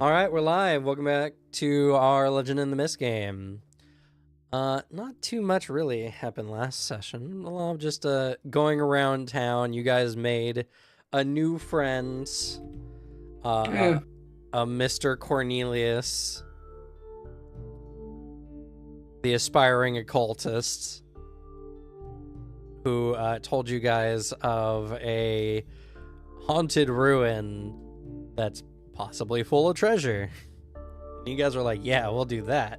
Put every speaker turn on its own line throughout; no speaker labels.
All right, we're live. Welcome back to our Legend in the Mist game. Not too much really happened last session. A lot of just going around town. You guys made a new friend,
Yeah.
a Mr. Cornelius, the aspiring occultist, who told you guys of a haunted ruin that's possibly full of treasure. And you guys were like, yeah, we'll do that.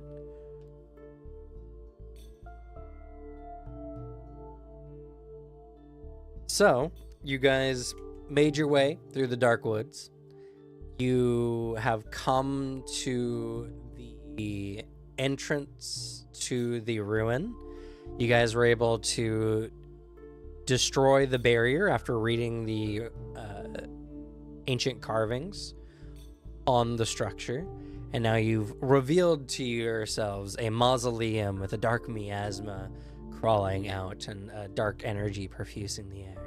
So, you guys made your way through the dark woods. You have come to the entrance to the ruin. You guys were able to destroy the barrier after reading the ancient carvings on the structure. And now you've revealed to yourselves a mausoleum with a dark miasma crawling out and a dark energy perfusing the air.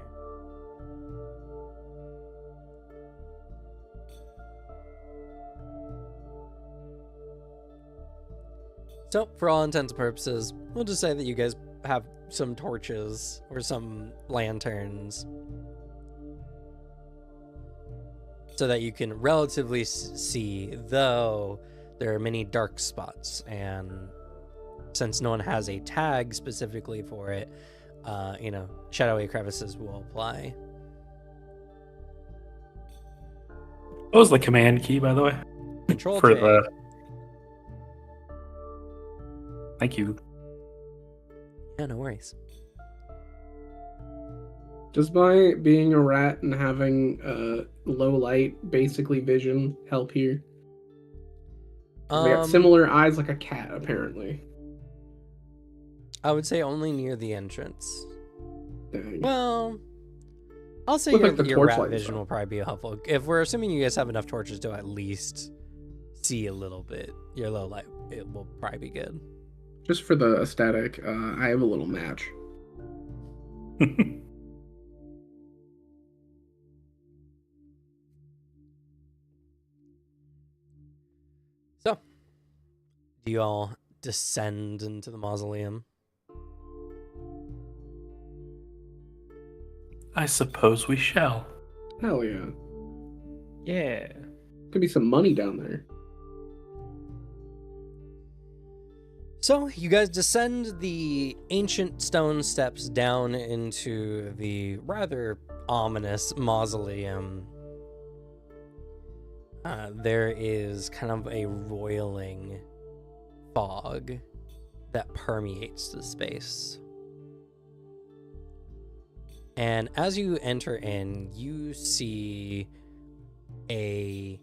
So, for all intents and purposes, we'll just say that you guys have some torches or some lanterns so that you can relatively see, though there are many dark spots, and since no one has a tag specifically for it, shadowy crevices will apply.
What was the command key, by the way?
Control
For
J.
the. Thank you.
Yeah, no worries.
Does my being a rat and having low light, basically vision, help here? I got similar eyes like a cat, apparently.
I would say only near the entrance.
Dang.
Well, I'll say
Look like the
your rat
torchlight
vision
stuff.
will probably be helpful. If we're assuming you guys have enough torches to at least see a little bit, your low light, it will probably be good.
Just for the aesthetic, I have a little match.
So, do you all descend into the mausoleum?
I suppose we shall.
Hell yeah.
Yeah.
Could be some money down there.
So, you guys descend the ancient stone steps down into the rather ominous mausoleum. There is kind of a roiling fog that permeates the space. And as you enter in, you see a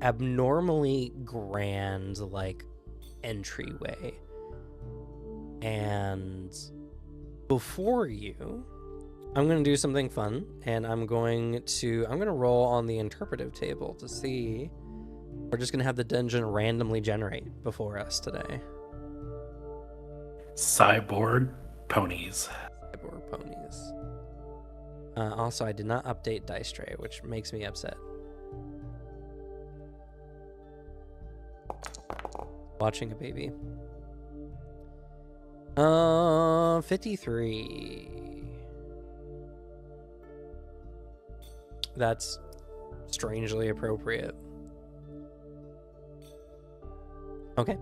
abnormally grand, entryway. And before you, I'm going to do something fun, and I'm going to roll on the interpretive table to see. We're just going to have the dungeon randomly generate before us today.
Cyborg ponies.
Cyborg ponies. Also, I did not update Dice Tray, which makes me upset. Watching a baby. 53. That's strangely appropriate. Okay.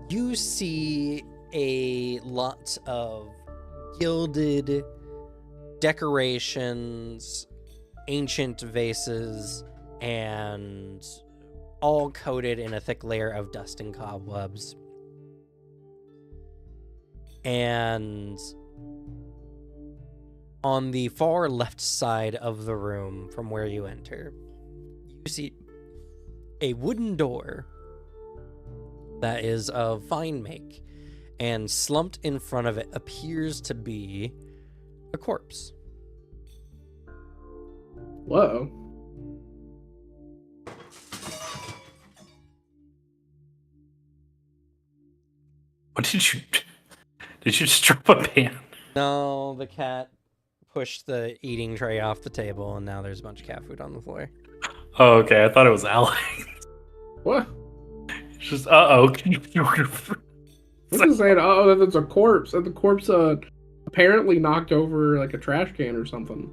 You see a lot of gilded decorations, ancient vases, and all coated in a thick layer of dust and cobwebs. And on the far left side of the room from where you enter, you see a wooden door that is of fine make, and slumped in front of it appears to be a corpse.
Whoa.
What did you just drop a pan?
No, the cat pushed the eating tray off the table, and now there's a bunch of cat food on the floor.
Oh, okay. I thought it was Alex.
What?
It's just, uh-oh.
This is saying, oh, that's a corpse, and the corpse apparently knocked over like a trash can or something.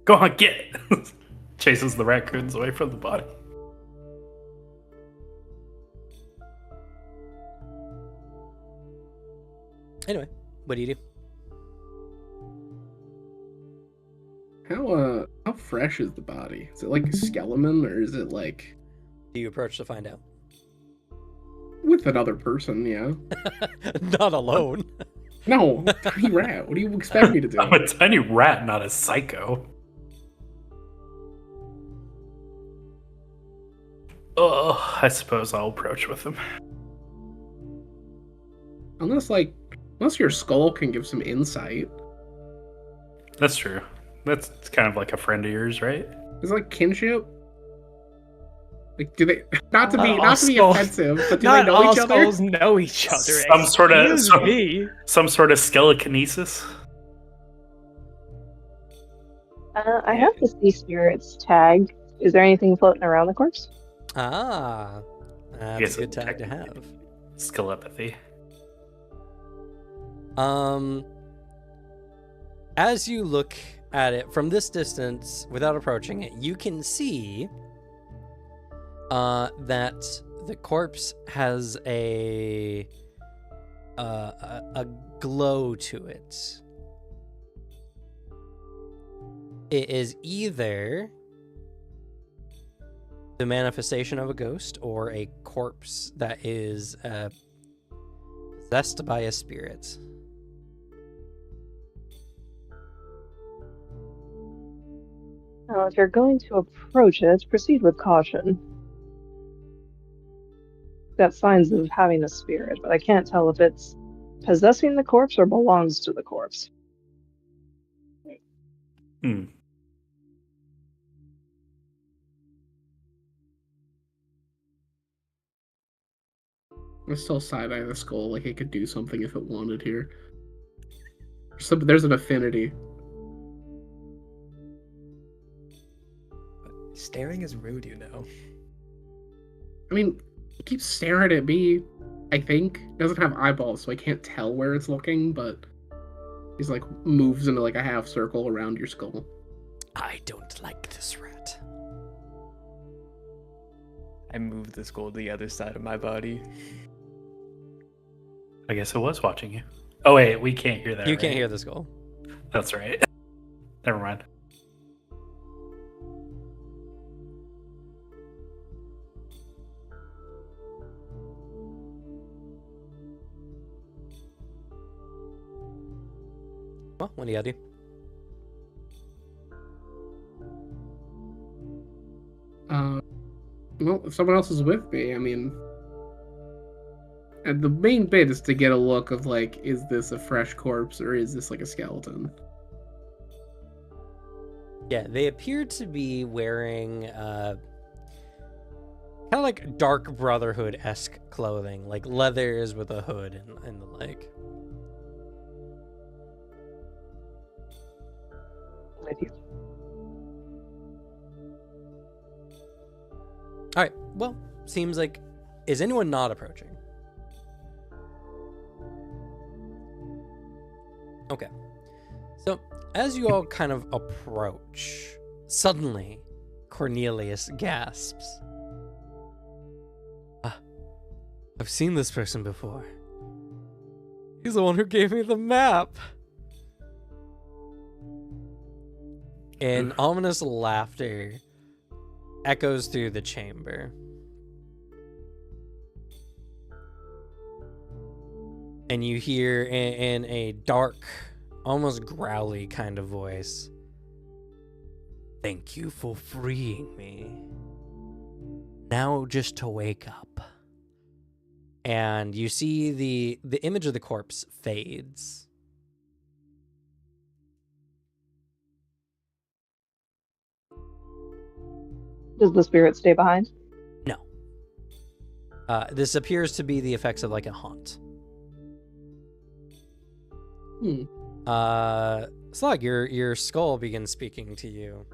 Go on, get it. Chases the raccoons away from the body.
Anyway, what do you do?
How fresh is the body? Is it like a skeleton, or is it like
Do you approach to find out?
with another person? Yeah.
Not alone.
No, tiny rat. What do you expect me to do?
I'm a tiny rat, not a psycho. Oh, I suppose I'll approach with him.
Unless your skull can give some insight.
That's true. That's kind of like a friend of yours, right?
Is it like kinship? Like, do they not to be
skulls-
offensive, but do
Not
they know
all
each other?
skulls know each other.
Some sort of-
Excuse me.
Some sort of skelekinesis?
I have the sea spirits tag. Is there anything floating around the corpse?
Ah, that's
Yes,
a good tag to have.
Skelepathy.
As you look at it from this distance, without approaching it, you can see that the corpse has a glow to it. It is either the manifestation of a ghost or a corpse that is possessed by a spirit.
Now, if you're going to approach it, proceed with caution. Got signs of having a spirit, but I can't tell if it's possessing the corpse or belongs to the corpse.
Hmm.
I still side-eye the skull like it could do something if it wanted here. There's an affinity.
Staring is rude, you know.
I mean, it keeps staring at me. I think it doesn't have eyeballs, so I can't tell where it's looking. But he's like moves into like a half circle around your skull.
I don't like this rat.
I moved the skull to the other side of my body.
I guess it was watching you. Oh wait, we can't hear that.
You
right?
can't hear the skull.
That's right. Never mind.
Well, what do you gotta do?
Well, if someone else is with me, I mean, and the main bit is to get a look of like, is this a fresh corpse or is this like a skeleton?
Yeah, they appear to be wearing kind of like Dark Brotherhood-esque clothing, like leathers with a hood and the like.
With you.
All right. Well, seems like is anyone not approaching? Okay. So, as you all kind of approach, suddenly Cornelius gasps. I've seen this person before. He's the one who gave me the map. And ominous laughter echoes through the chamber. And you hear in a dark, almost growly kind of voice, "Thank you for freeing me. Now just to wake up." And you see the image of the corpse fades.
Does the spirit stay behind?
No. This appears to be the effects of like a haunt. Slug, your skull begins speaking to you.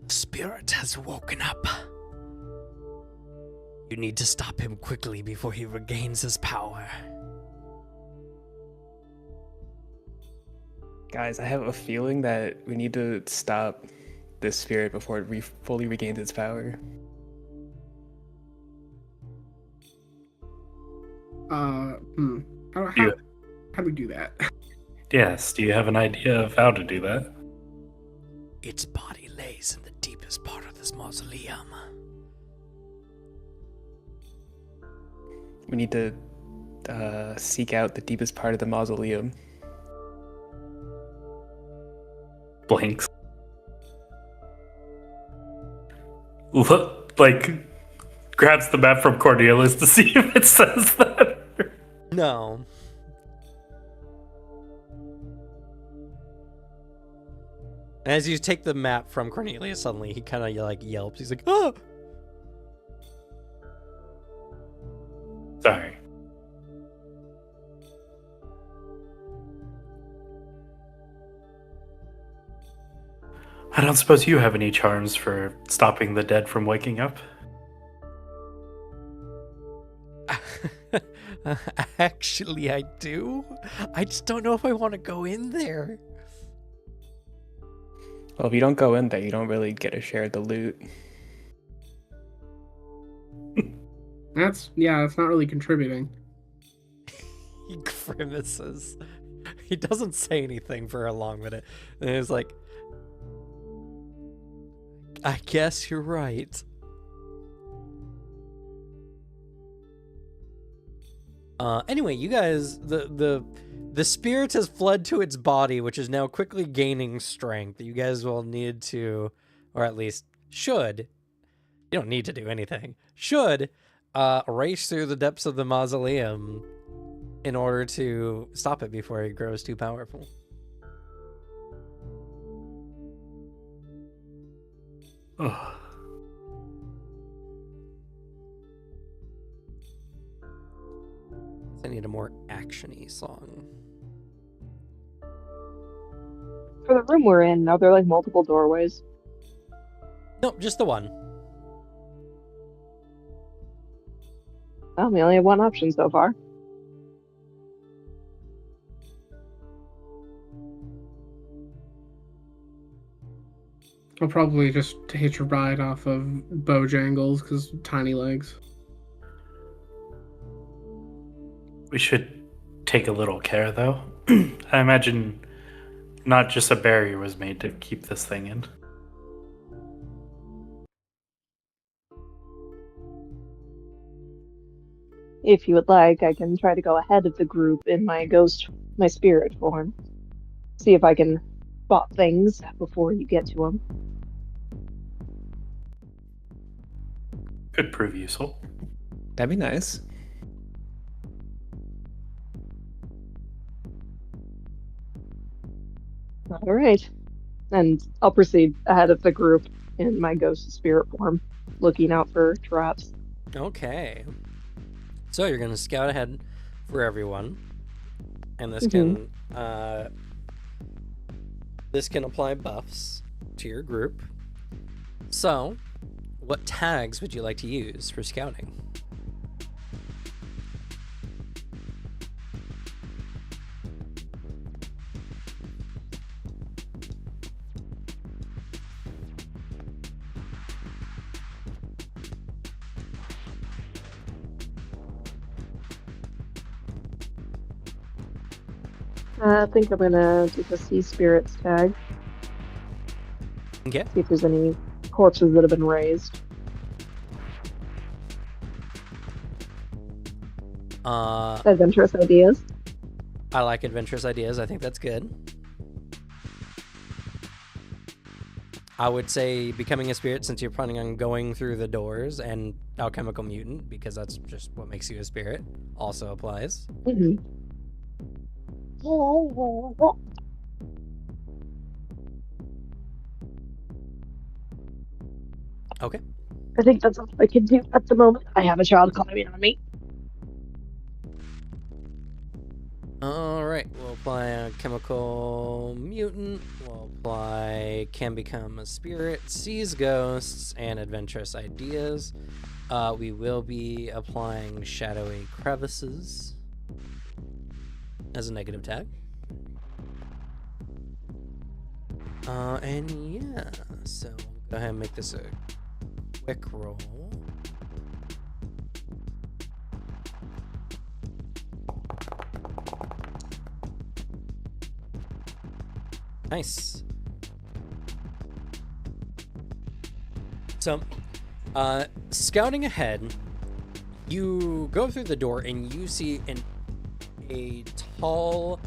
The spirit has woken up. You need to stop him quickly before he regains his power.
Guys, I have a feeling that we need to stop this spirit before it fully regains its power.
How
Yeah.
do we do that?
Yes, do you have an idea of how to do that?
Its body lays in the deepest part of this mausoleum.
We need to seek out the deepest part of the mausoleum.
Blinks. Look, like, grabs the map from Cornelius to see if it says that.
No. As you take the map from Cornelius, suddenly he kind of like yelps. He's like, "Oh!"
Sorry. I don't suppose you have any charms for stopping the dead from waking up?
Actually, I do. I just don't know if I want to go in there.
Well, if you don't go in there, you don't really get a share of the loot.
That's not really contributing.
He grimaces. He doesn't say anything for a long minute. And he's like, I guess you're right. Anyway, you guys, the spirit has fled to its body, which is now quickly gaining strength. You guys will need to, or at least should, you don't need to do anything, should race through the depths of the mausoleum in order to stop it before it grows too powerful.
Ugh.
I need a more action-y song.
For the room we're in, are there like multiple doorways?
Nope, just the one.
Well, we only have one option so far.
I'll probably just hitch a ride off of Bojangles because tiny legs.
We should take a little care, though. I imagine not just a barrier was made to keep this thing in.
If you would like, I can try to go ahead of the group in my spirit form. See if I can spot things before you get to them.
Could prove useful.
That'd be nice.
All right. And I'll proceed ahead of the group in my ghost spirit form, looking out for traps.
Okay. So you're going to scout ahead for everyone. And this can apply buffs to your group. So, what tags would you like to use for scouting?
I think I'm gonna do the sea spirits tag.
Okay.
See if there's any corpses that have been raised. Adventurous ideas.
I like adventurous ideas. I think that's good. I would say becoming a spirit, since you're planning on going through the doors, and alchemical mutant, because that's just what makes you a spirit, also applies.
Mm-hmm.
Okay.
I think that's all I can do at the moment. I have a child climbing on me.
All right, we'll apply a chemical mutant. We'll apply can become a spirit, sees ghosts, and adventurous ideas. We will be applying shadowy crevices as a negative tag. And yeah, so go ahead and make this a quick roll. Nice. So, scouting ahead, you go through the door and you see a tall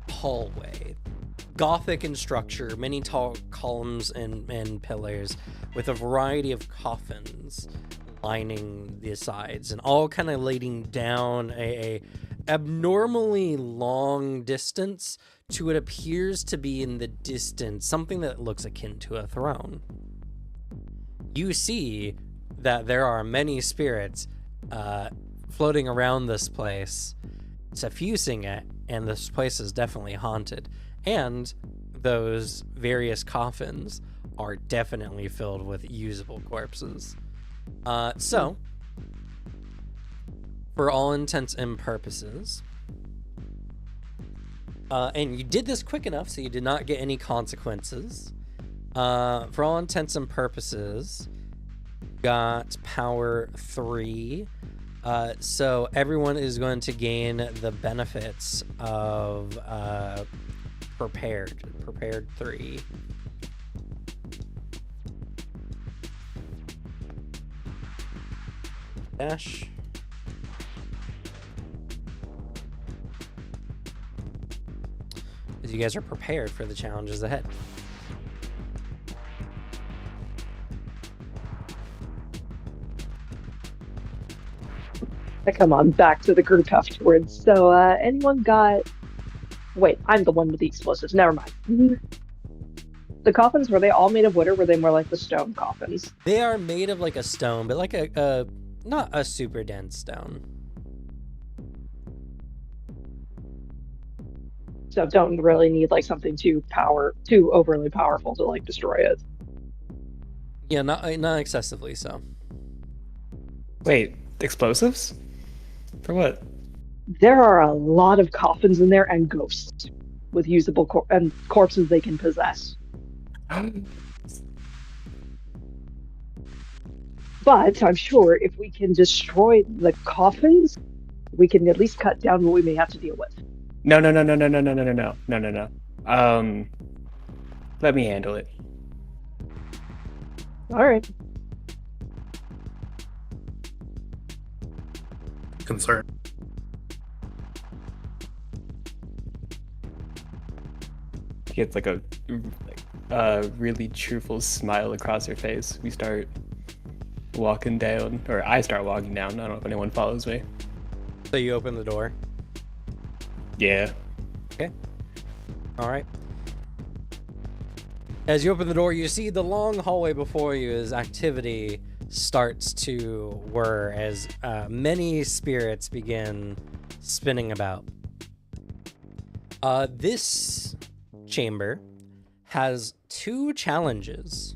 hallway, Gothic in structure, many tall columns and pillars, with a variety of coffins lining the sides, and all kind of leading down a abnormally long distance to what appears to be in the distance something that looks akin to a throne. You see that there are many spirits floating around this place, suffusing it, and this place is definitely haunted. And those various coffins are definitely filled with usable corpses. So, for all intents and purposes, and you did this quick enough so you did not get any consequences. For all intents and purposes, got power 3. So everyone is going to gain the benefits of prepared 3. Dash. As you guys are prepared for the challenges ahead.
I come on back to the group afterwards. So, anyone got... Wait, I'm the one with the explosives. Never mind. The coffins, were they all made of wood, or were they more like the stone coffins?
They are made of like a stone, but like a not a super dense stone.
So don't really need like something too overly powerful to like destroy it.
Yeah, not excessively so.
Wait, explosives? For what?
There are a lot of coffins in there and ghosts with usable corpses they can possess. But I'm sure if we can destroy the coffins, we can at least cut down what we may have to deal with.
No. Let me handle it.
All right.
Concern.
Gets like a really cheerful smile across her face. We start walking down, or I start walking down. I don't know if anyone follows me.
So you open the door.
Yeah.
Okay. All right. As you open the door, you see the long hallway before you as activity starts to whir as many spirits begin spinning about. This chamber has 2 challenges.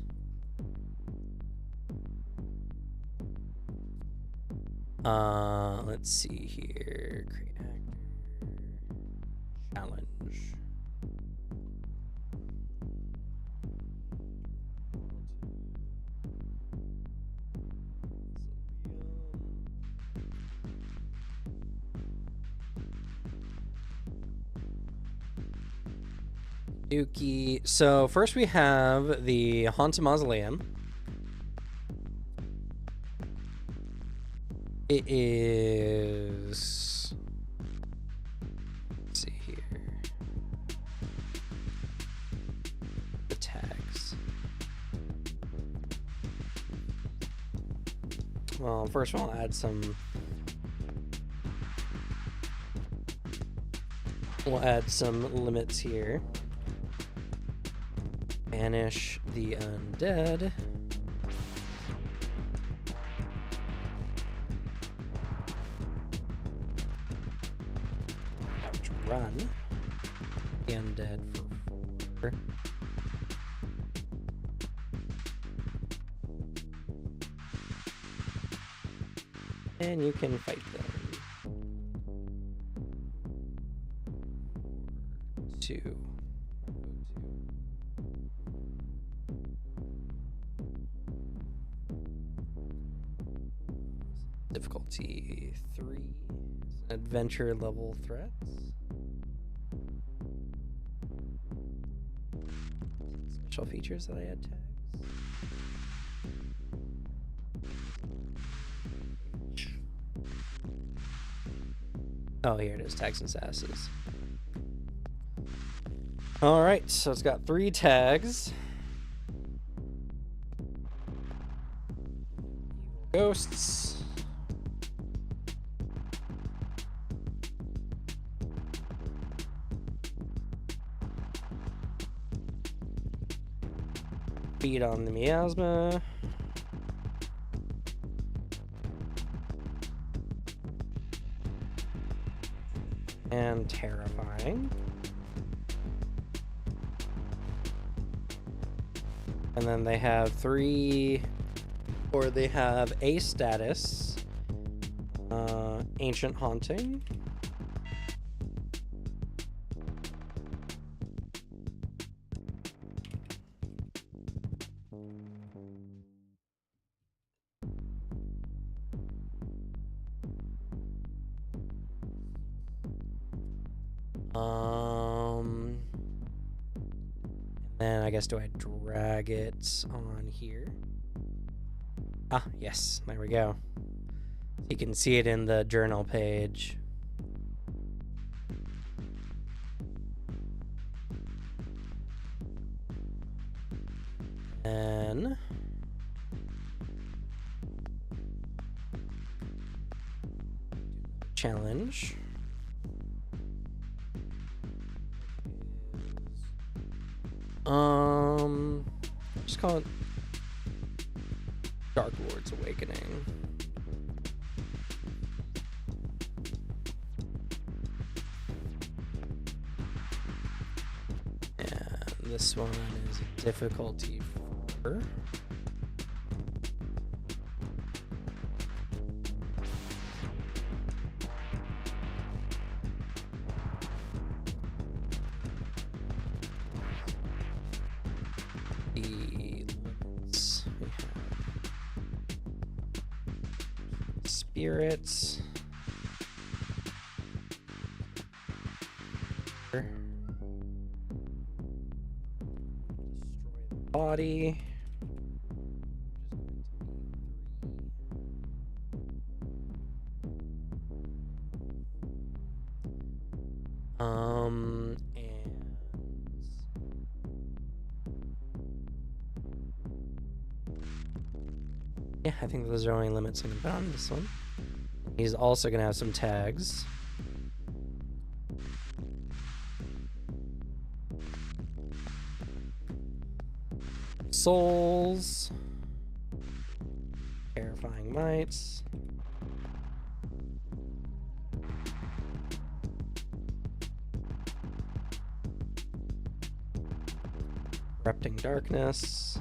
Let's see here. Create actor. Challenge. Dookie. So first we have the Haunted Mausoleum. It is... Let's see here. The tags. Well, first of all, I'll add some... We'll add some limits here. Banish the undead. run. The undead for 4. And you can fight them. 2. Difficulty 3. Adventure level threats. Special features that I add tags. Oh, here it is, tags and sasses. All right, so it's got 3 tags. Ghosts. Feed on the miasma. And terrifying. And then they have 3, or they have a status, Ancient Haunting. And I guess, do I drag it on here? Ah, yes, there we go. You can see it in the journal page. And challenge. Just call it Dark Lord's Awakening. And this one is difficulty 4. Spirits. Destroy the body. And yeah, I think those are only limits I can put on this one. He's also going to have some tags. Souls. Terrifying mites. Corrupting darkness.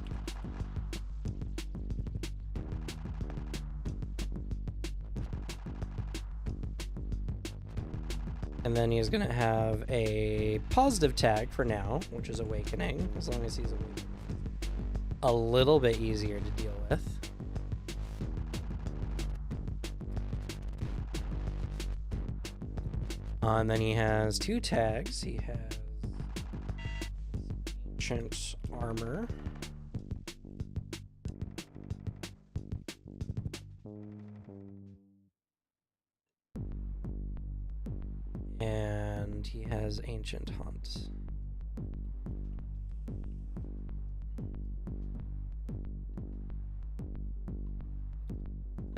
And then he's going to have a positive tag for now, which is Awakening, as long as he's awake. A little bit easier to deal with. And then he has 2 tags. He has Ancient Armor. And he has Ancient Hunt.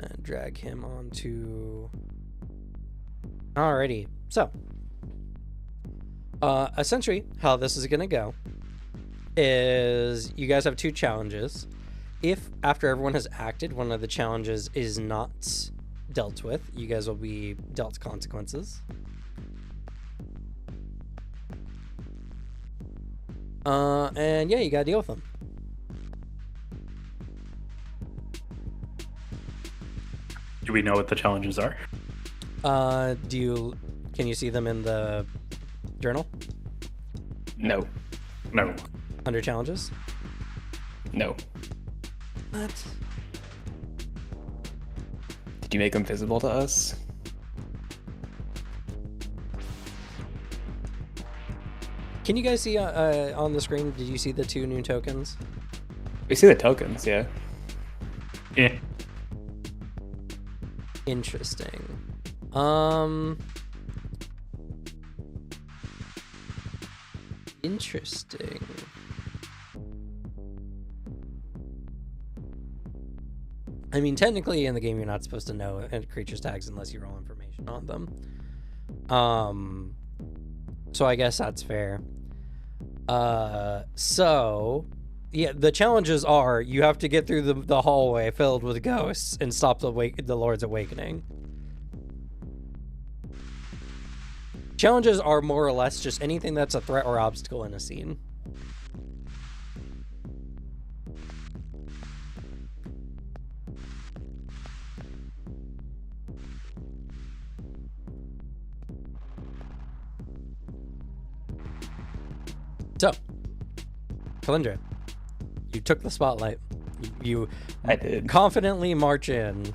And drag him onto... Alrighty, so essentially how this is gonna go is you guys have 2 challenges. If after everyone has acted, one of the challenges is not dealt with, you guys will be dealt consequences. And yeah, you gotta deal with them.
Do we know what the challenges are?
Can you see them in the journal
No.
No.
under challenges?
No.
What?
Did you make them visible to us?
Can you guys see on the screen? Did you see the 2 new tokens?
We see the tokens, yeah.
Yeah.
Interesting. Interesting. I mean, technically in the game, you're not supposed to know creatures' tags unless you roll information on them. So I guess that's fair. So yeah, the challenges are you have to get through the hallway filled with ghosts and stop the Lord's Awakening. Challenges are more or less just anything that's a threat or obstacle in a scene. So, Kalindra, you took the spotlight. You
I did.
confidently march in.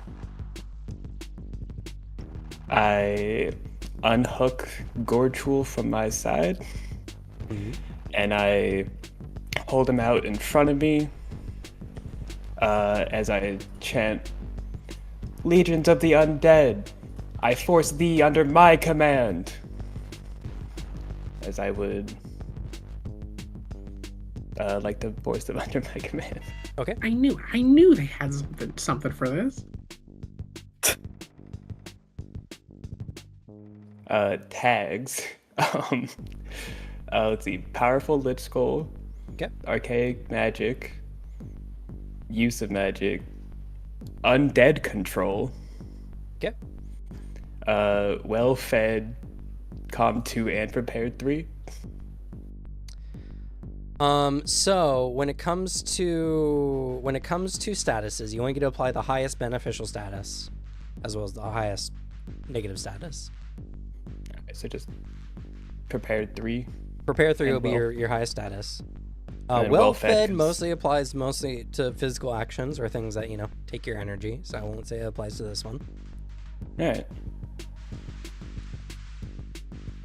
I unhook Gorchul from my side, and I hold him out in front of me as I chant, "Legions of the Undead, I force thee under my command." As I would like to force them under my command.
Okay.
I knew they had something for this.
Tags. Let's see. Powerful Lich Skull.
Okay.
Archaic Magic. Use of Magic. Undead Control.
Okay.
Well-fed. Calm 2 and Prepared 3.
So when it comes to statuses, you only get to apply the highest beneficial status, as well as the highest negative status.
Okay, so just Prepared 3.
Prepare 3
And
will be
well-
your highest status.
And
Well-fed
well-fed
mostly applies to physical actions or things that, take your energy. So I won't say it applies to this one.
Alright.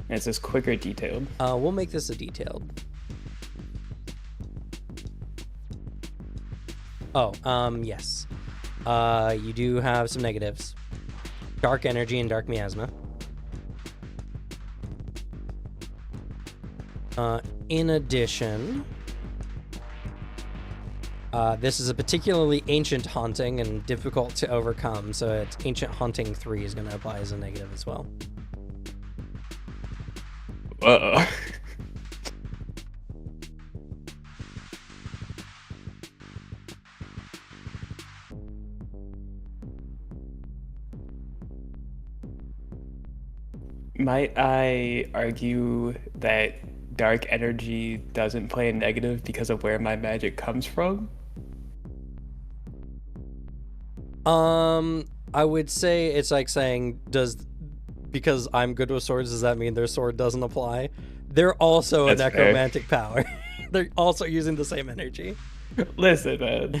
And it's just quicker detailed.
We'll make this a detailed. Oh, yes. You do have some negatives. Dark energy and dark miasma. In addition, this is a particularly ancient haunting and difficult to overcome, so it's ancient haunting 3 is going to apply as a negative as well.
Uh-oh. Might I argue that dark energy doesn't play a negative because of where my magic comes from?
I would say it's like saying, because I'm good with swords, does that mean their sword doesn't apply? They're also a
That's fair.
necromantic power. They're also using the same energy.
Listen, man.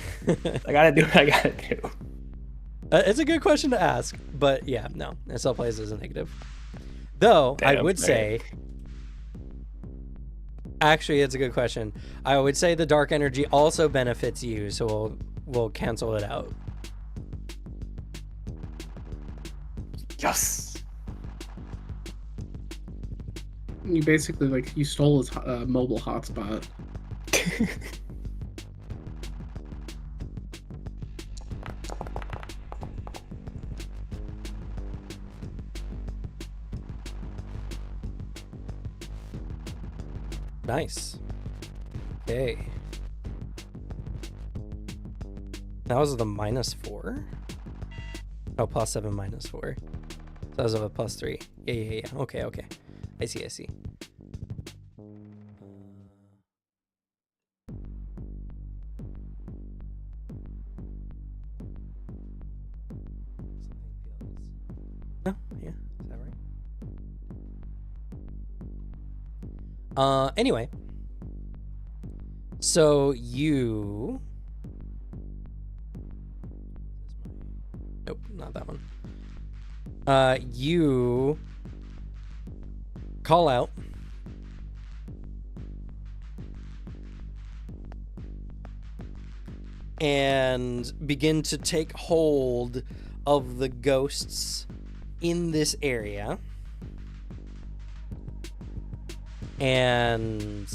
I gotta do what I gotta do.
It's a good question to ask, but yeah, no, it still plays as a negative. Though, I
Damn,
would say, actually, it's a good question. I would say the dark energy also benefits you, so we'll cancel it out.
Yes.
You basically you stole his mobile hotspot.
Nice. Okay. That was the -4? Oh, +7 -4. So that was a +3. Yeah. Okay. I see. Anyway. So you... Nope, not that one. You call out. And begin to take hold of the ghosts in this area. And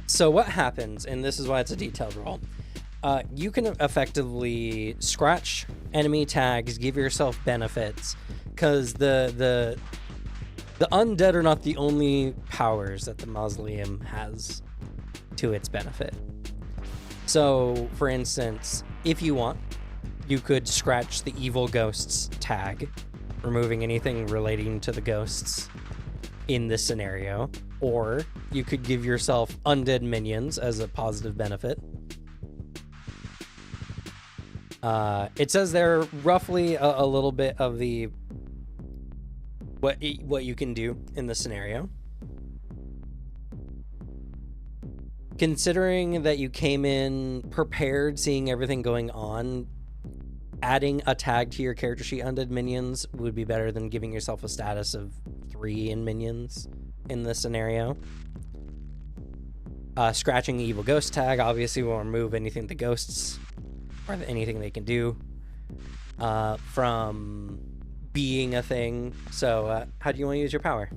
so what happens, and this is why it's a detailed roll, you can effectively scratch enemy tags, give yourself benefits, because the undead are not the only powers that the mausoleum has to its benefit. So, for instance, if you want, you could scratch the evil ghosts tag, removing anything relating to the ghosts in this scenario, or you could give yourself undead minions as a positive benefit. It says there roughly a little bit of the what you can do in the scenario. Considering that you came in prepared, seeing everything going on, adding a tag to your character sheet, undead minions, would be better than giving yourself a status of 3 in minions in this scenario. Scratching the evil ghost tag obviously will remove anything the ghosts or anything they can do from being a thing. So how do you want to use your power?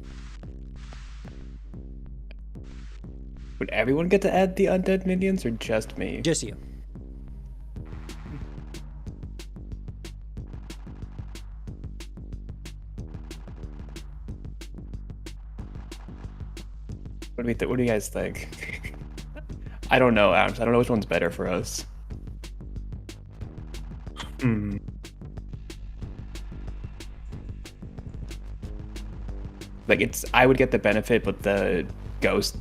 Would everyone get to add the undead minions or just me?
Just you.
What do you guys think? I don't know, Adams. I don't know which one's better for us. Like, I would get the benefit, but there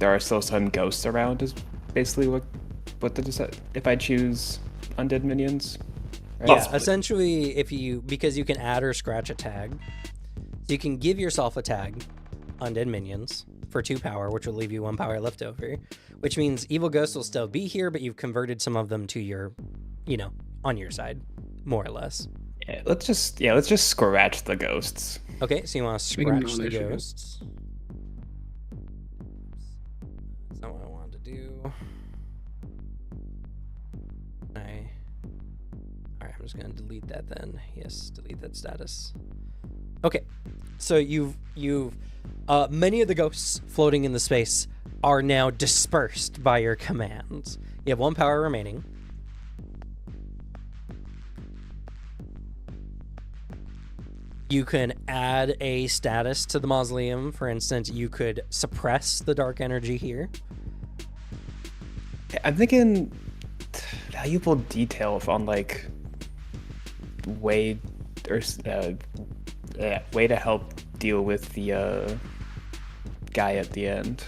are still some ghosts around is basically what if I choose undead minions. Right?
Yeah, essentially, because you can add or scratch a tag, so you can give yourself a tag, undead minions, for 2 power, which will leave you 1 power left over, which means evil ghosts will still be here, but you've converted some of them to your, on your side, more or less.
Yeah, let's just scratch the ghosts.
Okay, so you want to scratch the ghosts. That's not what I wanted to do. Alright, I'm just gonna delete that then. Yes, delete that status. Okay, so you've many of the ghosts floating in the space are now dispersed by your command. You have 1 power remaining. You can add a status to the mausoleum. For instance, you could suppress the dark energy here.
I'm thinking valuable detail on like way to help deal with the guy at the end.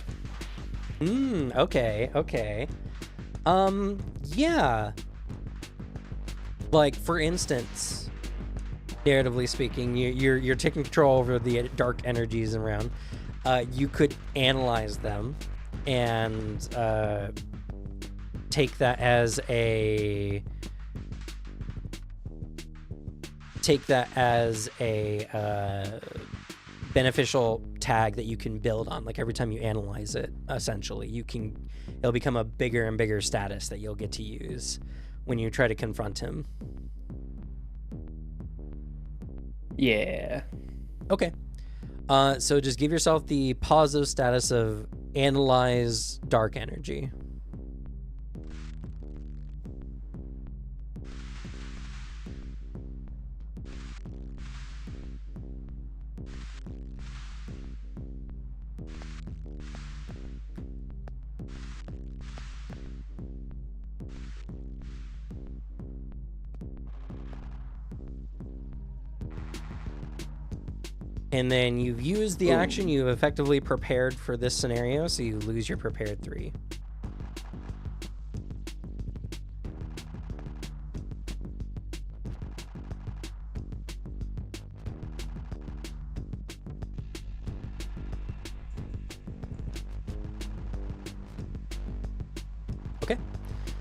Okay. Yeah. Like, for instance, narratively speaking, you're taking control over the dark energies around. You could analyze them and take that as a beneficial tag that you can build on. Like, every time you analyze it, essentially, it'll become a bigger and bigger status that you'll get to use when you try to confront him.
Yeah.
Okay. So just give yourself the positive status of analyze dark energy. And then you've used the action. You've effectively prepared for this scenario, so you lose your prepared 3.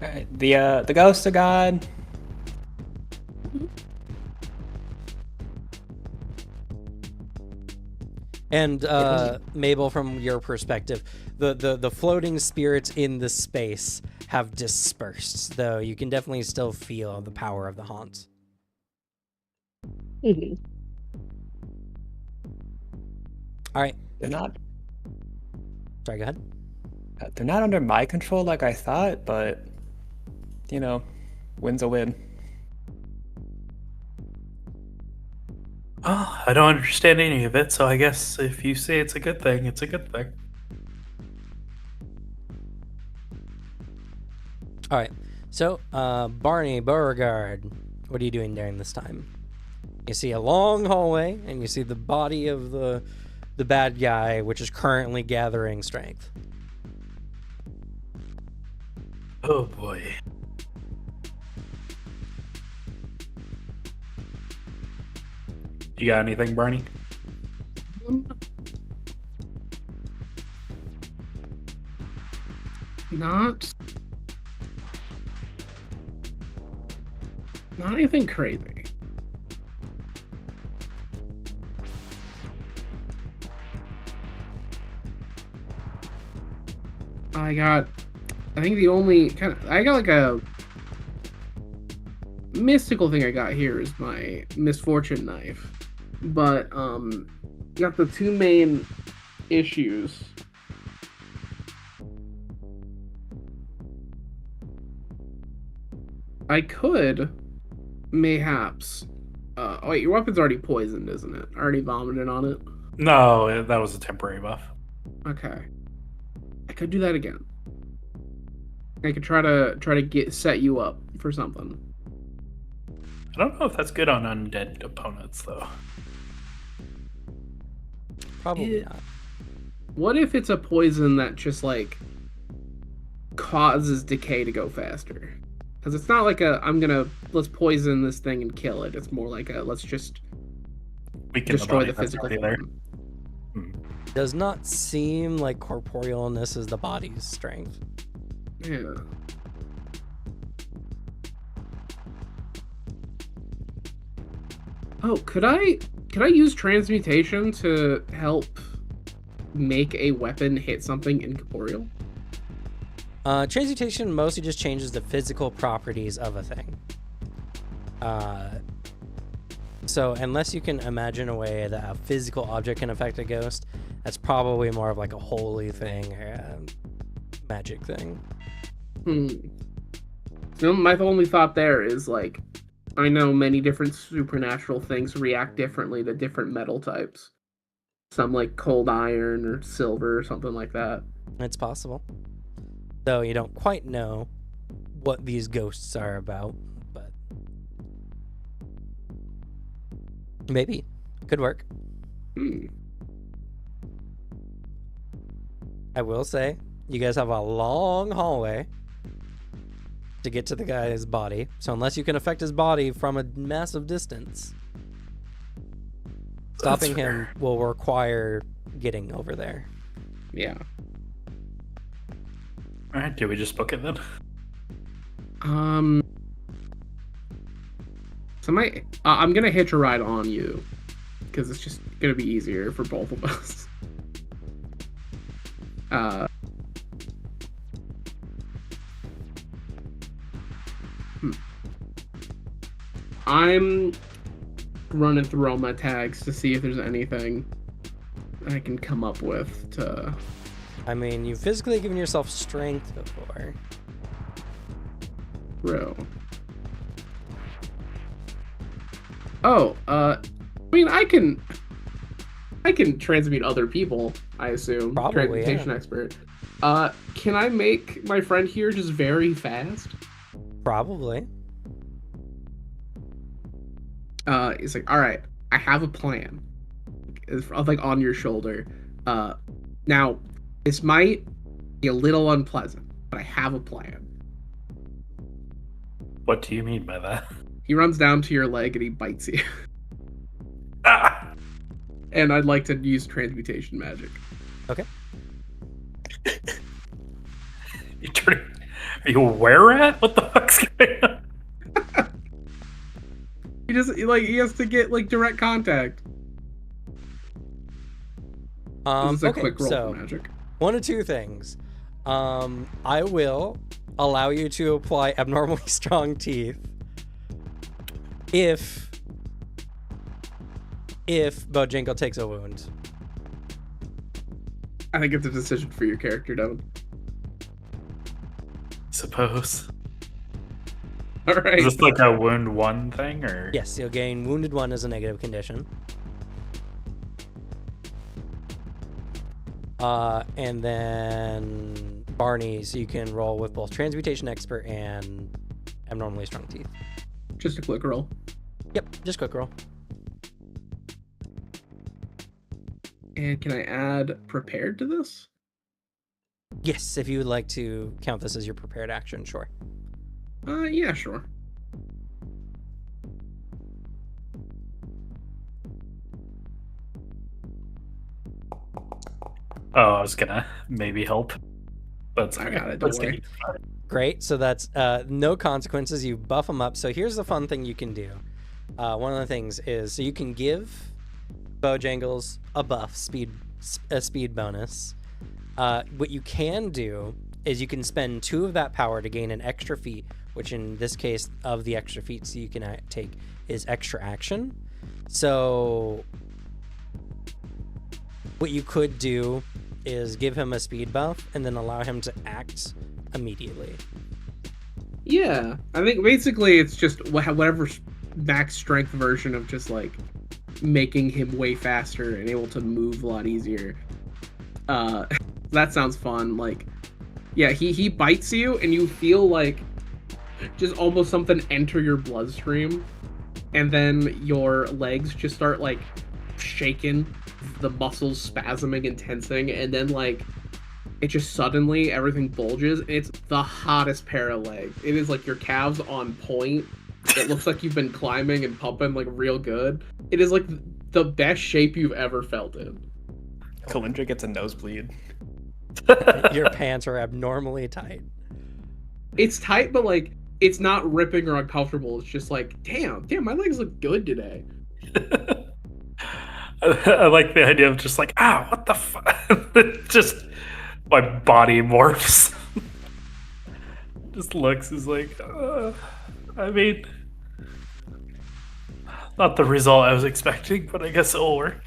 Alright, the ghost of God.
And Mabel, from your perspective, the floating spirits in the space have dispersed, though you can definitely still feel the power of the haunt.
Mhm.
All right.
They're not.
Sorry, go ahead.
They're not under my control like I thought, but win's a win.
Oh, I don't understand any of it, so I guess if you say it's a good thing, it's a good thing.
All right. So, Barney Beauregard, what are you doing during this time? You see a long hallway, and you see the body of the bad guy, which is currently gathering strength.
Oh boy. You got anything, Barney?
Not anything crazy. I think the only I got like a mystical thing I got here is my misfortune knife. But got the two main issues. I could mayhaps oh wait, your weapon's already poisoned, isn't it? Already vomited on it?
No, that was a temporary buff.
Okay. I could do that again. I could try to set you up for something.
I don't know if that's good on undead opponents, though.
Probably not.
What if it's a poison that just like causes decay to go faster? Because it's not like let's poison this thing and kill it. It's more like let's just
Weaken
destroy
the
the physical
body there.
form.
Does not seem like corporealness is the body's strength.
Yeah. Oh, could I use transmutation to help make a weapon hit something incorporeal?
Transmutation mostly just changes the physical properties of a thing. So unless you can imagine a way that a physical object can affect a ghost, that's probably more of like a holy thing or a magic thing.
So my only thought there is like, I know many different supernatural things react differently to different metal types. Some like cold iron or silver or something like that.
It's possible. Though you don't quite know what these ghosts are about, but maybe. Could work. I will say, you guys have a long hallway to get to the guy's body. So unless you can affect his body from a massive distance, stopping him will require getting over there.
Yeah.
All right, do we just book it then?
So I'm gonna hitch a ride on you because it's just gonna be easier for both of us. I'm running through all my tags to see if there's anything I can come up with to.
I mean, you've physically given yourself strength before.
Bro. Oh, I mean, I can transmute other people, I assume.
Probably,
Transmutation
yeah.
expert. Can I make my friend here just very fast?
Probably.
He's like, all right, I have a plan. It's like on your shoulder. Now, this might be a little unpleasant, but I have a plan.
What do you mean by that?
He runs down to your leg and he bites you.
Ah!
And I'd like to use transmutation magic.
Okay.
You turn Are you where at? What the fuck's going on?
He has to get like direct contact. This is a
Okay,
quick roll
so
for magic.
one of two things. I will allow you to apply abnormally strong teeth if Bojangles takes a wound.
I think it's a decision for your character, Devin.
Suppose.
All right.
Is this like a wound 1 thing, or?
Yes, you'll gain wounded 1 as a negative condition. And then Barney, so you can roll with both Transmutation Expert and Abnormally Strong Teeth.
Just a quick roll.
Yep, just quick roll.
And can I add prepared to this?
Yes, if you would like to count this as your prepared action, sure.
Yeah, sure.
Oh, I was gonna maybe help, but it's
I
okay.
got it, don't
Let's
worry.
take it.
Great, so that's no consequences. You buff them up. So here's the fun thing you can do. One of the things is, so you can give Bojangles a buff, a speed bonus. What you can do is you can spend 2 of that power to gain an extra feat, which in this case of the extra feats you can take is extra action. So what you could do is give him a speed buff and then allow him to act immediately.
Yeah, I think basically it's just whatever max strength version of just like making him way faster and able to move a lot easier. That sounds fun. Like, yeah, he bites you and you feel like just almost something enter your bloodstream, and then your legs just start like shaking, the muscles spasming and tensing, and then like it just suddenly everything bulges. It's the hottest pair of legs. It is like your calves on point. It looks like you've been climbing and pumping like real good. It is like the best shape you've ever felt in.
Kalindra gets a nosebleed.
Your pants are abnormally tight.
It's tight, but like it's not ripping or uncomfortable. It's just like, damn, my legs look good today.
I like the idea of just like, what the fuck? Just my body morphs. Just looks is like, I mean, not the result I was expecting, but I guess it'll work.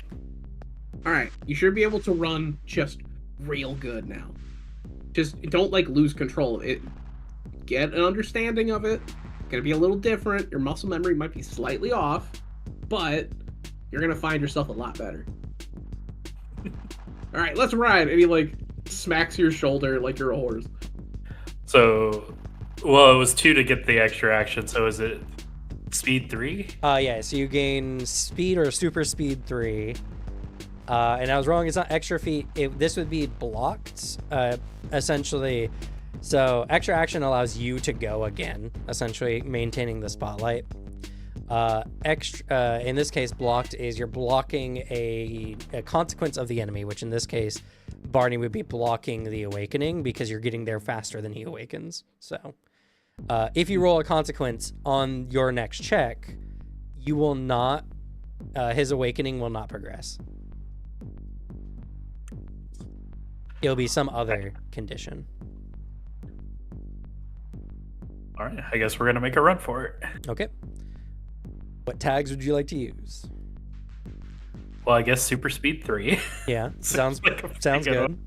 All right, you should be able to run just real good now. Just don't like lose control of it. Get an understanding of it. It's gonna be a little different. Your muscle memory might be slightly off, but you're gonna find yourself a lot better. All right, let's ride. And he like smacks your shoulder like you're a horse.
So, well, it was 2 to get the extra action. So is it speed 3?
Yeah, so you gain speed or super speed 3. And I was wrong, it's not extra feat. This would be blocked, essentially. So extra action allows you to go again, essentially maintaining the spotlight. Extra, in this case, blocked is you're blocking a consequence of the enemy, which in this case, Barney would be blocking the awakening because you're getting there faster than he awakens. So if you roll a consequence on your next check, you will not, his awakening will not progress. It'll be some other condition.
All right, I guess we're gonna make a run for it.
Okay. What tags would you like to use?
Well, I guess super speed 3.
Yeah, sounds
like a
sounds
pretty
good.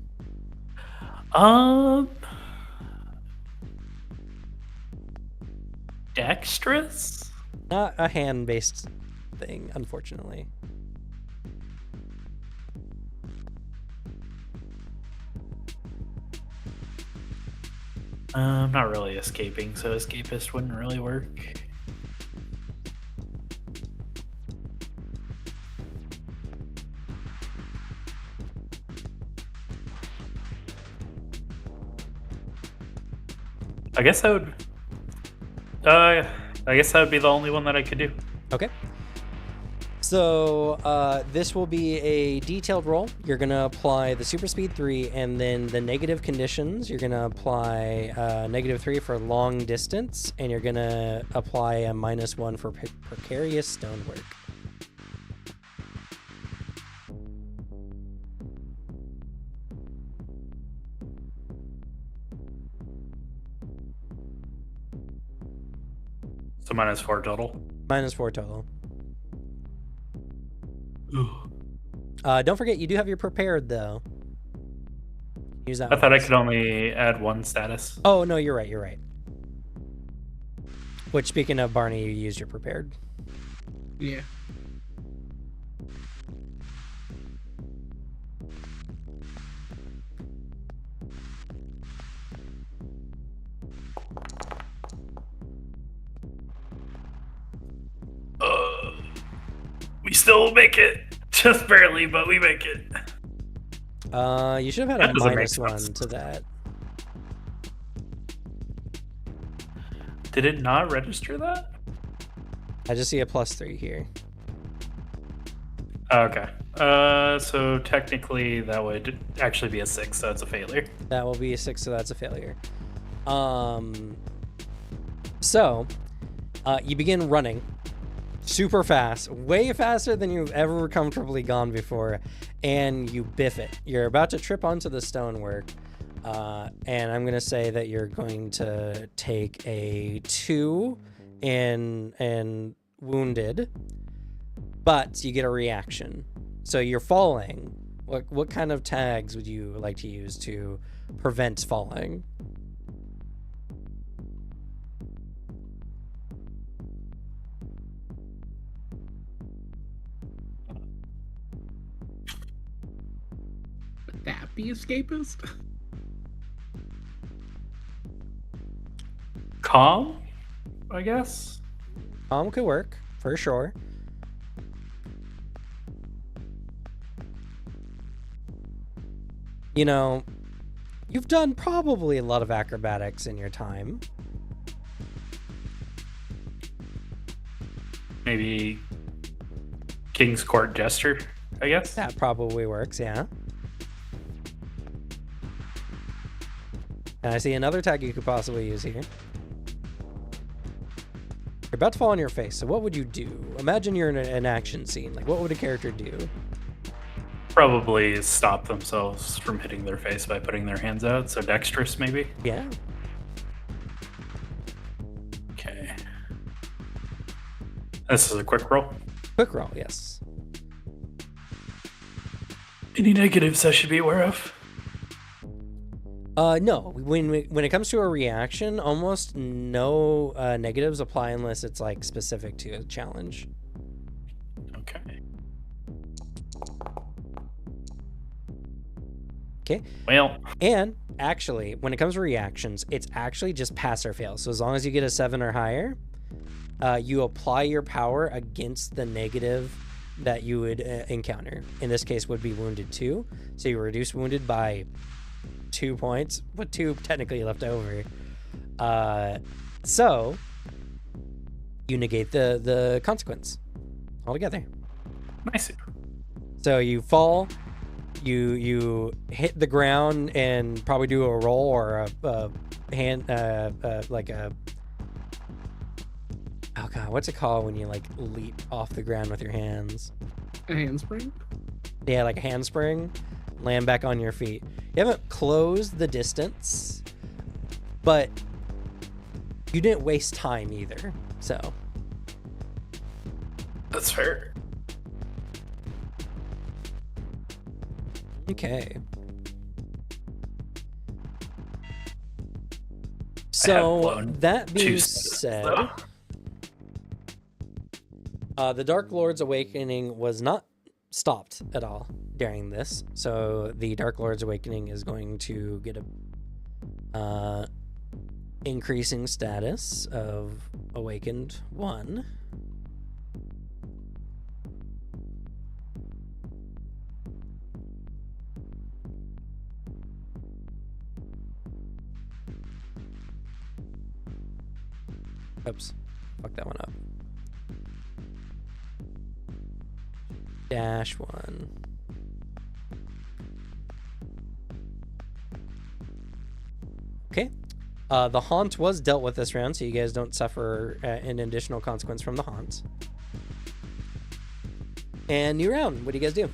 one. Dexterous?
Not a hand-based thing, unfortunately.
I'm not really escaping, so escapist wouldn't really work. I guess that would. I guess that would be the only one that I could do.
Okay. So this will be a detailed roll. You're going to apply the super speed 3, and then the negative conditions. You're going to apply -3 for long distance, and you're going to apply a -1 for precarious stonework.
So -4 total.
-4 total. Don't forget, you do have your prepared, though. Use that
I thought I
once.
could only add 1 status.
Oh, no, you're right, you're right. Which, speaking of Barney, you used your prepared.
Yeah.
We still make it. Just barely, but we make it.
You should have had
That
a
doesn't make
-1
sense.
to that.
Did it not register that?
I just see a +3 here.
Okay. So technically that would actually be a 6, so it's a failure.
That will be a 6, so that's a failure. So, you begin running super fast, way faster than you've ever comfortably gone before, and you biff it. You're about to trip onto the stonework, and I'm going to say that you're going to take a 2 and wounded, but you get a reaction. So you're falling. What kind of tags would you like to use to prevent falling?
Would that be escapist?
Calm, I guess.
Could work, for sure. You know, you've done probably a lot of acrobatics in your time.
Maybe King's Court Jester, I guess.
That probably works, yeah. And I see another tag you could possibly use here. You're about to fall on your face, so what would you do? Imagine you're in an action scene. Like, what would a character do?
Probably stop themselves from hitting their face by putting their hands out. So dexterous, maybe.
Yeah.
Okay. This is a quick roll.
Quick roll, yes.
Any negatives I should be aware of?
No. When it comes to a reaction, almost no negatives apply unless it's like specific to a challenge.
Okay.
Okay.
Well,
And actually, when it comes to reactions, it's actually just pass or fail. So as long as you get a 7 or higher, you apply your power against the negative that you would encounter. In this case, would be wounded 2. So you reduce wounded by 2 points, with 2 technically left over. So you negate the consequence altogether.
nice.
So you fall, you hit the ground and probably do a roll or a hand, like a, oh god, what's it called when you like leap off the ground with your hands?
A handspring?
Yeah, like a handspring. Land back on your feet. You haven't closed the distance, but you didn't waste time either. So
That's fair.
okay. So
blown
that being
2 status,
said,
though.
the Dark Lord's Awakening was not stopped at all during this. So the Dark Lord's Awakening is going to get a increasing status of Awakened 1. Oops, fuck that one up. -1. Okay. The haunt was dealt with this round, so you guys don't suffer an additional consequence from the haunt. And new round. What do you guys do?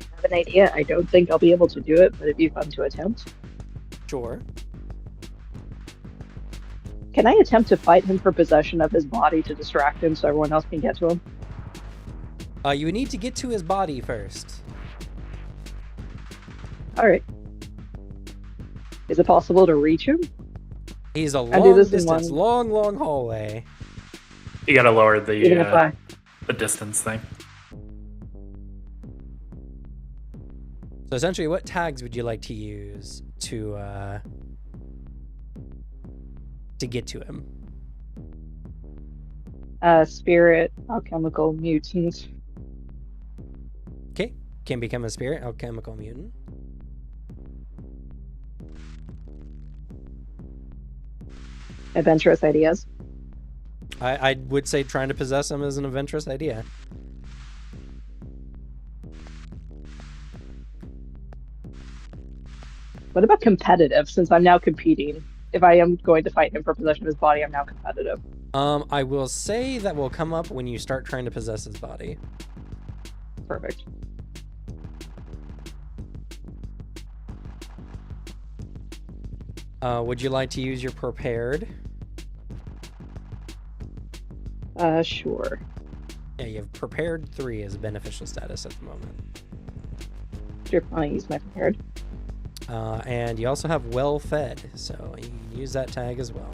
I have an idea. I don't think I'll be able to do it, but it'd be fun to attempt.
Sure.
Can I attempt to fight him for possession of his body to distract him so everyone else can get to him?
You would need to get to his body first.
Alright. Is it possible to reach him?
He's a
I do
long
this in
distance,
one-
long hallway.
You gotta lower
Even if I...
the distance thing.
So essentially, what tags would you like to use to get to him?
Spirit, alchemical, mutant.
Okay, can become a spirit, alchemical mutant.
Adventurous ideas.
I would say trying to possess him is an adventurous idea.
What about competitive, since I'm now competing? If I am going to fight him for possession of his body, I'm now competitive.
I will say that will come up when you start trying to possess his body.
Perfect.
Would you like to use your prepared?
Sure.
Yeah, you have prepared 3 as a beneficial status at the moment.
Sure, I'll use my prepared.
And you also have well fed, so you can use that tag as well.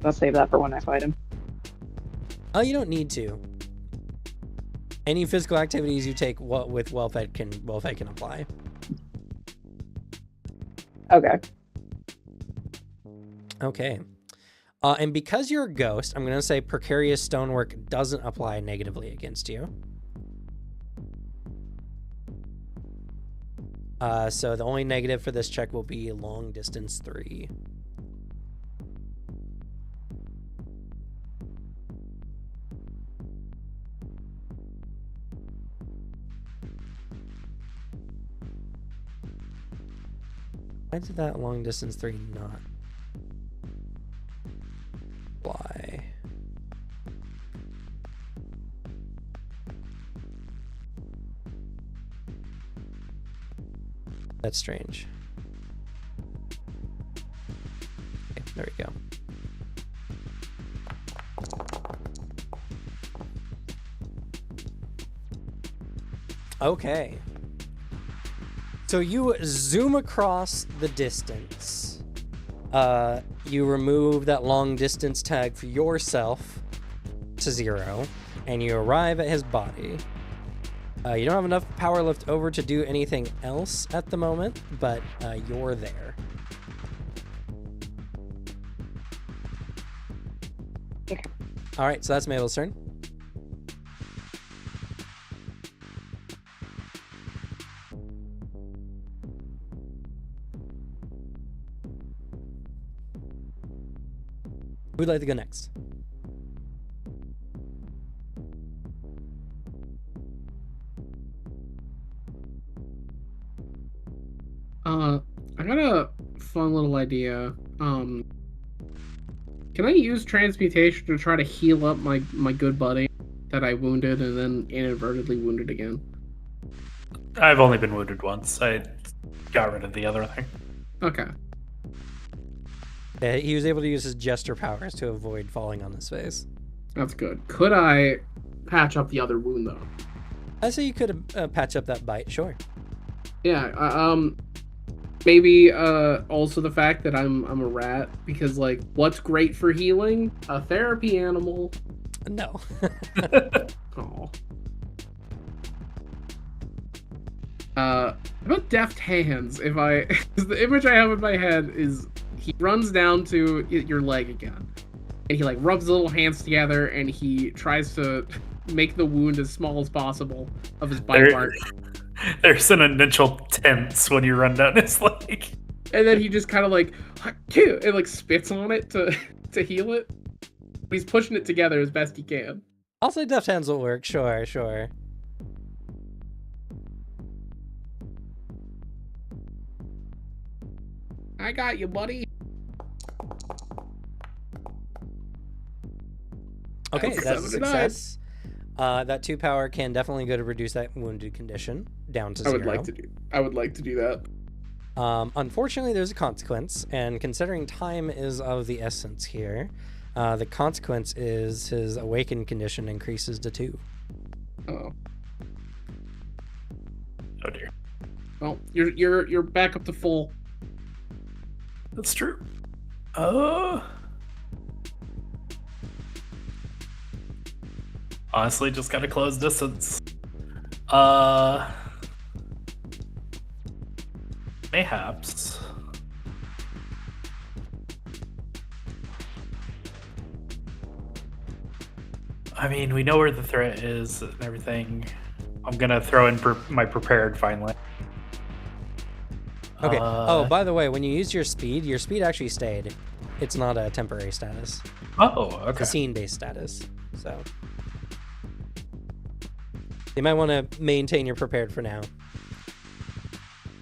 I'll save that for when I fight him.
Oh, you don't need to. Any physical activities you take with well fed can apply.
Okay.
Okay. And because you're a ghost, I'm going to say precarious stonework doesn't apply negatively against you. So the only negative for this check will be long distance 3. Why did that long distance 3 not apply? That's strange. Okay, there we go. Okay. So you zoom across the distance. You remove that long distance tag for yourself to 0, and you arrive at his body. You don't have enough power left over to do anything else at the moment, but you're there.
Okay.
All right, so that's Mabel's turn. Who'd like to go next?
I got a fun little idea. Can I use transmutation to try to heal up my good buddy that I wounded and then inadvertently wounded again?
I've only been wounded once. I got rid of the other thing.
Okay.
Yeah, he was able to use his jester powers to avoid falling on his face.
That's good. Could I patch up the other wound though?
I say you could patch up that bite, sure.
Yeah, maybe also the fact that I'm a rat, because like what's great for healing? A therapy animal.
No.
Oh. About deft hands. If I, 'cause the image I have in my head is he runs down to your leg again, and he like rubs the little hands together, and he tries to make the wound as small as possible of his bite mark.
There's an initial tense when you run down his leg.
And then he just kind of like, and like spits on it to heal it. He's pushing it together as best he can.
I'll say deft hands will work. Sure.
I got you, buddy.
Okay,
That's
that's a
7 to 9.
success. That 2 power can definitely go to reduce that wounded condition down to 0.
I would like to do that.
Unfortunately, there's a consequence, and considering time is of the essence here, the consequence is his awakened condition increases to 2.
Oh.
Oh dear.
Well, you're back up to full.
That's true. Honestly, just gotta close distance. Mayhaps. I mean, we know where the threat is and everything. I'm gonna throw in my prepared finally.
Okay. Oh, by the way, when you use your speed actually stayed. It's not a temporary status.
Oh,
It's
okay.
a scene-based status. So you might want to maintain your prepared for now.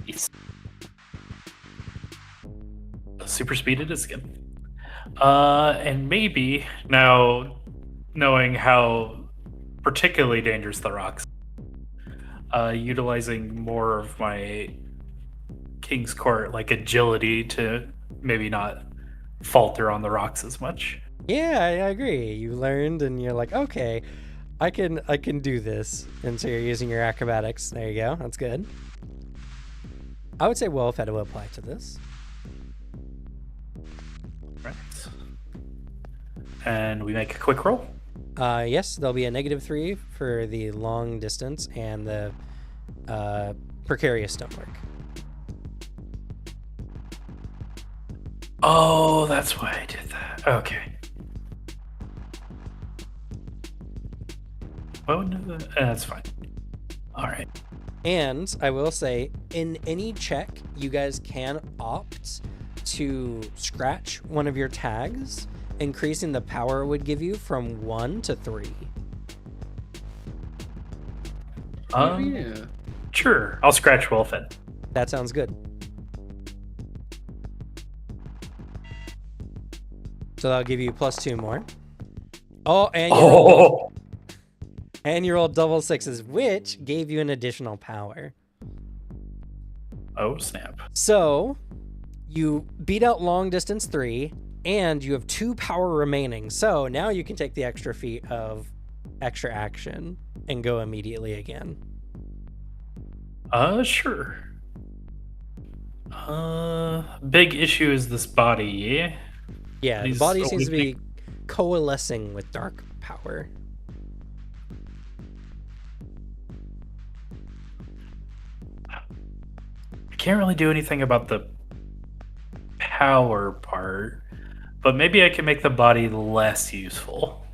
Yes. Super speeded is good. And maybe now, knowing how particularly dangerous the rocks, utilizing more of my King's Court like agility to maybe not falter on the rocks as much.
Yeah, I agree. You learned, and you're like, okay, I can do this. And so you're using your acrobatics. There you go. That's good. I would say well-fed will apply to this.
Right. And we make a quick roll.
Yes, there'll be a -3 for the long distance and the precarious stonework.
Oh, that's why I did that. Okay. Oh, no, that's fine. All right.
And I will say, in any check, you guys can opt to scratch one of your tags, increasing the power it would give you from 1 to 3.
Yeah.
Sure. I'll scratch well-fed.
That sounds good. So that'll give you +2 more. Oh, and you rolled double 6s, which gave you an additional power.
Oh, snap.
So you beat out long distance 3, and you have 2 power remaining. So now you can take the extra feat of extra action and go immediately again.
Sure. Big issue is this body.
Yeah, the
He's
body seems to be
awakening.
coalescing with dark power.
I can't really do anything about the power part, but maybe I can make the body less useful.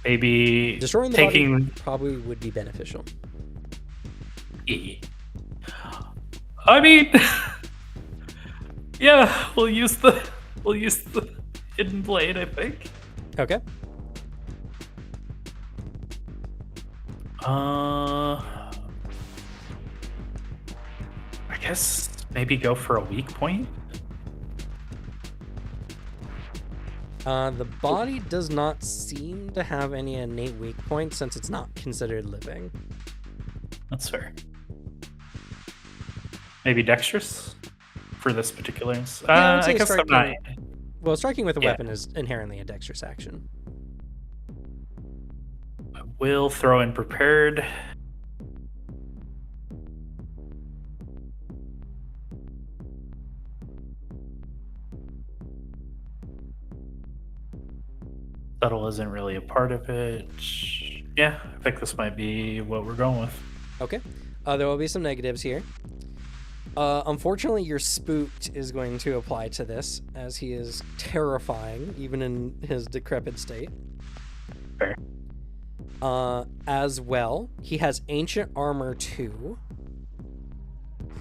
Maybe
Destroying the
taking.
body probably would be beneficial.
I mean, yeah, we'll use the hidden blade, I think.
Okay.
I guess maybe go for a weak point.
The body does not seem to have any innate weak points since it's not considered living.
That's fair. Maybe dexterous for this particular.
Yeah, I would say
I guess I'm not.
Well, striking with a
Yeah.
weapon is inherently a dexterous action.
I will throw in prepared. Subtle isn't really a part of it. Yeah, I think this might be what we're going with.
Okay. There will be some negatives here. Unfortunately, your spooked is going to apply to this, as he is terrifying, even in his decrepit state.
Fair.
As well, he has ancient armor 2.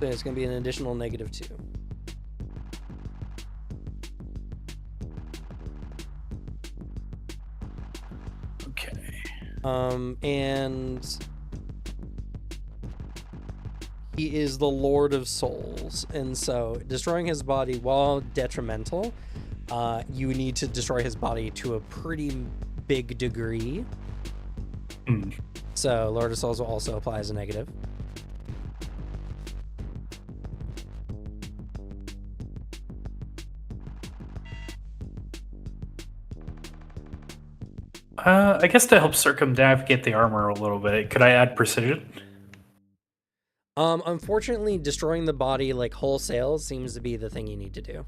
So it's going to be an additional -2.
Okay.
And he is the Lord of Souls, and so destroying his body, while detrimental, you need to destroy his body to a pretty big degree. So Lord of Souls will also apply as a negative.
I guess to help circumnavigate the armor a little bit, could I add precision?
Unfortunately, destroying the body like wholesale seems to be the thing you need to do.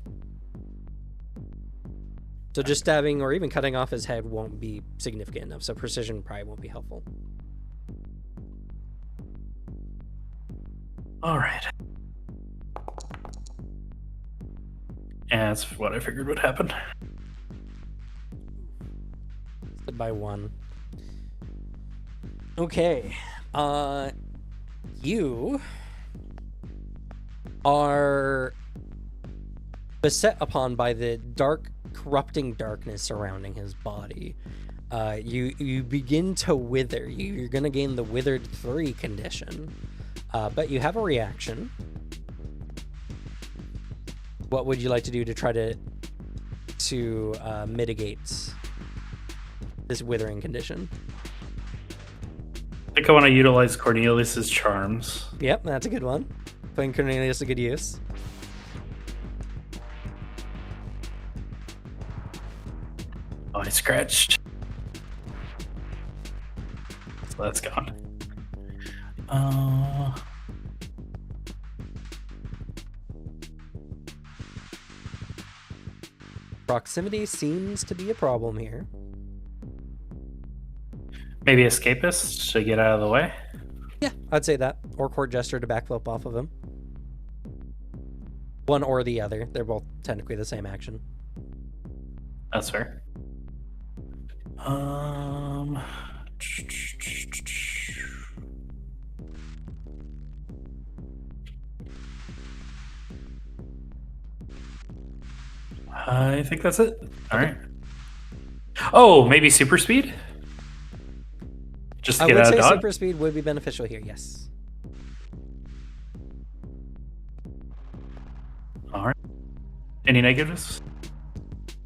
So just stabbing or even cutting off his head won't be significant enough, so precision probably won't be helpful.
All right. Yeah, that's what I figured would happen.
By 1. Okay. You are beset upon by the dark, corrupting darkness surrounding his body. You begin to wither. You're going to gain the Withered 3 condition, but you have a reaction. What would you like to do to try to mitigate this withering condition?
I think I want to utilize Cornelius's charms.
Yep, that's a good one. Putting Cornelius to good use.
Oh, I scratched. So that's gone.
Proximity seems to be a problem here.
Maybe escapist to get out of the way.
Yeah, I'd say that. Or court gesture to backflip off of him. One or the other. They're both technically the same action.
That's fair. I think that's it. All right. Oh, maybe super speed? Just to
I
get
would
out
say
of dodge?
super speed would be beneficial here, yes.
All right. Any negatives?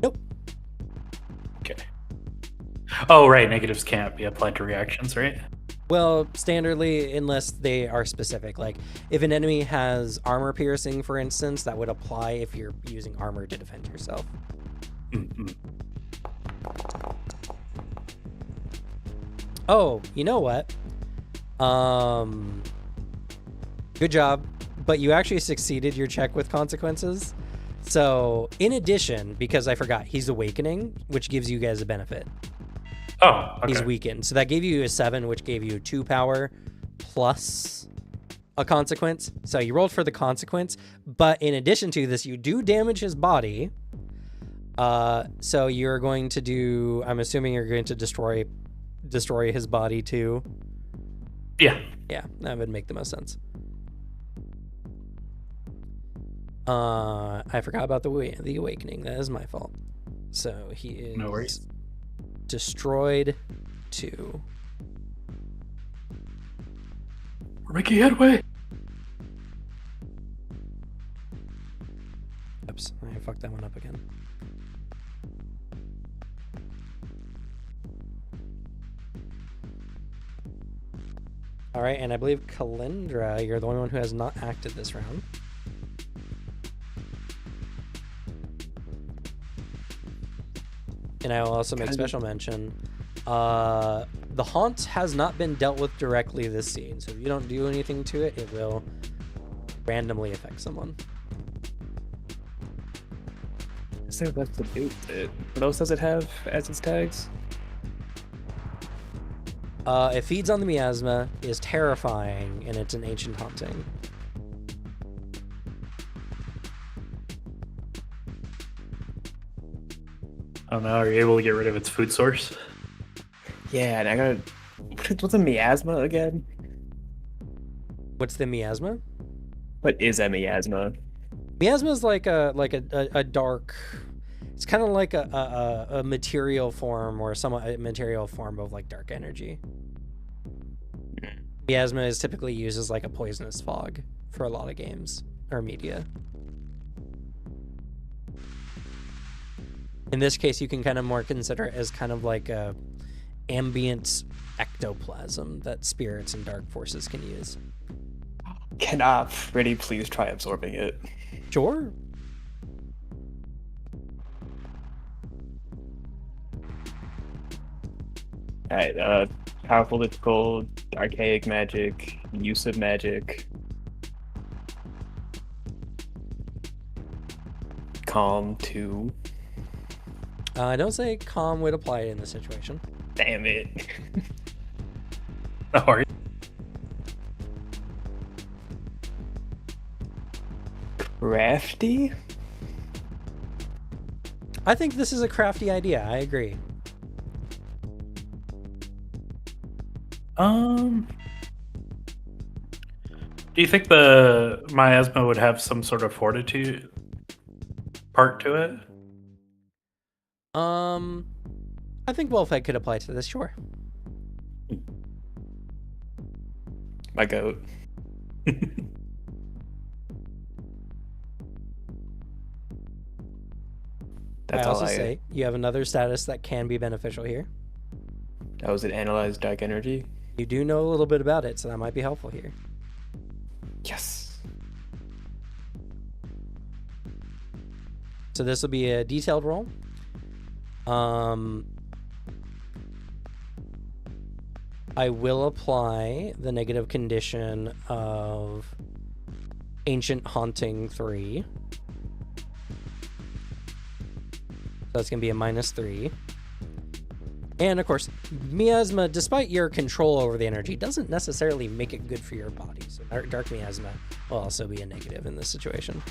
Nope.
Okay. Oh, right. Negatives can't be applied to reactions, right?
Well, standardly, unless they are specific. Like, if an enemy has armor piercing, for instance, that would apply if you're using armor to defend yourself.
Mm-hmm.
Oh, you know what? Good job, but you actually succeeded your check with consequences. So, in addition, because I forgot, he's awakening, which gives you guys a benefit.
Oh, okay.
He's weakened. So that gave you a 7, which gave you 2 power plus a consequence. So you rolled for the consequence, but in addition to this, you do damage his body. So you're going to do, I'm assuming you're going to destroy his body too.
Yeah.
Yeah, that would make the most sense. I forgot about the awakening. That is my fault. So he is
No worries.
destroyed 2.
We're making headway.
Oops, I fucked that one up again. All right, and I believe Kalindra, you're the only one who has not acted this round. And I will also make special mention. The haunt has not been dealt with directly this scene, so if you don't do anything to it, it will randomly affect someone.
Is there left to do with it? What else does it have as its tags?
It feeds on the miasma, is terrifying, and it's an ancient haunting.
I don't know. Are you able to get rid of its food source?
Yeah, and I gotta. What's a miasma again?
What's the miasma?
What is a miasma?
Miasma is like a dark. It's kind of like a material form or somewhat a material form of like dark energy. Miasma is typically used as like a poisonous fog for a lot of games or media. In this case, you can kind of more consider it as kind of like a ambient ectoplasm that spirits and dark forces can use.
Can I pretty please try absorbing it?
Sure.
Alright, powerful, difficult, archaic magic, use of magic. Calm 2.
I don't say calm would apply in this situation.
Damn it.
How are you?
Crafty?
I think this is a crafty idea. I agree.
Do you think the miasma would have some sort of fortitude part to it?
I think Wolfhead could apply to this, sure.
My goat. That's
I
all
also
I
say you have another status that can be beneficial here.
That was it. Analyze dark energy.
You do know a little bit about it, so that might be helpful here.
Yes.
So this will be a detailed roll. I will apply the negative condition of Ancient Haunting 3. That's going to be a -3. And of course, miasma, despite your control over the energy, doesn't necessarily make it good for your body. So dark miasma will also be a negative in this situation.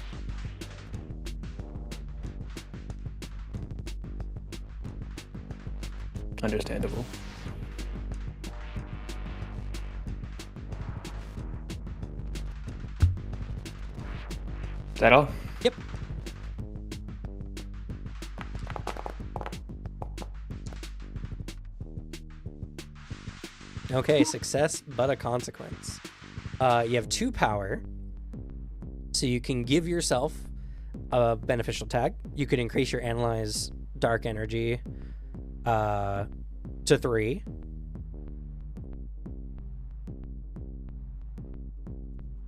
Understandable. Is that all?
Yep. Okay, success, but a consequence. You have 2 power, so you can give yourself a beneficial tag. You could increase your analyze dark energy to 3.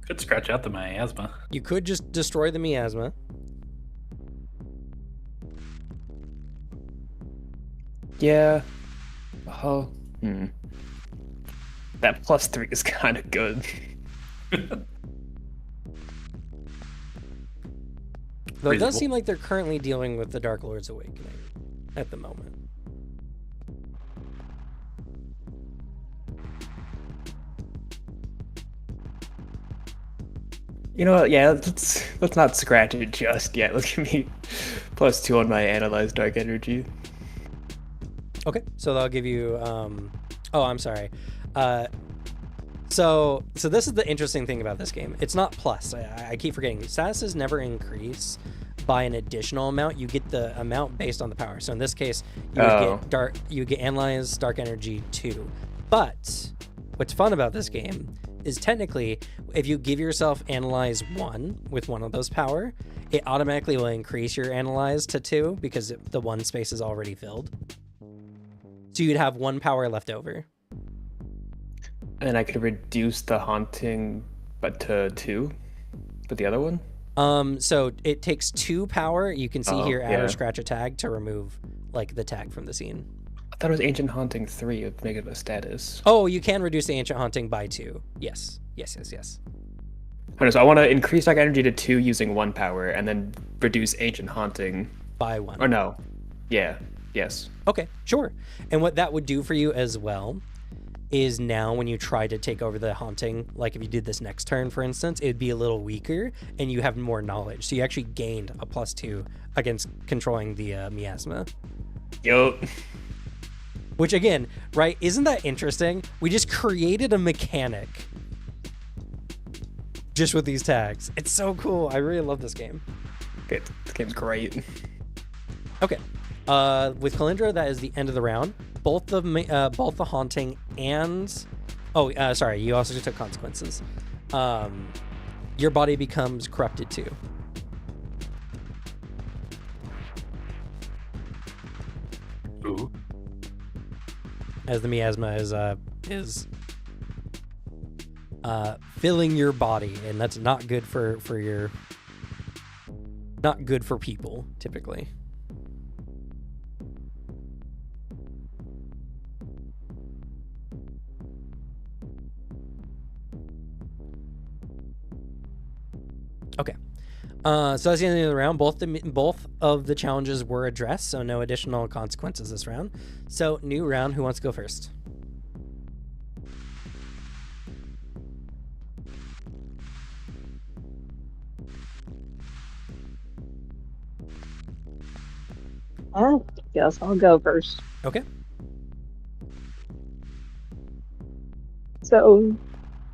Could scratch out the miasma.
You could just destroy the miasma.
Yeah. Oh. That +3 is kind of good.
Though it does
Reasonable.
seem like they're currently dealing with the Dark Lord's Awakening at the moment.
You know what? Yeah, let's not scratch it just yet. Let's give me +2 on my analyze dark energy.
Okay, so that'll give you oh, I'm sorry. So this is the interesting thing about this game. It's not plus. I keep forgetting. Statuses never increase by an additional amount. You get the amount based on the power. So in this case, you would get analyze dark energy 2. But what's fun about this game is technically if you give yourself analyze 1 with one of those power, it automatically will increase your analyze to 2 because the 1 space is already filled. So you'd have 1 power left over.
And I could reduce the haunting, but to 2, but the other one.
So it takes 2 power. You can see here, add
yeah.
or scratch a tag to remove like the tag from the scene.
I thought it was ancient haunting 3 would make it a status.
Oh, you can reduce the ancient haunting by 2. Yes.
Okay, so I want to increase dark energy to 2 using 1 power, and then reduce ancient haunting
By 1.
Or no, yeah, yes.
Okay, sure. And what that would do for you as well is now when you try to take over the haunting, like if you did this next turn, for instance, it'd be a little weaker and you have more knowledge. So you actually gained a +2 against controlling the miasma.
Yup.
Which again, right, isn't that interesting? We just created a mechanic just with these tags. It's so cool. I really love this game.
This game's great.
Okay. With Kalindra, that is the end of the round. Both the haunting and sorry, you also took consequences. Your body becomes corrupted too.
Ooh.
As the miasma is filling your body, and that's not good for people typically. Okay. So that's the end of the round. Both of the challenges were addressed, so no additional consequences this round. So new round. Who wants to go first?
I guess I'll go first.
Okay.
So,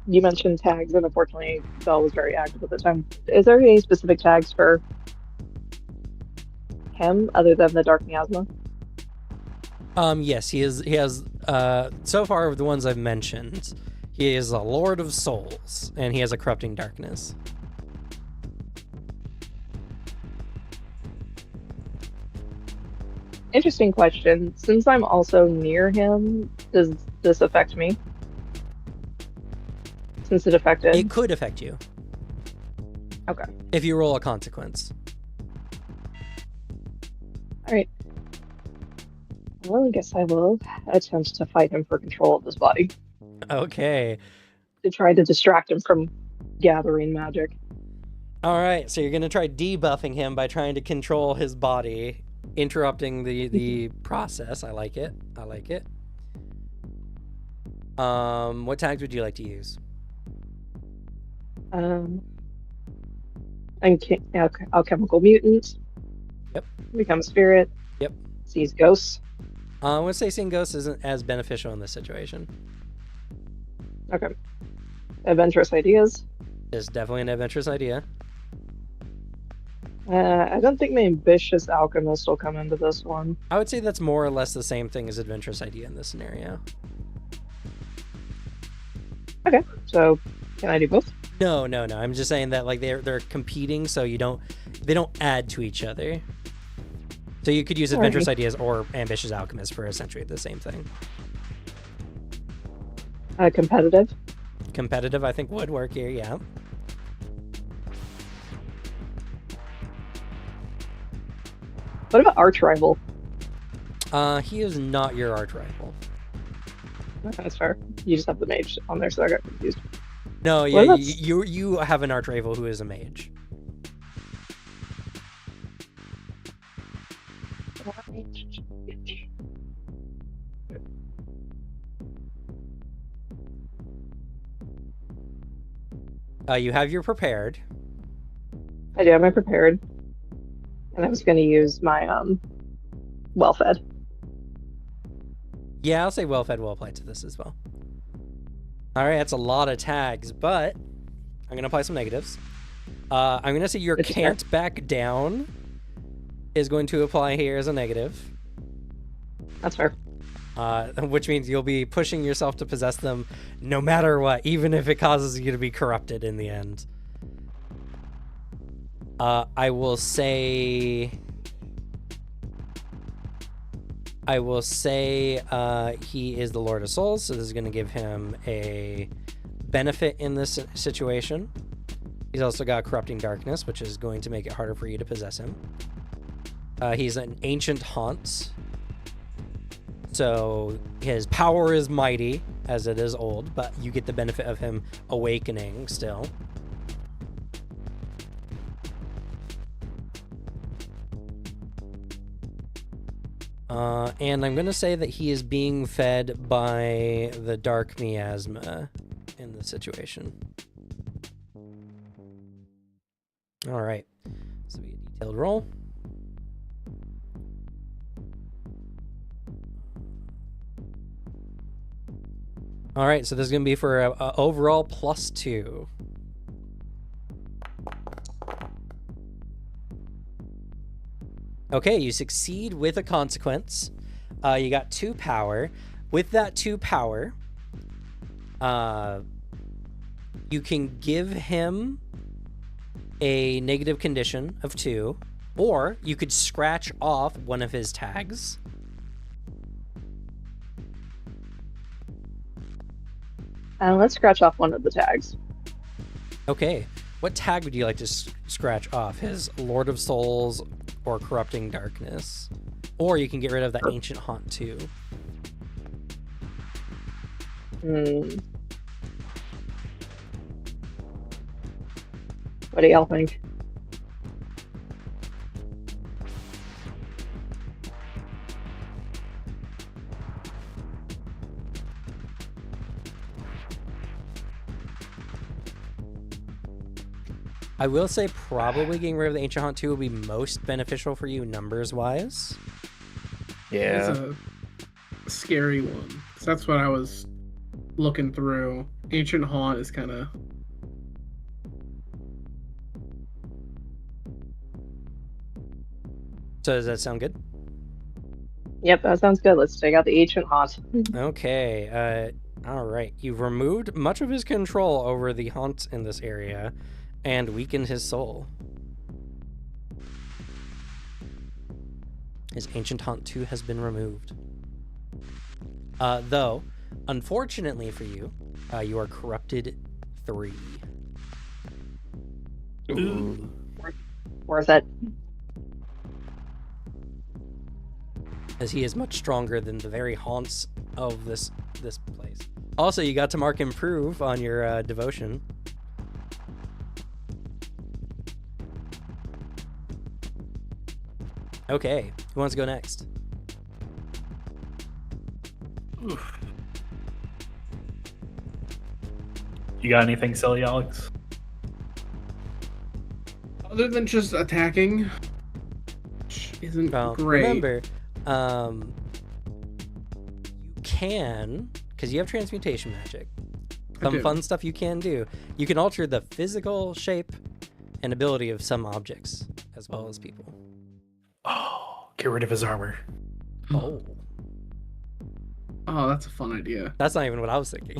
you mentioned tags, and unfortunately, Belle was very active at the time. Is there any specific tags for him other than the dark miasma?
Yes, he has so far of the ones I've mentioned, he is a Lord of Souls, and he has a corrupting darkness.
Interesting question. Since I'm also near him, does this affect me? Since it affected.
It could affect you.
Okay.
If you roll a consequence.
Alright. Well, I guess I will attempt to fight him for control of his body.
Okay.
To try to distract him from gathering magic.
All right, so you're going to try debuffing him by trying to control his body, interrupting the process. I like it. I like it. What tags would you like to use?
Alchemical mutant.
Yep.
Become a spirit.
Yep.
Sees ghosts.
I would say seeing ghosts isn't as beneficial in this situation.
Okay. Adventurous ideas.
It's definitely an adventurous idea.
I don't think my ambitious alchemist will come into this one.
I would say that's more or less the same thing as adventurous idea in this scenario.
Okay, so can I do both?
No. I'm just saying that like they're competing, so they don't add to each other. So you could use adventurous ideas or ambitious alchemist for essentially the same thing.
Competitive.
Competitive, I think, would work here. Yeah.
What about arch rival?
He is not your arch rival.
Okay, that's fair. You just have the mage on there, so I got confused.
No,
What
yeah,
about
you have an arch rival who is a mage. You have your prepared.
I do have my prepared. And I was going to use my well-fed.
Yeah, I'll say well-fed, well-applied to this as well. All right, that's a lot of tags, but I'm going to apply some negatives. I'm going to say your
Good to
can't back down is going to apply here as a negative.
That's fair.
Which means you'll be pushing yourself to possess them no matter what, even if it causes you to be corrupted in the end. I will say he is the Lord of Souls, so this is going to give him a benefit in this situation. He's also got Corrupting Darkness, which is going to make it harder for you to possess him. He's an Ancient Haunt, so his power is mighty, as it is old, but you get the benefit of him awakening still. And I'm going to say that he is being fed by the dark miasma in this situation. All right. So we get a detailed roll. All right, so this is going to be for a overall +2. Okay, you succeed with a consequence. You got 2 power. With that 2 power, you can give him a negative condition of 2, or you could scratch off one of his tags.
Let's scratch off one of the tags.
Okay, what tag would you like to scratch off? His Lord of Souls or Corrupting Darkness? Or you can get rid of the Ancient Haunt too.
What do y'all think?
I will say probably getting rid of the Ancient Haunt 2 will be most beneficial for you numbers-wise.
Yeah.
It's a scary one. So that's what I was looking through. Ancient Haunt is kind of...
So does that sound good?
Yep, that sounds good. Let's take out the Ancient Haunt.
Okay, all right. You've removed much of his control over the haunts in this area and weakened his soul. His Ancient Haunt 2 has been removed. Though, unfortunately for you, you are corrupted 3.
Ooh.
Worth it.
As he is much stronger than the very haunts of this place. Also, you got to mark improve on your devotion. Okay, who wants to go next?
Oof. You got anything silly, Alex?
Other than just attacking, which isn't great.
Remember, you can, because you have transmutation magic, some fun stuff you can do. You can alter the physical shape and ability of some objects as well as people.
Oh, get rid of his armor.
Oh,
Oh, that's a fun idea.
that's not even what I was thinking.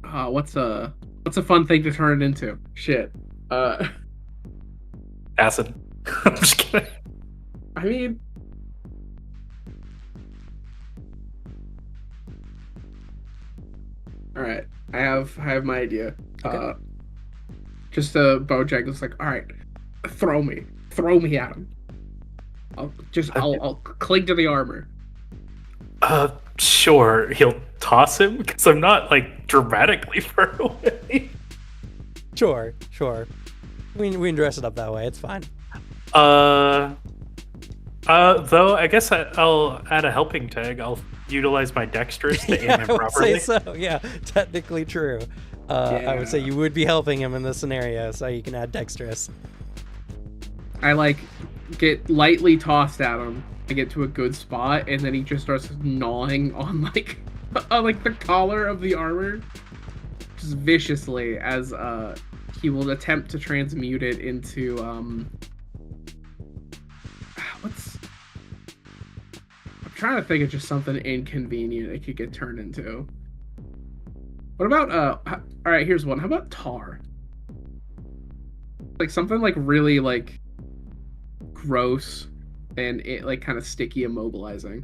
What's a fun thing to turn it into? Shit.
Acid. I'm just kidding.
I mean, all right. I have my idea.
Okay.
Just Bojack was like, all right, throw me at him. I'll cling to the armor.
Sure. He'll toss him because I'm not like dramatically far away.
Sure. We can dress it up that way. It's fine.
Though I guess I'll add a helping tag. I'll utilize my dexterous to aim
Yeah,
him
I would
properly.
say so. Yeah, technically true. I would say you would be helping him in this scenario, so you can add dexterous.
I like get lightly tossed at him. I get to a good spot, and then he just starts gnawing on like the collar of the armor, just viciously as he will attempt to transmute it into what's. I'm trying to think of just something inconvenient it could get turned into. What about all right, here's one. How about tar? Like something like really like gross and it like kind of sticky, immobilizing.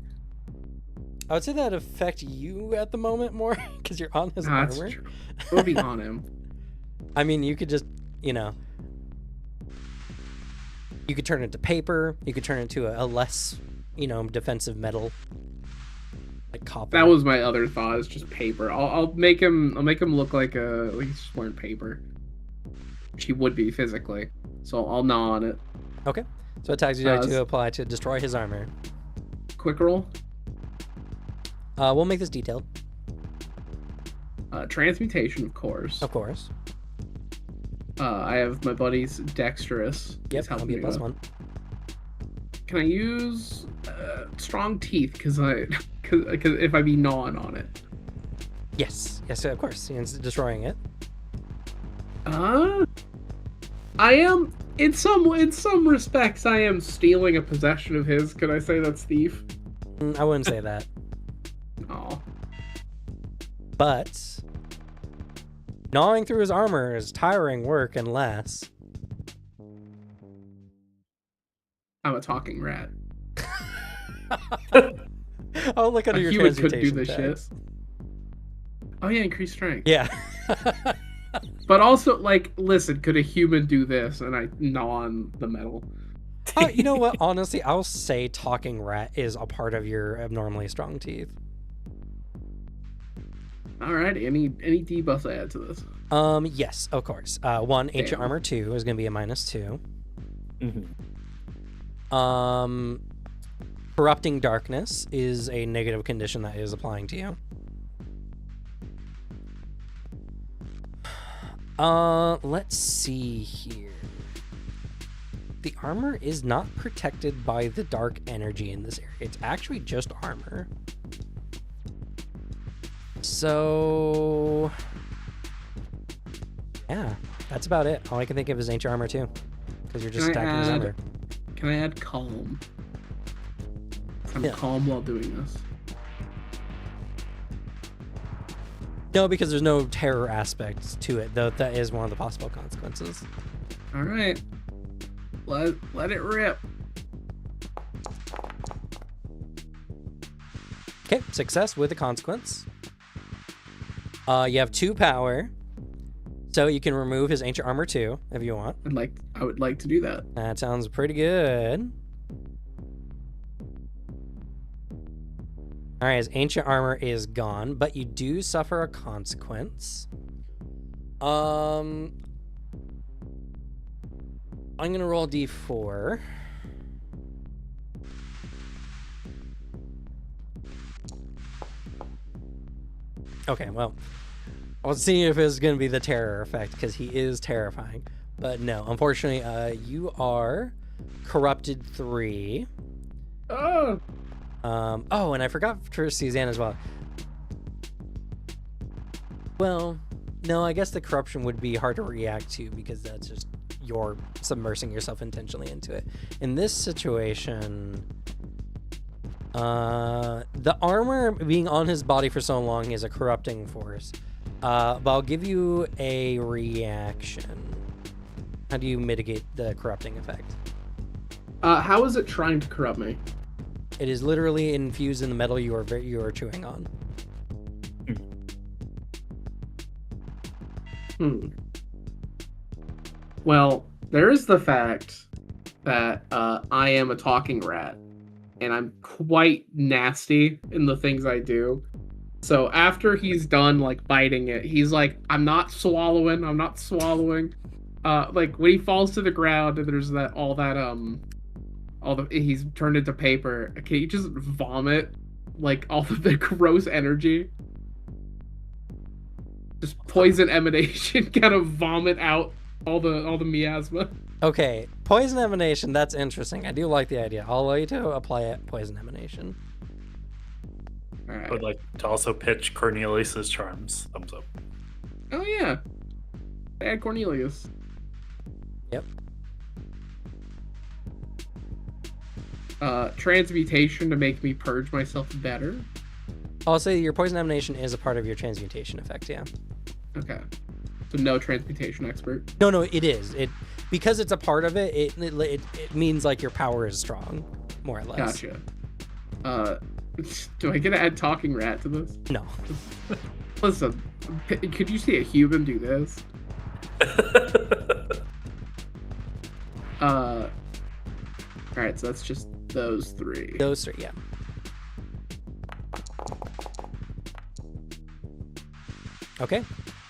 I would say that affect you at the moment more because you're on his
That's
armor.
true. It'll be on him.
I mean, you could just, you could turn it to paper. You could turn it into a less, defensive metal, like copper.
That was my other thought. Is just paper. I'll make him look like he's just wearing paper, which he would be physically. So I'll gnaw on it.
Okay. So what tags would you like to apply to destroy his armor?
Quick roll.
We'll make this detailed.
Transmutation, of course.
Of course.
I have my buddy's dexterous.
Yep,
He's
that'll be a
helping me
+1.
Can I use strong teeth? Because if I be gnawing on it.
Yes, of course. It's destroying it.
I am in some respects I am stealing a possession of his. Could I say that's thief?
I wouldn't say that.
Oh.
But gnawing through his armor is tiring work unless
I'm a talking rat.
oh, look under
A
your
human could
transmutation
do this
tags.
shit. Oh yeah, increased strength.
Yeah.
But also, like, listen, could a human do this? And I gnaw on the metal.
You know what? Honestly, I'll say talking rat is a part of your abnormally strong teeth.
All right, any debuffs I add to this?
Yes, of course. 1 ancient
Damn.
armor, 2 is going to be a -2.
Mm-hmm.
Corrupting darkness is a negative condition that is applying to you. Let's see here. The armor is not protected by the dark energy in this area. It's actually just armor. So yeah, that's about it. All I can think of is ancient armor too, because you're just
Can I
stacking his
add-
armor.
Can I add calm? I'm
Yeah.
calm while doing this.
No, because there's no terror aspect to it, though that is one of the possible consequences.
All right, let it rip.
Okay, success with a consequence. You have 2 power, so you can remove his ancient armor too, if you want.
I would like to do that.
That sounds pretty good. All right, his ancient armor is gone, but you do suffer a consequence. I'm gonna roll d4. Okay, well, I was seeing if it was gonna be the terror effect because he is terrifying, but no. Unfortunately, you are corrupted 3.
Oh,
Oh, and I forgot for Suzanne as well. Well, no, I guess the corruption would be hard to react to because that's just you're submersing yourself intentionally into it. In this situation, the armor being on his body for so long is a corrupting force. But I'll give you a reaction. How do you mitigate the corrupting effect?
how is it trying to corrupt me?
It is literally infused in the metal you are chewing on.
Well, there is the fact that I am a talking rat, and I'm quite nasty in the things I do. So after he's done like biting it, he's like, I'm not swallowing. Like when he falls to the ground and there's he's turned into paper. Can you just vomit like all of the gross energy? Just poison emanation, kind of vomit out all the miasma.
Okay, poison emanation, that's interesting. I do like the idea. I'll allow you to apply it, poison emanation.
All
I
right.
would like to also pitch Cornelius's charms. Thumbs up.
Oh yeah. Bad Cornelius.
Yep.
Transmutation to make me purge myself better.
I'll say your poison emanation is a part of your transmutation effect, yeah.
Okay. So no transmutation expert.
No, it is. Because it's a part of it, it means like your power is strong, more or less.
Gotcha. Do I get to add talking rat to this?
No.
Listen, could you see a human do this? Alright, so that's just those 3.
Those 3, yeah. Okay.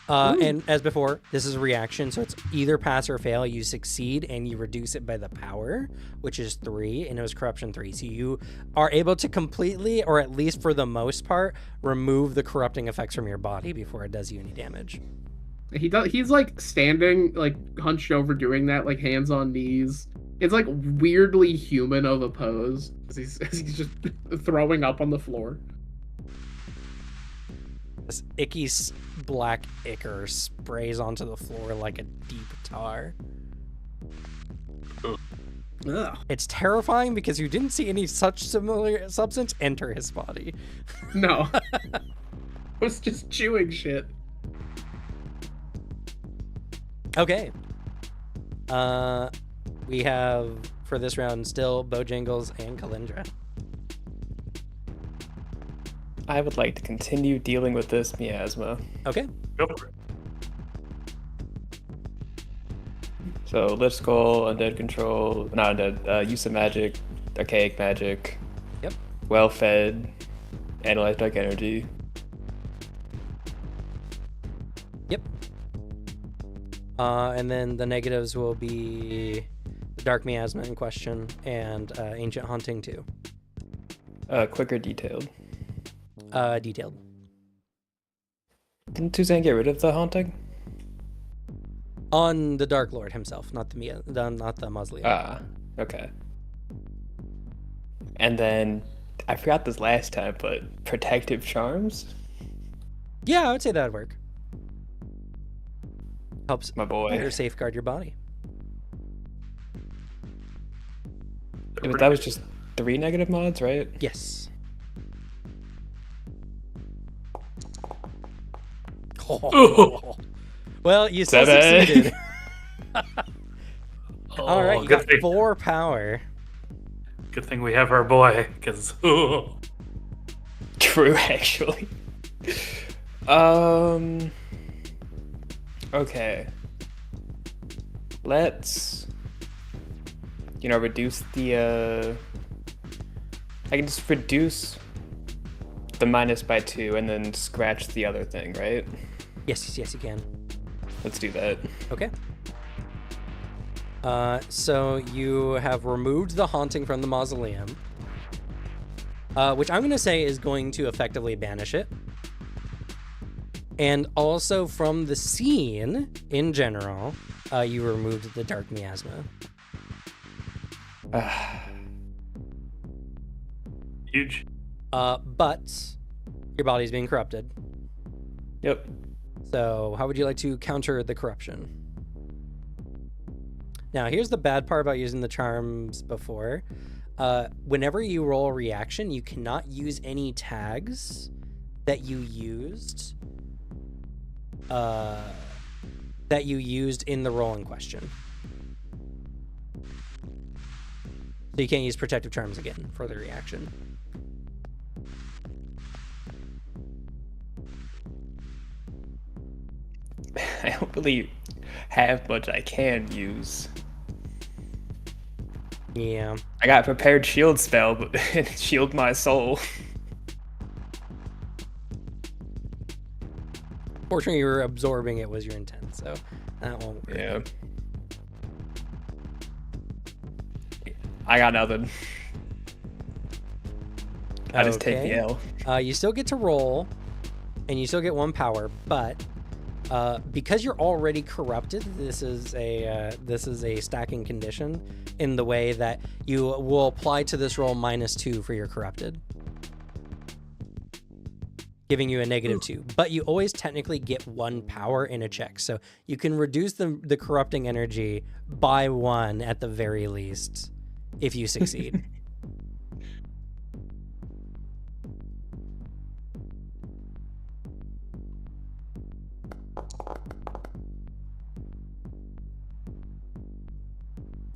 And as before, this is a reaction, so it's either pass or fail. You succeed and you reduce it by the power, which is 3, and it was corruption 3. So you are able to completely, or at least for the most part, remove the corrupting effects from your body before it does you any damage.
He's like standing, like hunched over doing that, like hands on knees. It's like weirdly human of a pose as he's just throwing up on the floor.
This icky black ichor sprays onto the floor like a deep tar.
Ugh.
It's terrifying because you didn't see any such similar substance enter his body.
No. I was just chewing shit.
Okay. We have, for this round, still Bojangles and Kalindra.
I would like to continue dealing with this miasma.
Okay.
Go for it.
So Lich Skull, Undead Control, not Undead, use of magic, Archaic magic.
Yep.
Well fed, Analyze Dark Energy.
Yep. And then the negatives will be the Dark Miasma in question and Ancient Haunting too.
Quicker Detailed.
Detailed.
Didn't Suzanne get rid of the Haunting?
On the Dark Lord himself, not the Mausoleum.
Ah, okay. And then, I forgot this last time, but Protective Charms?
Yeah, I would say that would work. Helps
My boy.
better safeguard your body.
Yeah, but that was just 3 negative mods, right?
Yes. Well, you still
7.
succeeded. All right, you
good
got
thing,
4 power.
good thing we have our boy, because
True, actually. Okay. Let's, reduce the, I can just reduce the minus by 2 and then scratch the other thing, right?
Yes, you can.
Let's do that.
Okay. So you have removed the haunting from the mausoleum, which I'm going to say is going to effectively banish it. And also from the scene in general, you removed the dark miasma.
huge.
But your body's being corrupted.
Yep.
So how would you like to counter the corruption? Now, here's the bad part about using the charms before. Whenever you roll a reaction, you cannot use any tags that you used in the roll in question. So you can't use protective charms again for the reaction.
I don't really have much I can use.
Yeah.
I got prepared shield spell, but it shield my soul.
Fortunately, you were absorbing it was your intent, so that won't work.
Yeah. I got nothing. I just take the
Okay.
L.
You still get to roll, and you still get 1 power, but because you're already corrupted, this is a stacking condition in the way that you will apply to this roll -2 for your corrupted, giving you a -2. But you always technically get 1 power in a check, so you can reduce the corrupting energy by 1 at the very least if you succeed.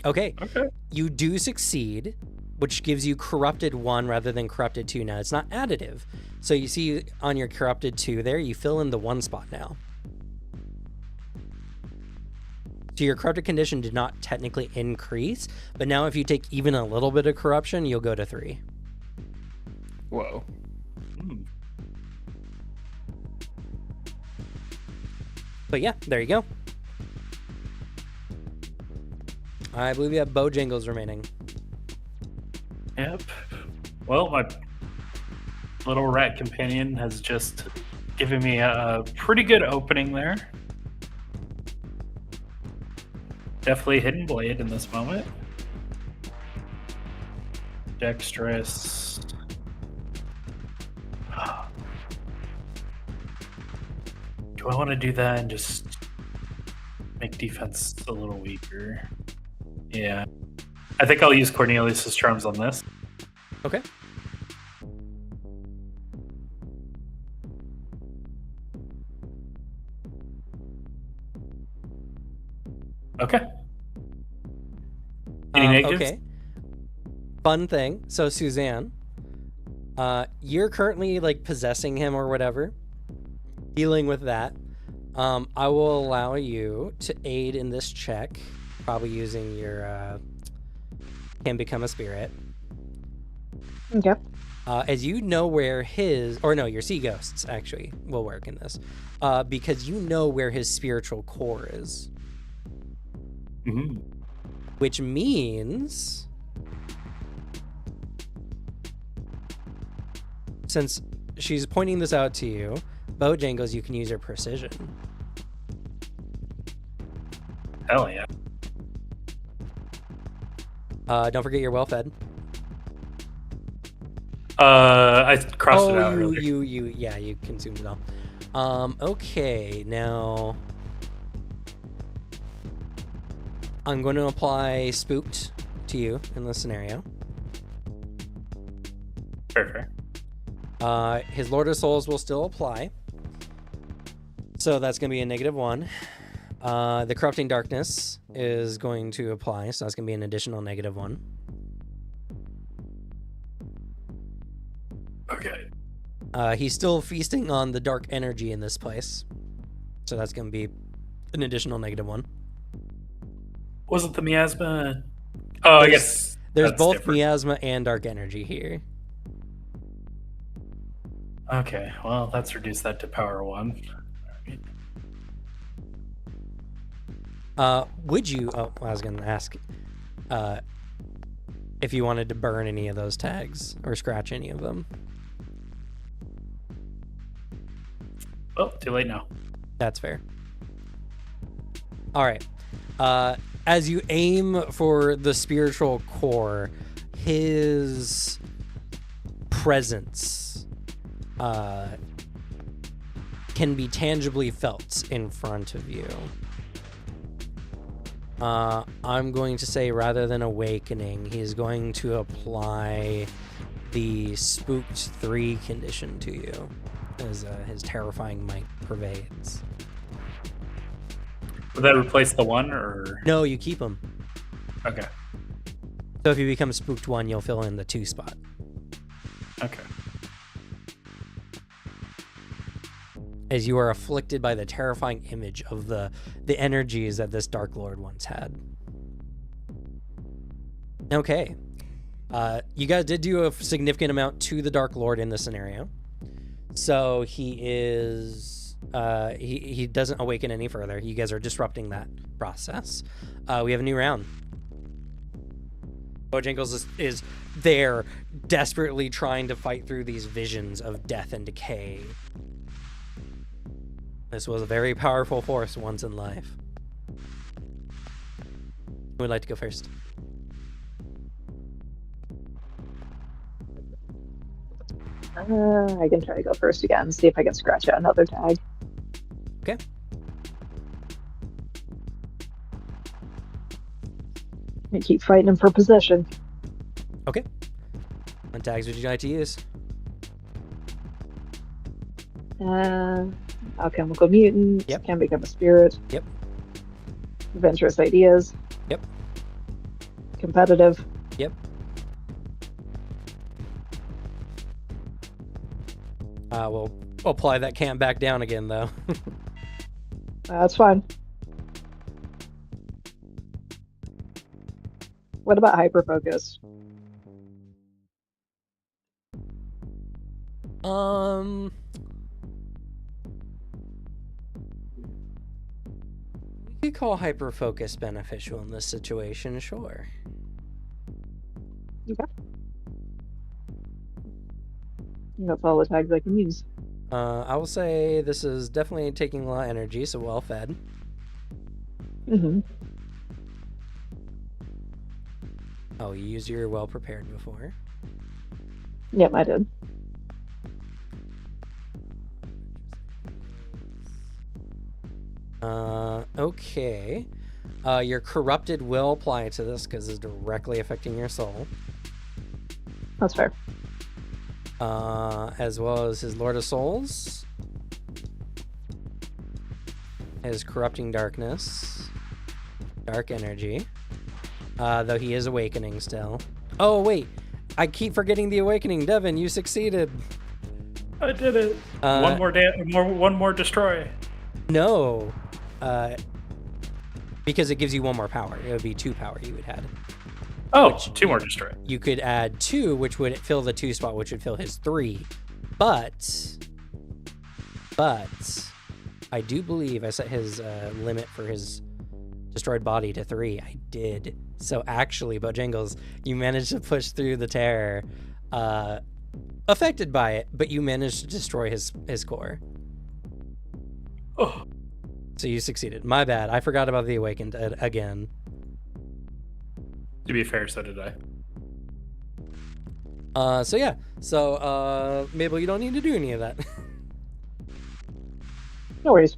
Okay. You do succeed, which gives you corrupted 1 rather than corrupted 2. Now, it's not additive. So you see on your corrupted 2 there, you fill in the 1 spot now. So your corrupted condition did not technically increase, but now if you take even a little bit of corruption, you'll go to 3.
Whoa.
But yeah, there you go. I believe you have Bojangles remaining.
Yep. Well, my little rat companion has just given me a pretty good opening there. Definitely hidden blade in this moment. Dexterous. do I want to do that and just make defense a little weaker? Yeah. I think I'll use Cornelius's charms on this.
Okay.
Okay. Any negatives?
Okay. Fun thing. So Suzanne, you're currently like possessing him or whatever, dealing with that. I will allow you to aid in this check, probably using your can become a spirit.
Okay.
As you know where your sea ghosts actually will work in this, because you know where his spiritual core is.
Mm-hmm.
Which means, since she's pointing this out to you, Bojangles, you can use your precision.
Hell yeah.
Don't forget you're well fed.
I crossed it out earlier.
You consumed it all. Okay, now I'm going to apply Spooked to you in this scenario.
Fair.
His Lord of Souls will still apply. So that's going to be a -1. The Corrupting Darkness is going to apply, so that's going to be an additional -1.
Okay.
He's still feasting on the dark energy in this place. So that's going to be an additional -1.
Wasn't the miasma? Oh, I guess
There's
that's
both
different.
miasma and dark energy here.
Okay, well, let's reduce that to power 1.
Would you? Oh, I was going to ask if you wanted to burn any of those tags or scratch any of them.
Well, too late now.
That's fair. All right. As you aim for the spiritual core, his presence can be tangibly felt in front of you. I'm going to say, rather than awakening, he's going to apply the Spooked 3 condition to you, as his terrifying might pervades.
Would that replace the 1, or?
No, you keep him.
Okay.
So if you become Spooked 1, you'll fill in the 2 spot.
Okay.
As you are afflicted by the terrifying image of the energies that this Dark Lord once had. Okay. You guys did do a significant amount to the Dark Lord in this scenario. So he is... he doesn't awaken any further. You guys are disrupting that process. We have a new round. Bojangles is there, desperately trying to fight through these visions of death and decay. This was a very powerful force once in life. Who would like to go first?
I can try to go first again, see if I can scratch out another tag.
Okay.
I keep fighting him for possession.
Okay. What tags would you like to use?
Alchemical mutant.
Yep.
Can become a spirit.
Yep.
Adventurous ideas.
Yep.
Competitive.
Yep. We'll apply that can't back down again, though.
That's fine. What about hyper focus?
We could call hyper focus beneficial in this situation, sure.
Okay. That's all the tags I can use.
I will say this is definitely taking a lot of energy, so well fed.
Mm-hmm.
Oh, you used your well prepared before.
Yep, I did.
Okay. Your corrupted will apply to this because it's directly affecting your soul.
That's fair.
As well as his Lord of Souls. His corrupting darkness. Dark energy. Though he is awakening still. Oh, wait. I keep forgetting the awakening. Devin, you succeeded.
I did it. One more destroy.
No. Because it gives you one more power. It would be 2 power you would add.
Oh, 2 more destroy.
You could add 2, which would fill the 2 spot, which would fill his 3. But I do believe I set his limit for his destroyed body to 3. I did. So actually, Bojangles, you managed to push through the terror, affected by it, but you managed to destroy his core.
Oh.
So you succeeded. My bad. I forgot about the awakened again.
To be fair, so did I.
So yeah. So Mabel, you don't need to do any of that.
No worries.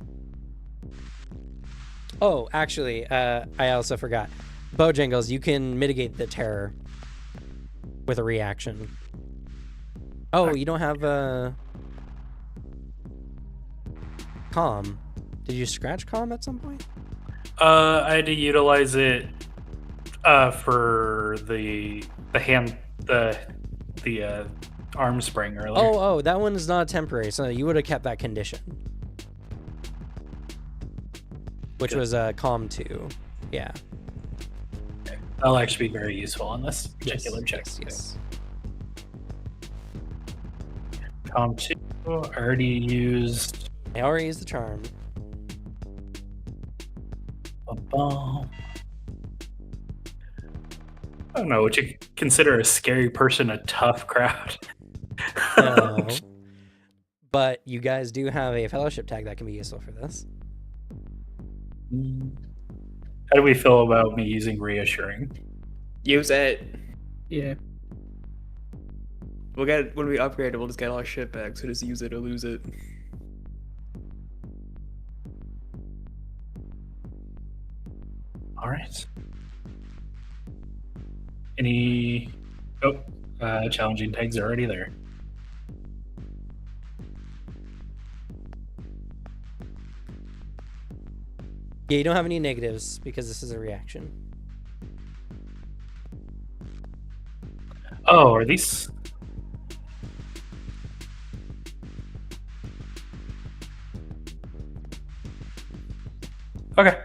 Oh, actually, I also forgot. Bojangles, you can mitigate the terror with a reaction. Oh, you don't have calm. Did you scratch calm at some point?
I had to utilize it for the arm spring earlier.
Oh, that one is not temporary, so you would have kept that condition. Which was calm 2. Yeah.
That'll actually be very useful on this particular check.
Yes.
Calm 2, I already used.
I already used the charm.
I don't know, would you consider a scary person a tough crowd?
No. But you guys do have a fellowship tag that can be useful for this.
How do we feel about me using reassuring?
Use it.
Yeah.
We'll get when we upgrade it. We'll just get all our shit back. So just use it or lose it.
All right. Any? Oh, challenging tags are already there.
Yeah, you don't have any negatives because this is a reaction.
Oh, are these? Okay.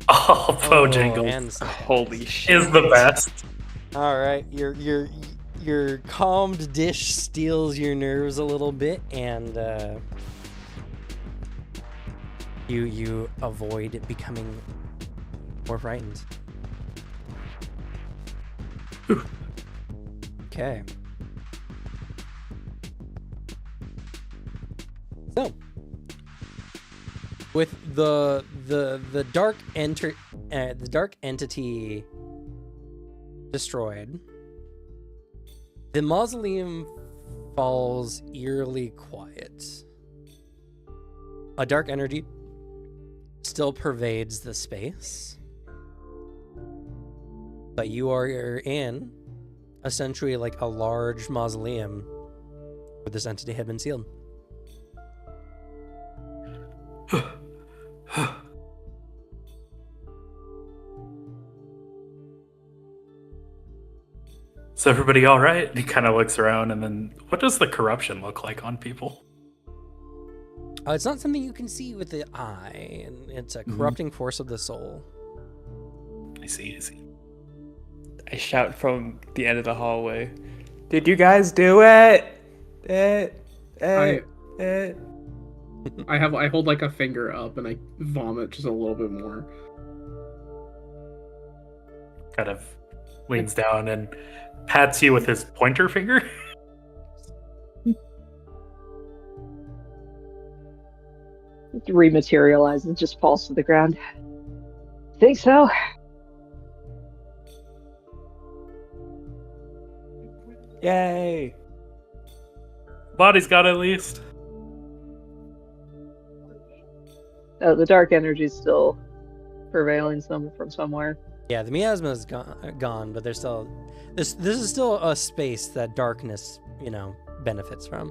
Oh, Bojangles
and
Holy shit.
is the best.
all right, your calmed dish steals your nerves a little bit, and you avoid becoming more frightened. Okay. So, with the dark the dark entity destroyed, the mausoleum falls eerily quiet. A dark energy still pervades the space, but you are in essentially like a large mausoleum where this entity had been sealed.
Is everybody all right? He kind of looks around, and then what does the corruption look like on people?
It's not something you can see with the eye, and it's a corrupting force of the soul.
I see.
I shout from the end of the hallway. Did you guys do it?
I hold like a finger up and I vomit just a little bit more.
Kind of leans down and pats you with his pointer finger.
It rematerializes and just falls to the ground. Think so?
Yay!
Body's got it at least.
The dark energy is still prevailing from somewhere.
Yeah, the miasma is gone, but there's still this is still a space that darkness, benefits from.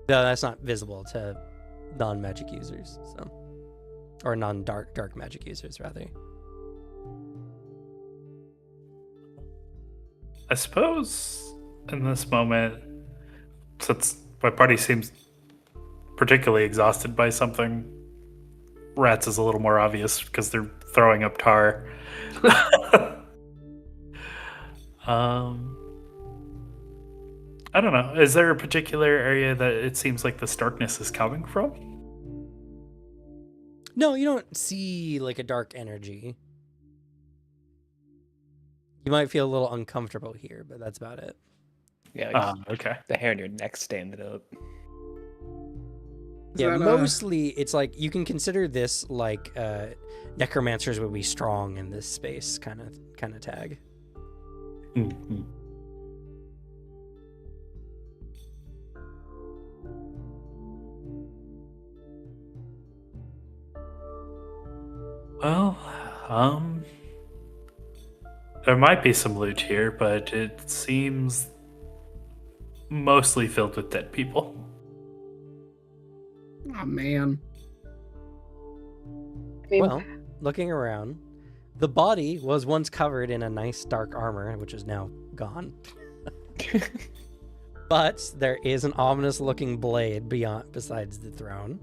Though that's not visible to non-magic users, so, or non-dark magic users rather.
I suppose in this moment, since my party seems particularly exhausted by something, rats is a little more obvious because they're throwing up tar. I don't know. Is there a particular area that it seems like this darkness is coming from?
No, you don't see like a dark energy. You might feel a little uncomfortable here, but that's about it.
Yeah, like
Okay.
the hair on your neck standing up.
Yeah, mostly it's like you can consider this like necromancers would be strong in this space kind of tag.
Mm-hmm. Well, there might be some loot here, but it seems mostly filled with dead people.
Oh man.
I mean,
Well, looking around, the body was once covered in a nice dark armor, which is now gone. But there is an ominous looking blade besides the throne.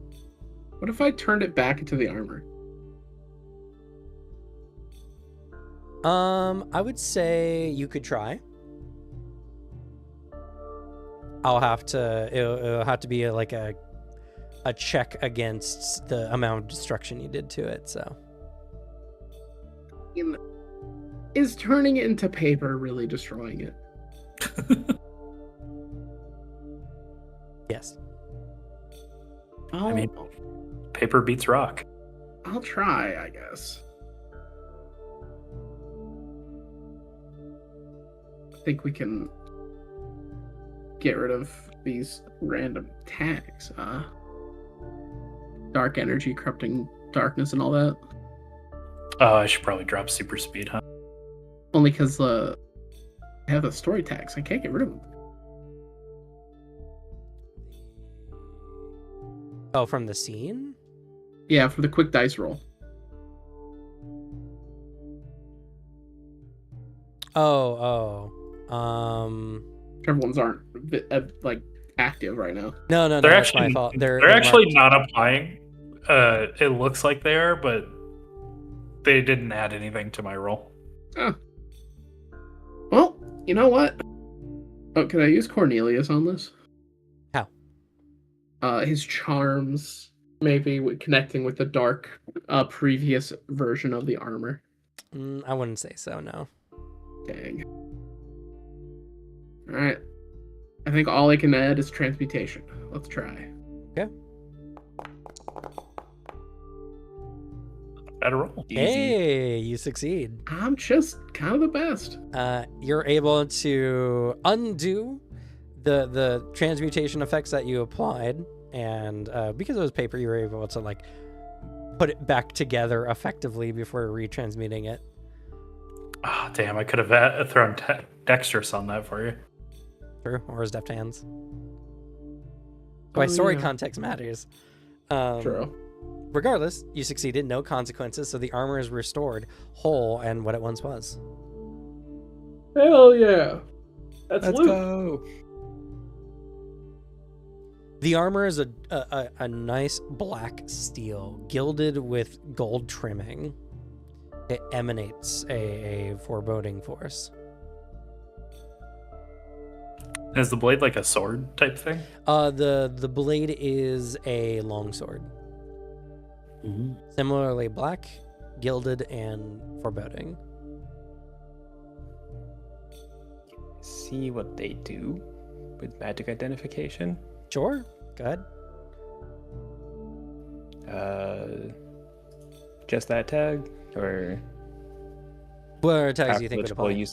What if I turned it back into the armor?
I would say you could try. It'll have to be like a check against the amount of destruction you did to it, so.
Is turning it into paper really destroying it?
Yes.
I mean, paper beats rock.
I'll try, I guess. I think we can get rid of these random tags. Dark energy, corrupting darkness, and all that.
Oh, I should probably drop super speed, huh?
Only because I have the story tags. I can't get rid of them.
Oh, from the scene?
Yeah, for the quick dice roll. Whichever ones aren't like active right now.
No,
They're
that's
actually
my fault.
they're
They're
actually
marked.
not applying. It looks like they are, but they didn't add anything to my roll.
Oh. Well, you know what? Oh, can I use Cornelius on this?
How?
His charms, maybe connecting with the dark previous version of the armor.
I wouldn't say so, no.
Dang. Alright. I think all I can add is transmutation. Let's try.
Okay.
Better roll.
Hey, you succeed.
I'm just kind of the best.
You're able to undo the transmutation effects that you applied, and because it was paper, you were able to like put it back together effectively before retransmuting it.
Oh, damn, I could have thrown dexterous on that for you.
True, or his deft hands. Why story
yeah.
context matters.
True.
Regardless, you succeeded, no consequences, so the armor is restored whole and what it once was.
Hell yeah. Let's
go.
The armor is a nice black steel, gilded with gold trimming. It emanates a foreboding force.
Is the blade like a sword type thing?
The blade is a longsword.
Mm-hmm.
Similarly black, gilded, and foreboding.
See what they do with magic identification.
Sure, go ahead.
Just that tag, or
What other tags do you think would apply?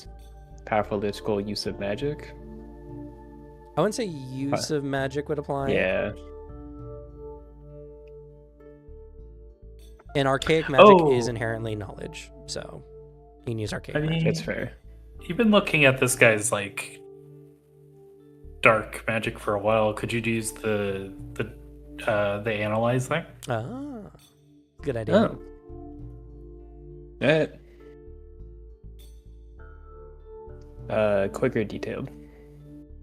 Powerful political use of magic.
I wouldn't say use of magic would apply.
Yeah.
And archaic magic is
Oh.
inherently knowledge, so you can use archaic
I mean,
magic.
That's fair.
You've been looking at this guy's like dark magic for a while. Could you use the analyze thing?
Ah, good idea.
Quick or detailed?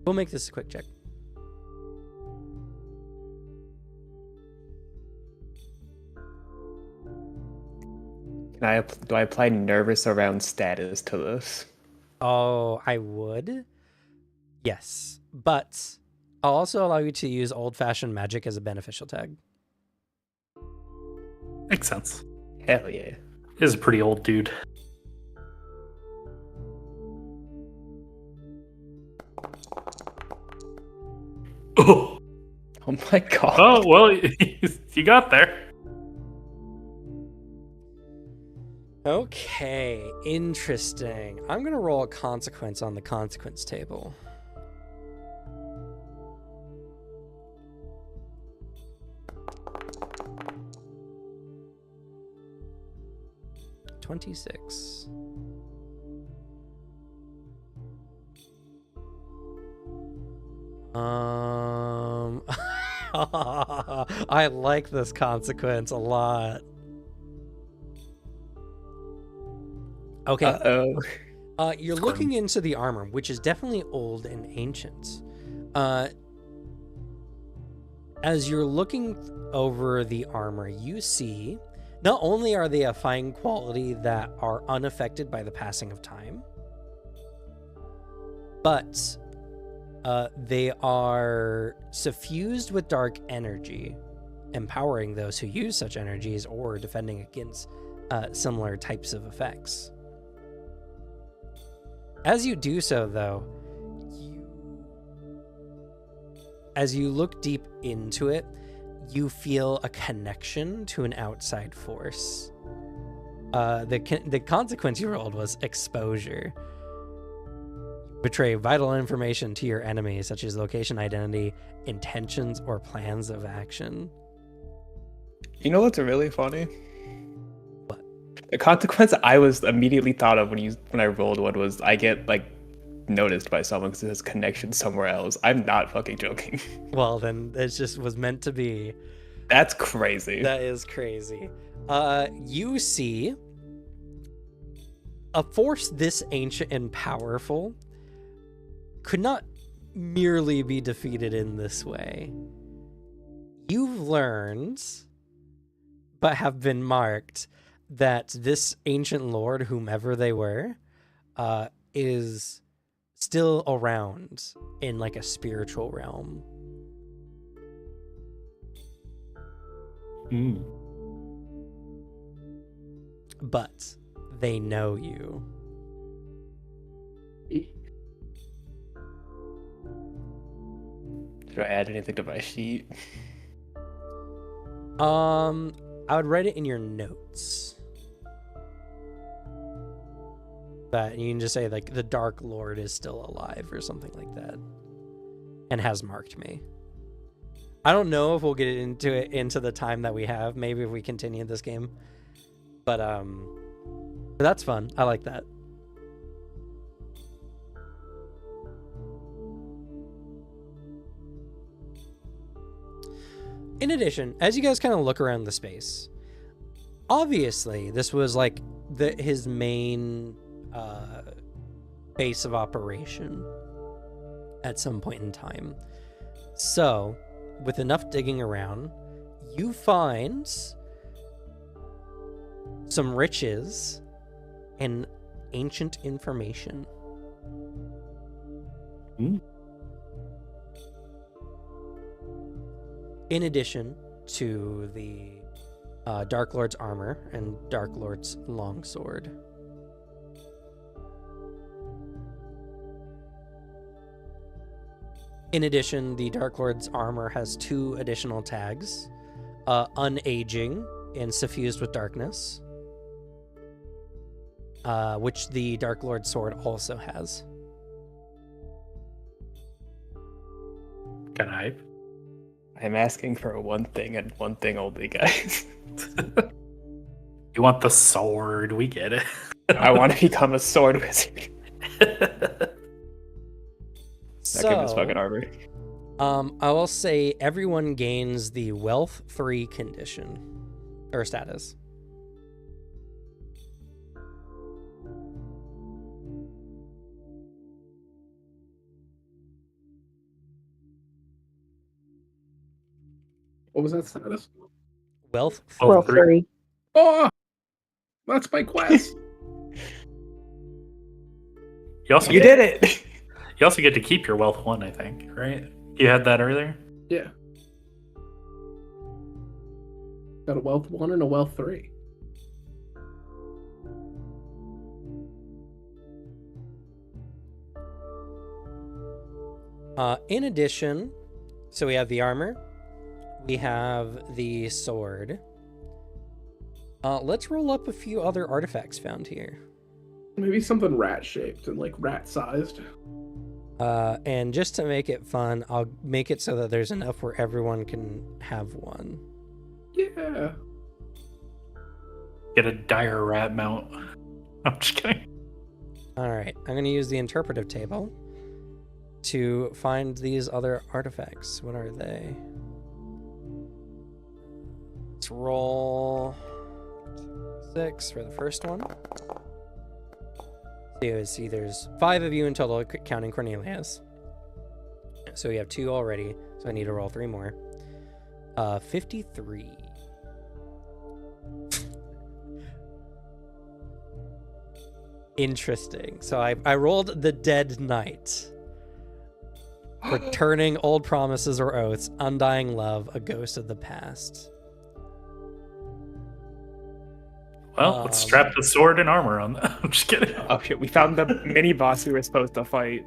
We'll make this a quick check.
Do I apply nervous around status to this?
Oh, I would. Yes, but I'll also allow you to use old-fashioned magic as a beneficial tag.
Makes sense.
Hell yeah.
He is a pretty old dude. Oh,
Oh my god.
oh well, you got there.
Okay, interesting. I'm gonna roll a consequence on the consequence table. $26. I like this consequence a lot. Okay.
Uh-oh.
You're looking into the armor, which is definitely old and ancient. As you're looking over the armor, you see not only are they a fine quality that are unaffected by the passing of time, but they are suffused with dark energy, empowering those who use such energies or defending against similar types of effects. As you do so, though, as you look deep into it, you feel a connection to an outside force. The consequence you rolled was exposure. Betray vital information to your enemy, such as location, identity, intentions, or plans of action.
You know what's really funny?
What?
The consequence I was immediately thought of when I rolled one was I get like noticed by someone because it has connection somewhere else. I'm not fucking joking.
Well, then it just was meant to be.
That's crazy.
That is crazy. You see a force this ancient and powerful could not merely be defeated in this way. You've learned, but have been marked, that this ancient lord, whomever they were, is still around in like a spiritual realm. But they know you.
Should I add anything to my sheet?
I would write it in your notes. That you can just say like the Dark Lord is still alive or something like that, and has marked me. I don't know if we'll get into the time that we have. Maybe if we continue this game, but that's fun. I like that. In addition, as you guys kind of look around the space, obviously this was like his main base of operation at some point in time. So, with enough digging around, you find some riches and ancient information. In addition to the Dark Lord's armor and Dark Lord's longsword. In addition, the Dark Lord's armor has 2 additional tags, unaging and suffused with darkness, which the Dark Lord's sword also has.
Can I?
I'm asking for one thing and one thing only, guys.
You want the sword? We get it.
I want to become a sword wizard. That goodness fucking armor.
I will say everyone gains the wealth 3 condition or status.
What was that status?
Wealth
Oh,
Well,
3.
3.
Oh, that's my quest.
You also
You
get,
did it.
You also get to keep your wealth 1, I think, right? You had that earlier.
Yeah. Got a wealth 1 and a wealth 3.
In addition, so we have the armor, we have the sword. Let's roll up a few other artifacts found here.
Maybe something rat shaped and like rat sized.
And just to make it fun, I'll make it so that there's enough where everyone can have one.
Yeah.
Get a dire rat mount. I'm just kidding.
All right, I'm going to use the interpretive table to find these other artifacts. What are they? Let's roll 6 for the first one. See, there's 5 of you in total, counting Cornelius. So we have 2 already, so I need to roll 3 more. 53. Interesting. So I rolled the Dead Knight. Returning old promises or oaths, undying love, a ghost of the past.
Well, let's strap the sword and armor on that. I'm just kidding.
Oh shit, we found the mini boss we were supposed to fight.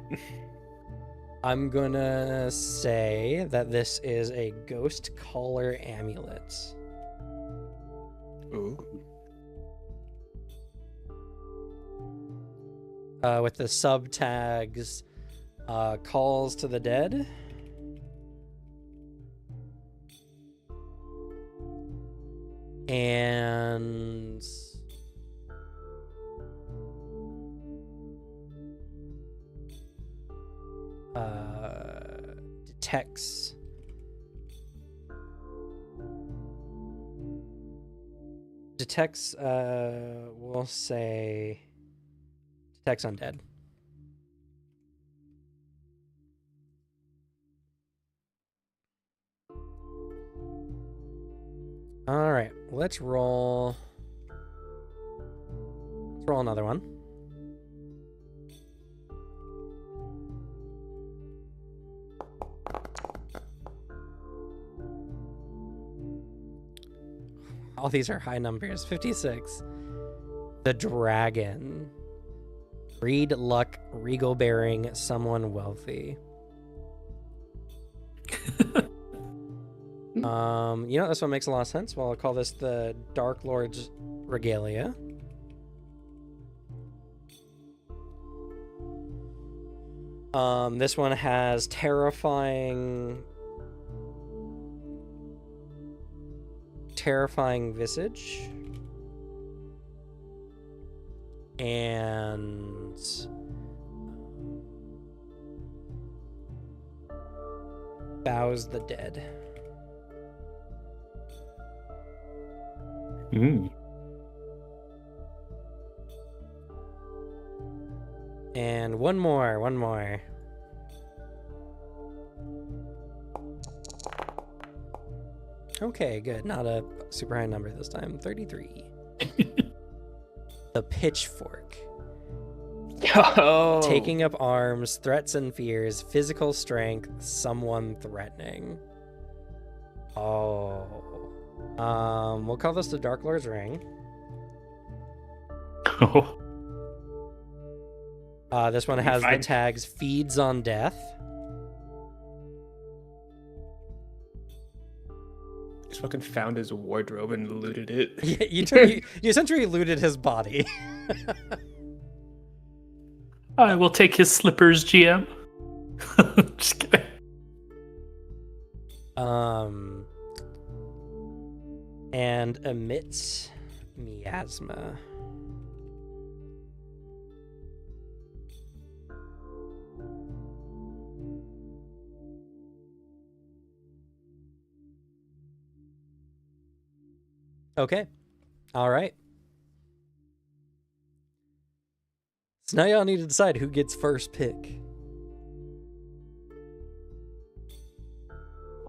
I'm gonna say that this is a ghost collar amulet.
Ooh.
With the sub tags, calls to the dead. And detects we'll say detects undead. All right, let's roll another one. All these are high numbers. 56. The dragon. Greed, luck, regal bearing, someone wealthy. You know, this one makes a lot of sense. Well, I'll call this the Dark Lord's Regalia. This one has terrifying visage. And bows the dead. And one more. Okay, good. Not a super high number this time. 33. The pitchfork.
Oh.
Taking up arms, threats and fears, physical strength, someone threatening. Oh. We'll call this the Dark Lord's Ring.
Oh.
This one has the tags feeds on death.
Just fucking found his wardrobe and looted it.
Yeah, you essentially looted his body.
I will take his slippers, GM. Just kidding.
And emits miasma. Okay. All right. So now y'all need to decide who gets first pick.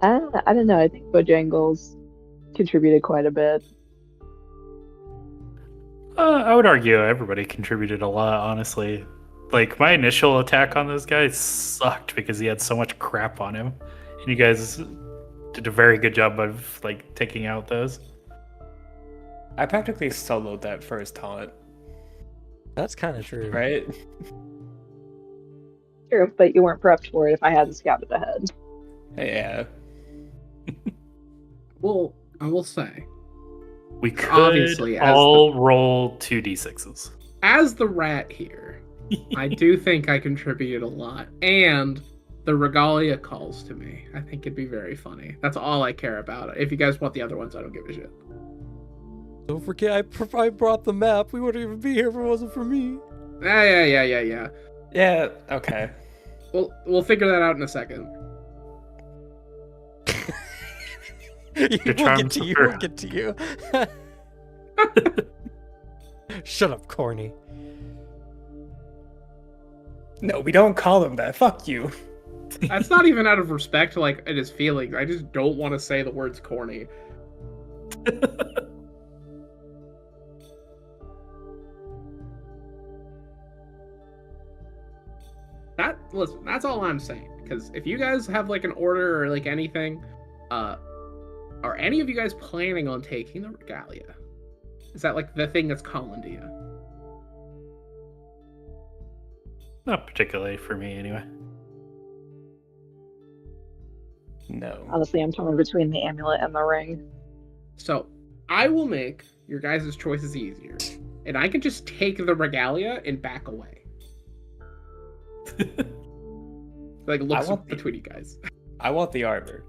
I don't know. I think Bojangles contributed quite a bit.
I would argue everybody contributed a lot, honestly. Like, my initial attack on those guys sucked because he had so much crap on him. And you guys did a very good job of, like, taking out those.
I practically soloed that first taunt,
That's kind of true.
right?
True, but you weren't prepped for it if I hadn't scouted ahead.
Yeah.
Well, I will say,
We could
Obviously, as
all roll 2d6s.
as the rat here, I do think I contributed a lot. And the regalia calls to me. I think it'd be very funny. That's all I care about. If you guys want the other ones, I don't give a shit.
Don't forget, I brought the map. We wouldn't even be here if it wasn't for me.
Yeah.
Yeah, okay.
We'll figure that out in a second.
We'll get to you. We'll get to you. Shut up, corny.
No, we don't call him that. Fuck you.
That's not even out of respect to like his feelings. I just don't want to say the words corny. Listen, that's all I'm saying. Because if you guys have like an order or like anything, are any of you guys planning on taking the regalia? Is that like the thing that's calling to you?
Not particularly for me, anyway.
No.
Honestly, I'm torn between the amulet and the ring.
So I will make your guys' choices easier, and I can just take the regalia and back away. Like looks between you guys.
I want the armor.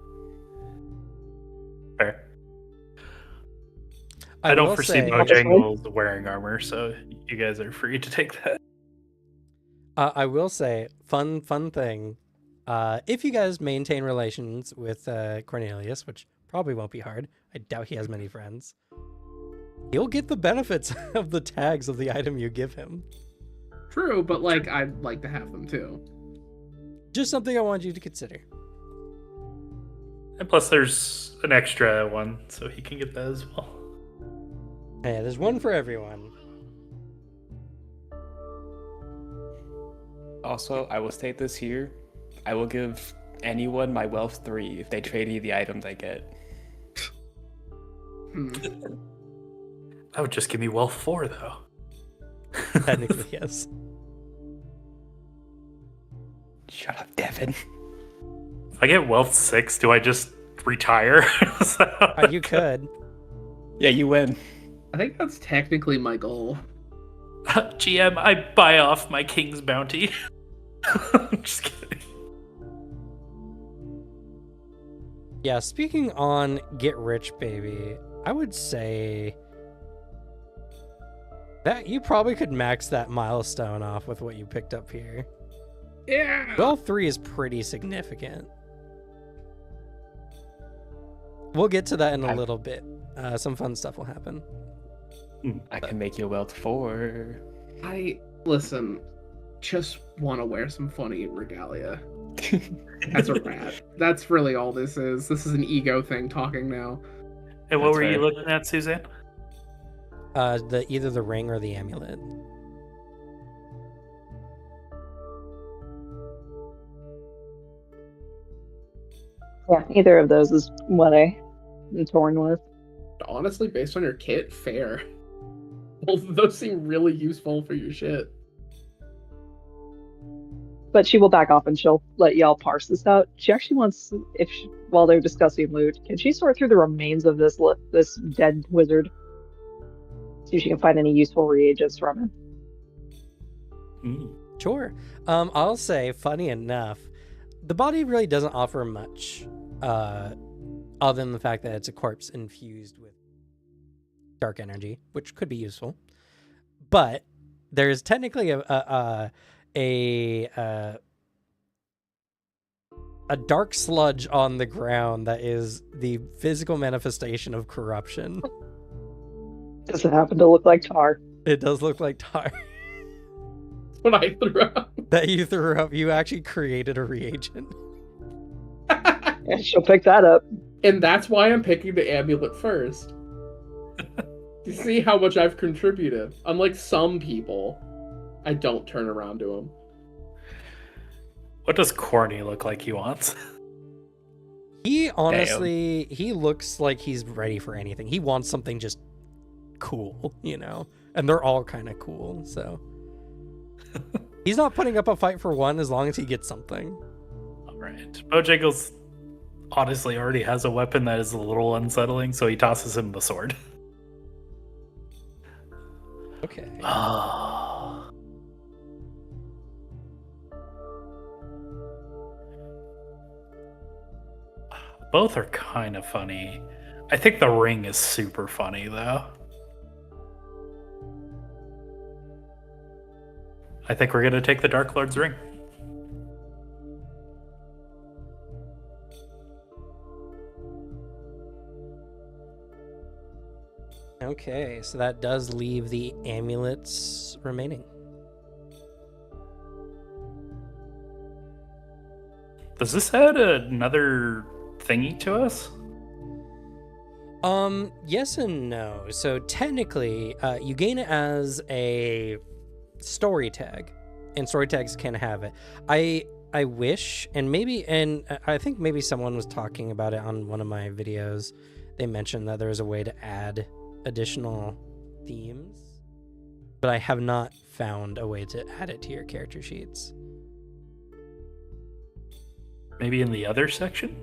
Fair. I don't foresee Bojangles wearing armor, so you guys are free to take that.
I will say, fun thing. If you guys maintain relations with Cornelius, which probably won't be hard, I doubt he has many friends, he'll get the benefits of the tags of the item you give him.
True, but like I'd like to have them too.
Just something I want you to consider.
And plus there's an extra one, so he can get that as well.
Yeah, there's one for everyone.
Also, I will state this here. I will give anyone my wealth 3 if they trade me the items I get.
That would just give me wealth 4, though.
Technically, yes.
Shut up, Devin.
If I get wealth 6, do I just retire?
You could.
Yeah, you win.
I think that's technically my goal.
GM, I buy off my king's bounty. I'm just kidding.
Yeah, speaking on get rich, baby, I would say that you probably could max that milestone off with what you picked up here.
Yeah.
Well, 3 is pretty significant. We'll get to that in a little bit. Some fun stuff will happen.
I can make you wealth 4.
Listen, just want to wear some funny regalia. As a rat. That's really all this is. This is an ego thing talking now.
And what
That's
were you
fair.
looking at, Suzanne?
Either the ring or the amulet.
Yeah, either of those is what I'm torn with.
Honestly, based on your kit, fair. Both of those seem really useful for your shit.
But she will back off and she'll let y'all parse this out. She actually wants, while they're discussing loot, can she sort through the remains of this dead wizard? See if she can find any useful reagents from him.
Sure. I'll say, funny enough, the body really doesn't offer much, other than the fact that it's a corpse infused with dark energy, which could be useful. But there's technically a dark sludge on the ground that is the physical manifestation of corruption.
Does it happen to look like tar?
It does look like tar.
What I threw out.
That you threw up. You actually created a reagent.
And she'll pick that up.
And that's why I'm picking the amulet first. You see how much I've contributed. Unlike some people, I don't turn around to him.
What does Corny look like he wants?
He honestly, he looks like he's ready for anything. He wants something just cool, you know? And they're all kind of cool, so. He's not putting up a fight for one as long as he gets something.
All right. Bojangles honestly already has a weapon that is a little unsettling, so he tosses him the sword.
Okay.
Both are kind of funny. I think the ring is super funny, though. I think we're going to take the Dark Lord's ring.
Okay, so that does leave the amulets remaining.
Does this add another thingy to us?
Yes and no. So technically, you gain it as a story tag, and story tags can have it. I wish, and I think maybe someone was talking about it on one of my videos. They mentioned that there's a way to add additional themes, but I have not found a way to add it to your character sheets.
Maybe in the other section?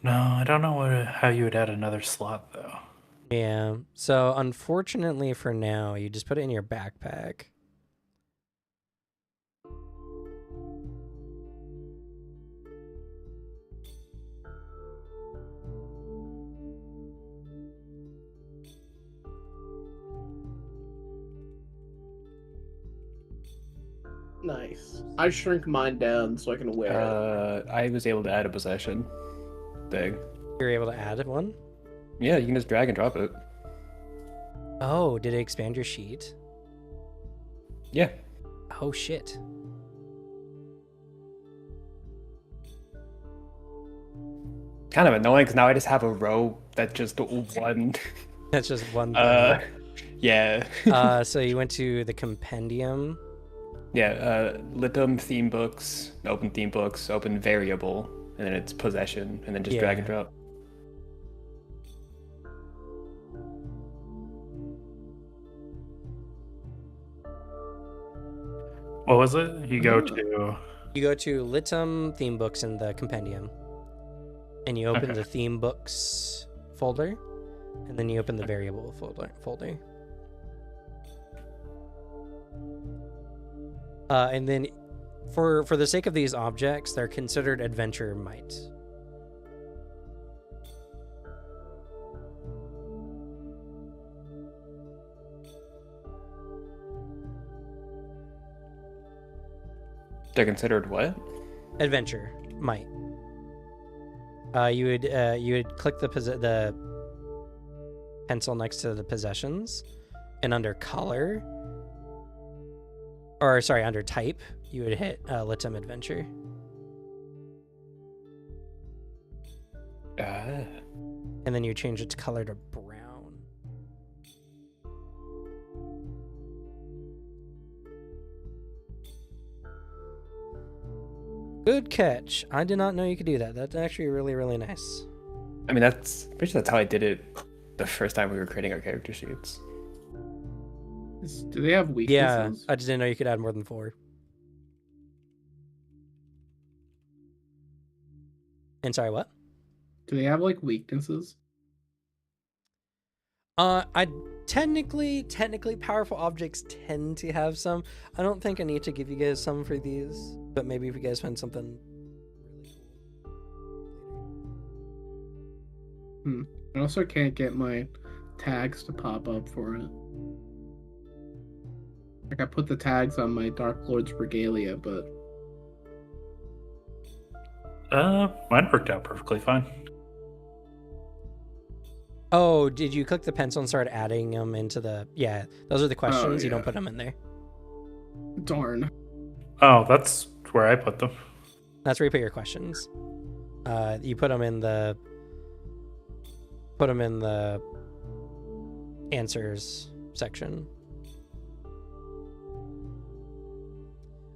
No, I don't know how you would add another slot, though.
Yeah, so unfortunately for now, you just put it in your backpack.
Nice. I shrink mine down so I can wear it.
I was able to add a possession thing.
You're able to add one?
Yeah, you can just drag and drop it.
Oh, did it expand your sheet?
Yeah.
Oh, shit.
Kind of annoying because now I just have a row that's just one.
That's just one thing.
Yeah.
So you went to the compendium.
Yeah, Litum theme books, open variable, and then it's possession, and then just drag and drop.
What was it? You go to
Litum theme books in the compendium, and you open the theme books folder, and then you open the variable folder. And then, for the sake of these objects, they're considered adventure might.
They're considered what?
Adventure might. You would click the pencil next to the possessions, and under color, or sorry, under type, you would hit Litum Adventure. And then you change its color to brown. Good catch. I did not know you could do that. That's actually really, really nice.
I mean, pretty sure that's how I did it the first time we were creating our character sheets.
Do they have weaknesses?
Yeah, I just didn't know you could add more than 4. And sorry, what?
Do they have like weaknesses?
I Technically, powerful objects tend to have some. I don't think I need to give you guys some for these, but maybe if you guys find something really cool.
I also can't get my tags to pop up for it. Like, I put the tags on my Dark Lord's regalia, but
Mine worked out perfectly fine.
Oh, did you click the pencil and start adding them into the... Yeah, those are the questions. You don't
yeah.
put them in there.
darn.
Oh, that's where I put them.
That's where you put your questions. You put them in the... Put them in the answers section.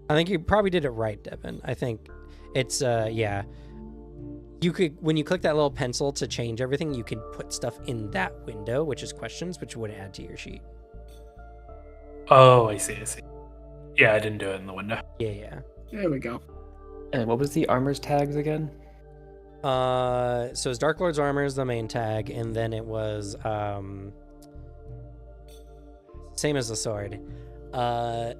I think you probably did it right, Devin. I think it's, yeah. You could, when you click that little pencil to change everything, you could put stuff in that window, which is questions, which would add to your sheet.
Oh, I see. Yeah, I didn't do it in the window.
Yeah.
There we go.
And what was the armor's tags again?
So it's Dark Lord's Armor is the main tag, and then it was, same as the sword. I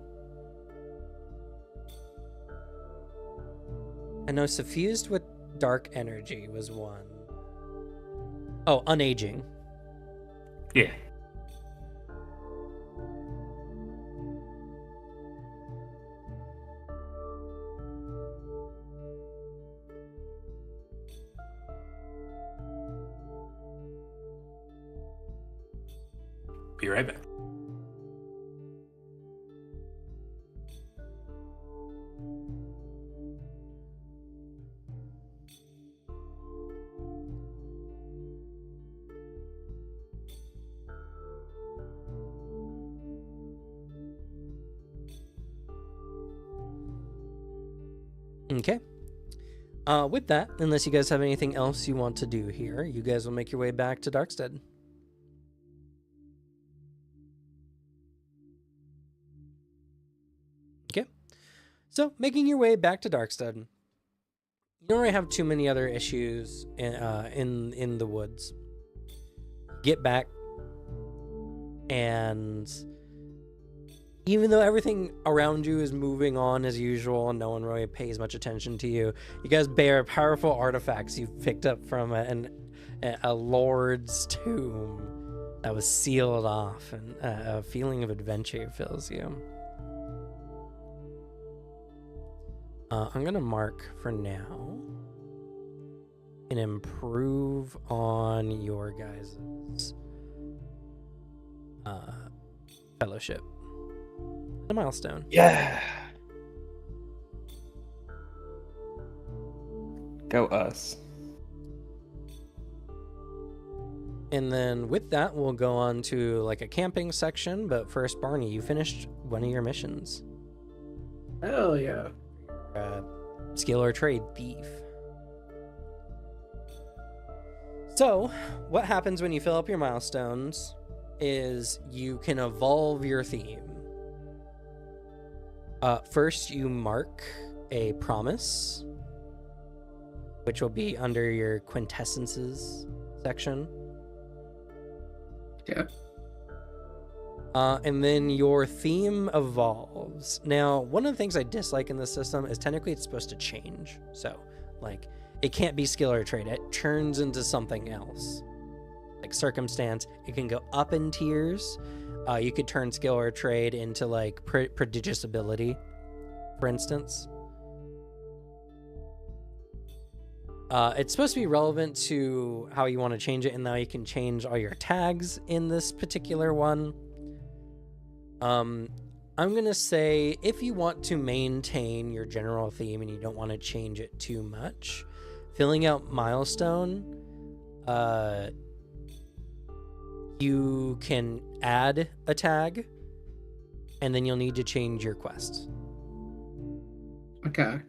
know suffused with dark energy was one. Oh, unaging.
Yeah. Be right back.
Okay. With that, unless you guys have anything else you want to do here, you guys will make your way back to Darkstead. Okay. So, making your way back to Darkstead. You don't really have too many other issues in the woods. Get back, and even though everything around you is moving on as usual and no one really pays much attention to you, you guys bear powerful artifacts you've picked up from a lord's tomb that was sealed off, and a feeling of adventure fills you. I'm going to mark for now and improve on your guys' fellowship. A milestone.
Yeah. Go us.
And then with that, we'll go on to like a camping section. But first, Barney, you finished one of your missions.
Hell yeah.
Skill or trade thief. So, what happens when you fill up your milestones is you can evolve your theme. First, you mark a promise, which will be under your quintessences section.
Yeah.
And then your theme evolves. Now, one of the things I dislike in this system is technically it's supposed to change. So, like, it can't be skill or trait. It turns into something else. Like circumstance, it can go up in tiers. You could turn skill or trade into like prodigious ability, for instance. It's supposed to be relevant to how you want to change it, and now you can change all your tags in this particular one. I'm gonna say if you want to maintain your general theme and you don't want to change it too much, filling out milestone, you can add a tag, and then you'll need to change your quest.
Okay.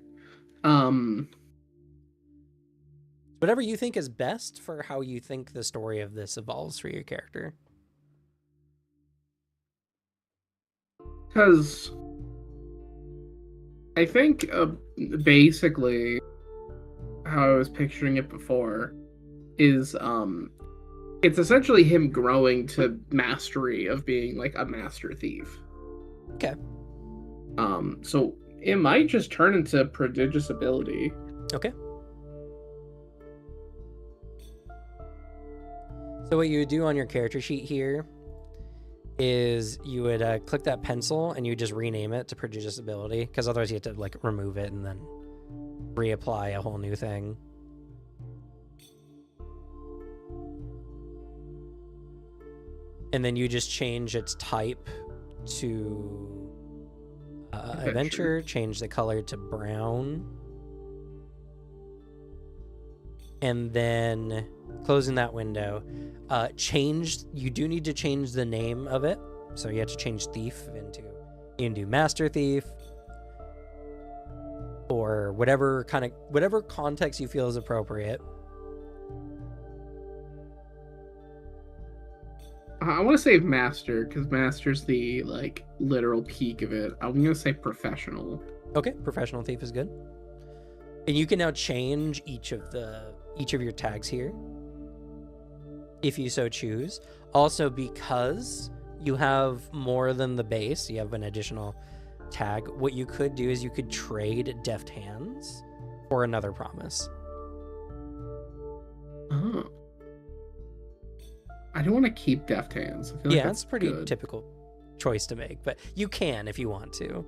Whatever you think is best for how you think the story of this evolves for your character.
Because I think basically how I was picturing it before is It's essentially him growing to mastery of being like a master thief.
Okay.
So it might just turn into prodigious ability.
Okay. So what you would do on your character sheet here is you would click that pencil and you would just rename it to prodigious ability, because otherwise you have to like remove it and then reapply a whole new thing. And then you just change its type to adventure, change the color to brown. And then closing that window, you do need to change the name of it. So you have to change thief into, you can do master thief, or whatever context you feel is appropriate.
I want to say master, because master's the like literal peak of it. I'm gonna say professional.
Okay, professional thief is good. And you can now change each of your tags here, if you so choose. Also, because you have more than the base, you have an additional tag. What you could do is you could trade deft hands for another promise.
Oh. I don't want to keep deft hands. I feel like
That's pretty
good.
typical choice to make, but you can if you want to.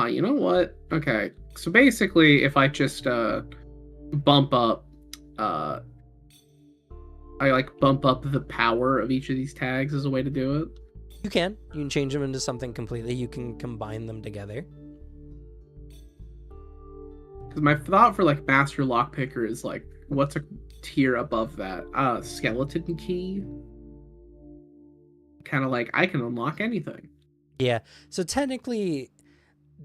You know what? Okay. So basically, if I just bump up I like bump up the power of each of these tags as a way to do it.
You can change them into something completely. You can combine them together.
Because my thought for like master lockpicker is like, what's a tier above that? Skeleton key. Kind of like I can unlock anything.
Yeah. So technically,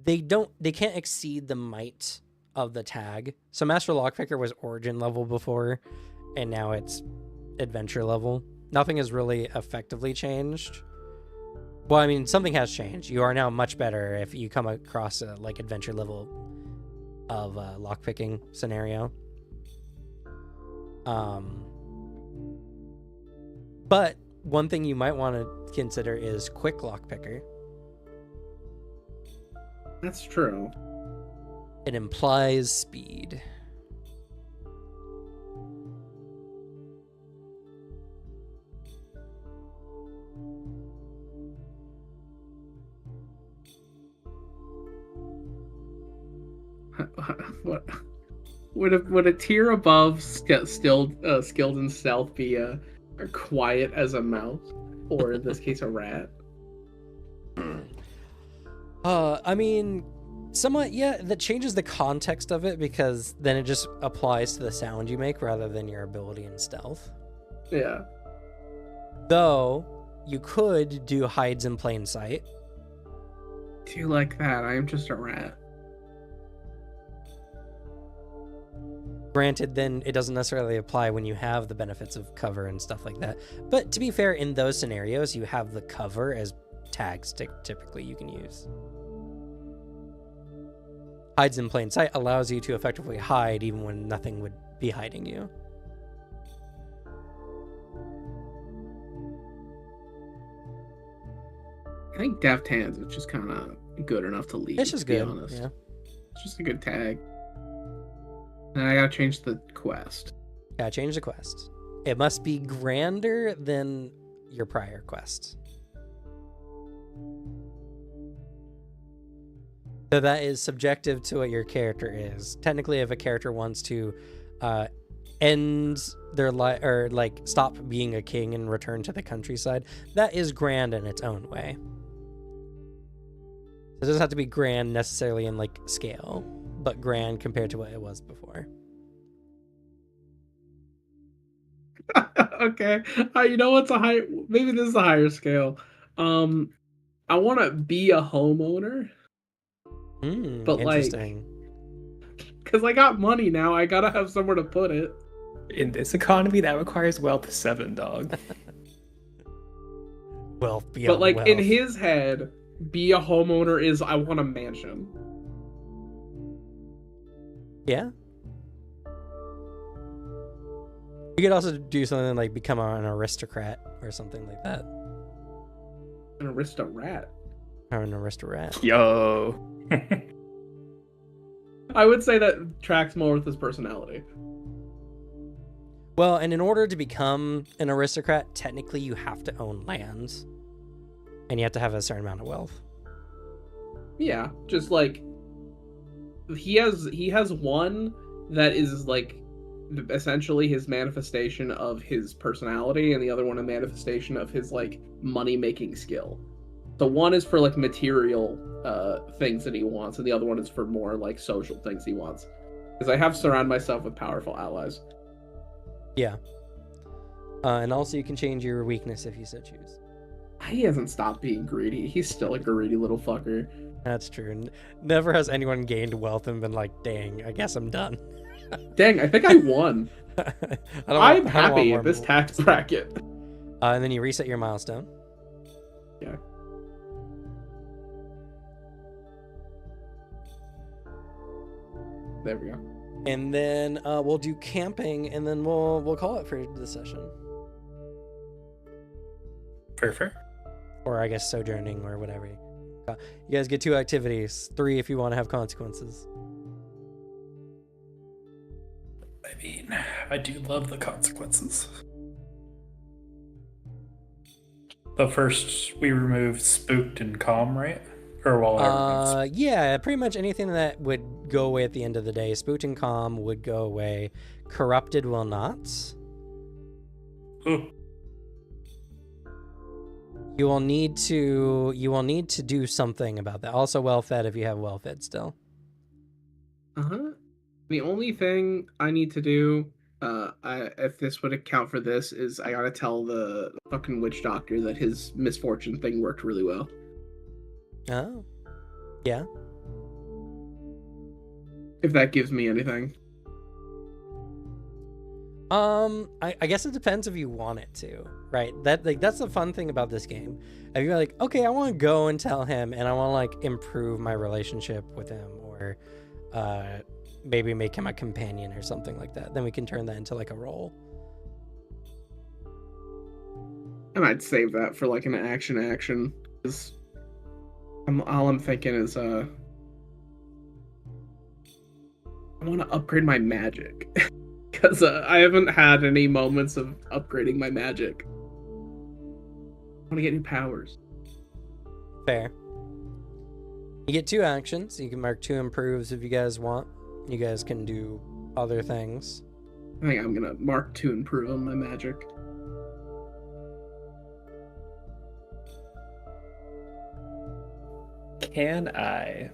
they can't exceed the might of the tag. So master lockpicker was origin level before, and now it's adventure level. Nothing has really effectively changed. Well, I mean, something has changed. You are now much better if you come across a like adventure level of lockpicking scenario. But one thing you might want to consider is quick lockpicker.
That's true.
It implies speed.
What would a tier above skilled in stealth be quiet as a mouse, or in this case a rat?
I mean, somewhat, yeah, that changes the context of it, because then it just applies to the sound you make rather than your ability in stealth.
Yeah.
Though, you could do hides in plain sight.
Do you like that? I am just a rat.
Granted, then it doesn't necessarily apply when you have the benefits of cover and stuff like that. But to be fair, in those scenarios, you have the cover as tags typically you can use. Hides in plain sight allows you to effectively hide even when nothing would be hiding you.
I think deft hands is just kind of good enough to leave.
It's just
to be
good.
honest.
Yeah.
It's just a good tag. And I gotta change the quest.
Gotta change the quest. It must be grander than your prior quest. So that is subjective to what your character is. Technically, if a character wants to end their life, or like stop being a king and return to the countryside, that is grand in its own way. It doesn't have to be grand necessarily in like scale, but grand compared to what it was before.
Okay. You know what's maybe this is a higher scale. I want to be a homeowner. But
Interesting.
Because I got money now, I gotta have somewhere to put it.
In this economy, that requires wealth 7, dog.
Wealth beyond
But like
wealth.
in his head, be a homeowner is I want a mansion.
Yeah. You could also do something like become an aristocrat or something like that.
An aristo-rat.
Or an aristocrat.
Yo.
I would say that tracks more with his personality.
Well, and in order to become an aristocrat, technically you have to own lands. And you have to have a certain amount of wealth.
Yeah, just like he has one that is like essentially his manifestation of his personality, and the other one a manifestation of his like money making skill. So one is for like material things that he wants, and the other one is for more like social things he wants. Because I have surrounded myself with powerful allies.
Yeah. And also you can change your weakness if you so choose.
He hasn't stopped being greedy. He's still a greedy little fucker.
That's true. Never has anyone gained wealth and been like, dang, I guess I'm done.
Dang, I think I won. I'm happy
more
at this tax bracket.
And then you reset your milestone.
Yeah. There we go.
And then we'll do camping, and then we'll call it for the session.
Fair.
Or I guess sojourning or whatever. You guys get 2 activities, 3 if you want to have consequences.
I mean, I do love the consequences. The first, we removed spooked and calm, right? Or while
yeah, pretty much anything that would go away at the end of the day. Spooked and calm would go away. Corrupted will not.
Ooh.
You will need to do something about that. Also well fed if you have well fed still.
The only thing I need to do, if this would account for this, is I gotta tell the fucking witch doctor that his misfortune thing worked really well.
Oh. Yeah.
If that gives me anything.
I guess it depends if you want it to, right? That's the fun thing about this game. If you're like, okay, I want to go and tell him, and I want to like improve my relationship with him, or maybe make him a companion or something like that, then we can turn that into like a role.
I might save that for like an action. Because all I'm thinking is I want to upgrade my magic. Because I haven't had any moments of upgrading my magic. I want to get new powers.
Fair. You get 2 actions. You can mark 2 improves if you guys want. You guys can do other things.
I think I'm going to mark 2 improve on my magic.
Can I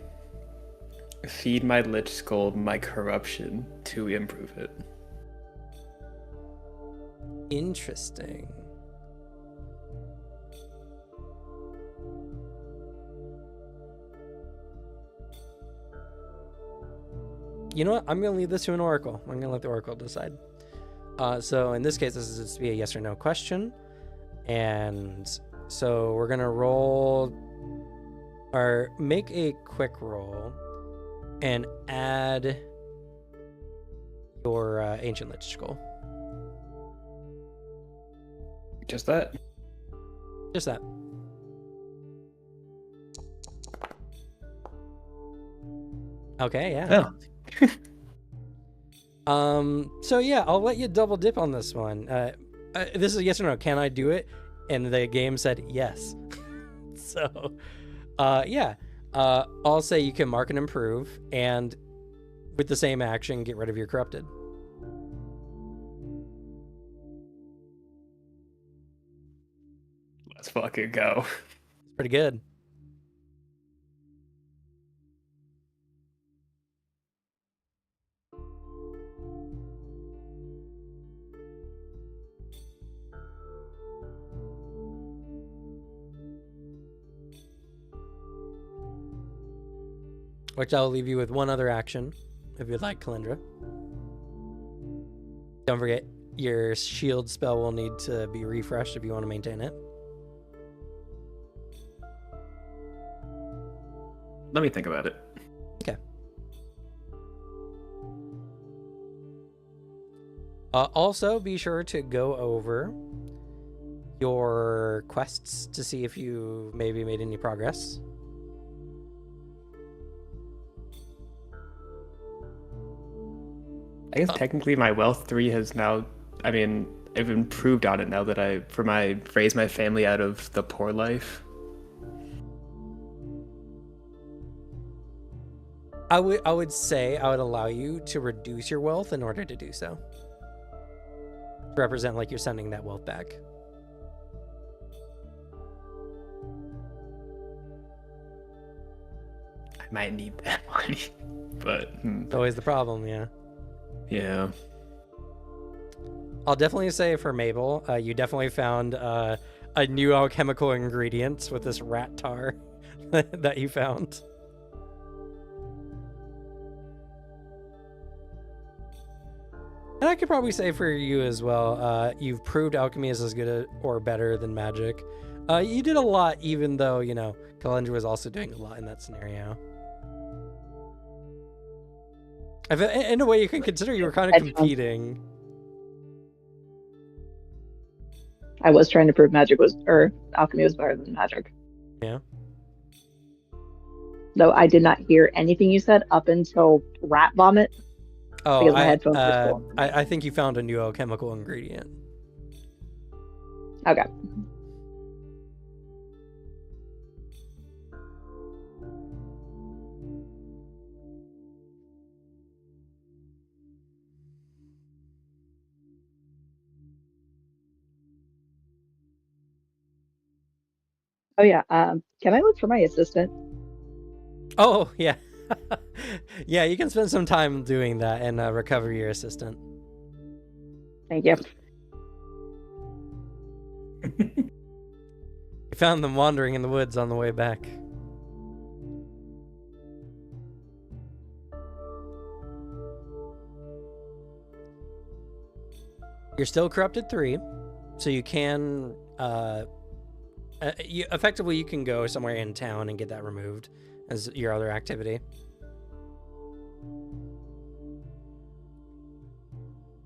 feed my Lich Skull my corruption to improve it?
Interesting. You know what? I'm going to leave this to an oracle. I'm going to let the oracle decide. So in this case, this is just to be a yes or no question. And so we're going to roll or make a quick roll and add your ancient lich skull.
Just that?
Just that. Okay, yeah.
Oh.
So yeah, I'll let you double dip on this one. This is a yes or no. Can I do it? And the game said yes. So, yeah. I'll say you can mark and improve, and with the same action, get rid of your corrupted.
Let's fucking go.
It's pretty good. Which I'll leave you with one other action, if you'd like, Kalindra. Don't forget, your shield spell will need to be refreshed if you want to maintain it.
Let me think about it.
Okay. Also, be sure to go over your quests to see if you maybe made any progress.
I guess technically my wealth 3 has now, I mean, I've improved on it now that I raise my family out of the poor life.
I would say I would allow you to reduce your wealth in order to do so. To represent like you're sending that wealth back.
I might need that money, but
It's always the problem, yeah.
yeah.
I'll definitely say for Mabel, you definitely found a new alchemical ingredient with this rat tar that you found. And I could probably say for you as well, you've proved alchemy is as good or better than magic. You did a lot, even though, you know, Kalendra was also doing a lot in that scenario. In a way, you can consider you were kind of competing.
I was trying to prove alchemy was better than magic.
Yeah.
Though I did not hear anything you said up until rat vomit.
Oh,
Because my headphones were full.
I think you found a new alchemical ingredient.
Okay. Oh yeah. Can I look for my assistant?
Oh, yeah. Yeah, you can spend some time doing that and recover your assistant.
Thank you.
You found them wandering in the woods on the way back. You're still corrupted 3, so you can you can go somewhere in town and get that removed as your other activity.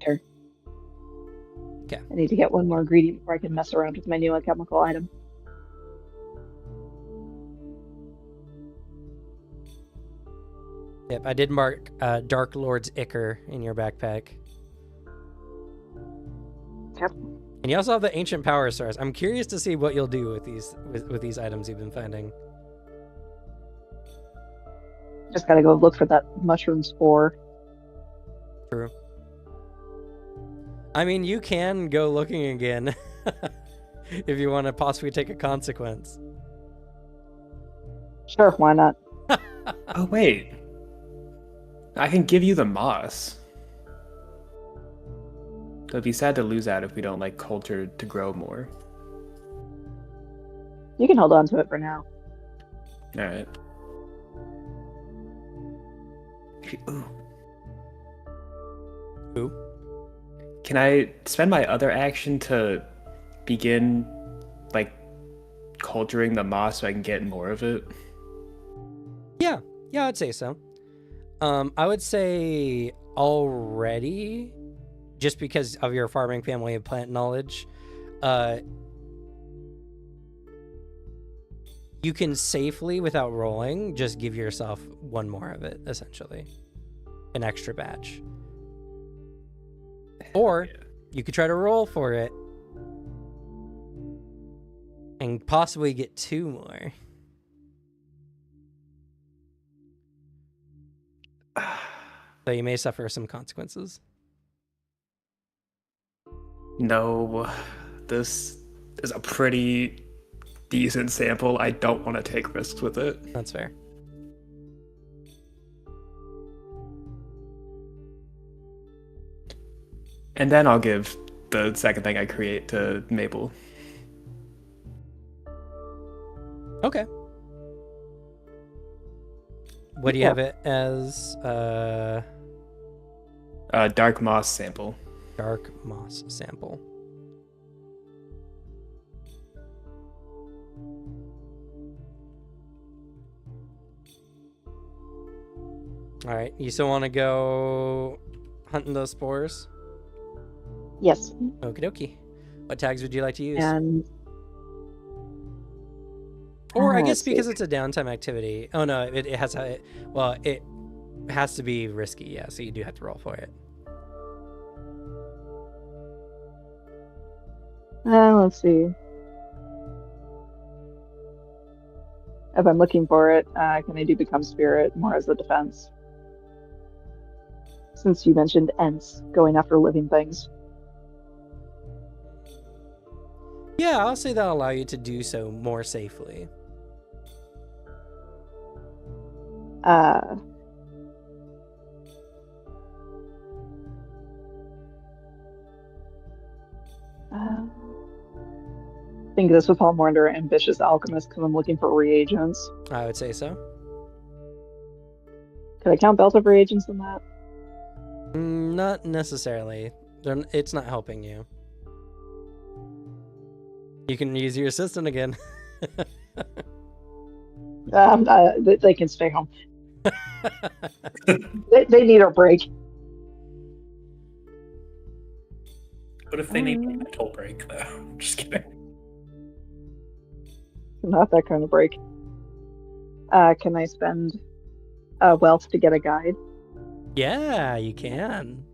Sure.
Okay.
I need to get one more ingredient before I can mess around with my new alchemical item.
Yep, I did mark Dark Lord's Ichor in your backpack.
Yep.
And you also have the Ancient Power Stars. I'm curious to see what you'll do with these items you've been finding.
Just gotta go look for that mushroom spore.
True. I mean, you can go looking again if you want to possibly take a consequence.
Sure, why not?
Oh wait, I can give you the moss. It'd be sad to lose that if we don't like culture to grow more.
You can hold on to it for now.
All right. Ooh.
Ooh.
Can I spend my other action to begin like culturing the moss so I can get more of it?
Yeah, I'd say so. I would say already, just because of your farming family and plant knowledge, you can safely, without rolling, just give yourself one more of it, essentially. An extra batch. Or you could try to roll for it and possibly get 2 more. So you may suffer some consequences.
No, this is a pretty decent sample. I don't want to take risks with it.
That's fair.
And then I'll give the second thing I create to Mabel.
Okay. What do you have it as?
Dark moss sample.
Dark moss sample. All right. You still want to go hunting those spores?
Yes.
Okie dokie. What tags would you like to use?
And
Or I guess
let's see.
because it's a downtime activity. Oh no, it has a well, it has to be risky, yeah, so you do have to roll for it.
Let's see. If I'm looking for it, can I do Become Spirit more as a defense? Since you mentioned Ents going after living things.
Yeah, I'll say that'll allow you to do so more safely.
I think this would fall more under Ambitious Alchemist because I'm looking for reagents.
I would say so.
Could I count Belt of reagents in that?
Not necessarily. It's not helping you. You can use your assistant again.
They can stay home. They need a break.
What if they need a mental break, though? Just kidding.
Not that kind of break. Can I spend wealth to get a guide?
Yeah, you can.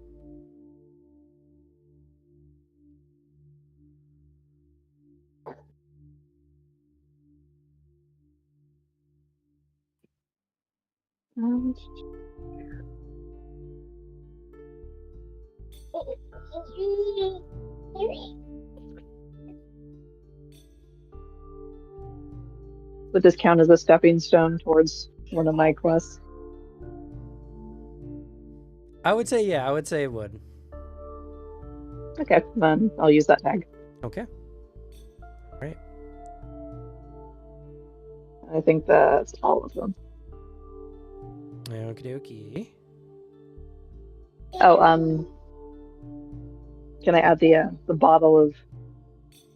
Would this count as a stepping stone towards one of my quests?
I would say, yeah, I would say it would.
Okay, then I'll use that tag.
Okay. All right.
I think that's all of them.
Okie dokie.
Oh, can I add the bottle of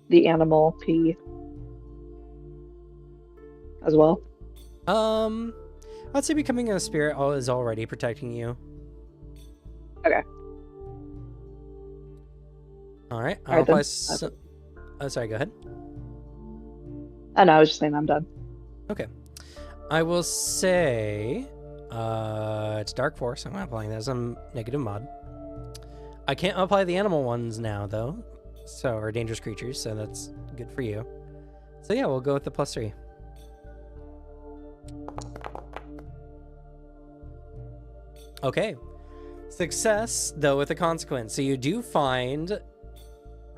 the animal pee as well?
I'd say becoming a spirit is already protecting you.
Okay.
All right.
All right,
I'll apply
then.
Oh, sorry. Go ahead.
Oh no, I was just saying I'm done.
Okay. I will say it's Dark Force. I'm not applying that as a negative mod. I can't apply the animal ones now, though. Or dangerous creatures, so that's good for you. So yeah, we'll go with the +3. Okay. Success, though, with a consequence. So you do find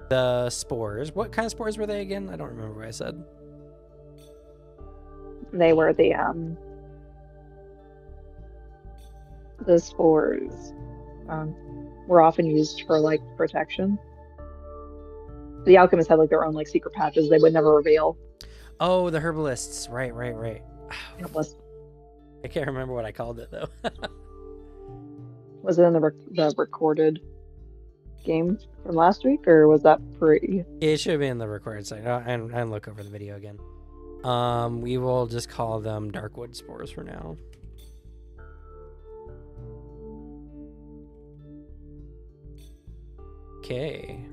the spores. What kind of spores were they again? I don't remember what I said.
They were the spores were often used for like protection. The alchemists had like their own like secret patches they would never reveal.
Oh, the herbalists. Right.
Was
I can't remember what I called it, though.
it in the recorded game from last week, or was that pre?
It should be in the recorded site. And look over the video again. We will just call them Darkwood spores for now. Okay.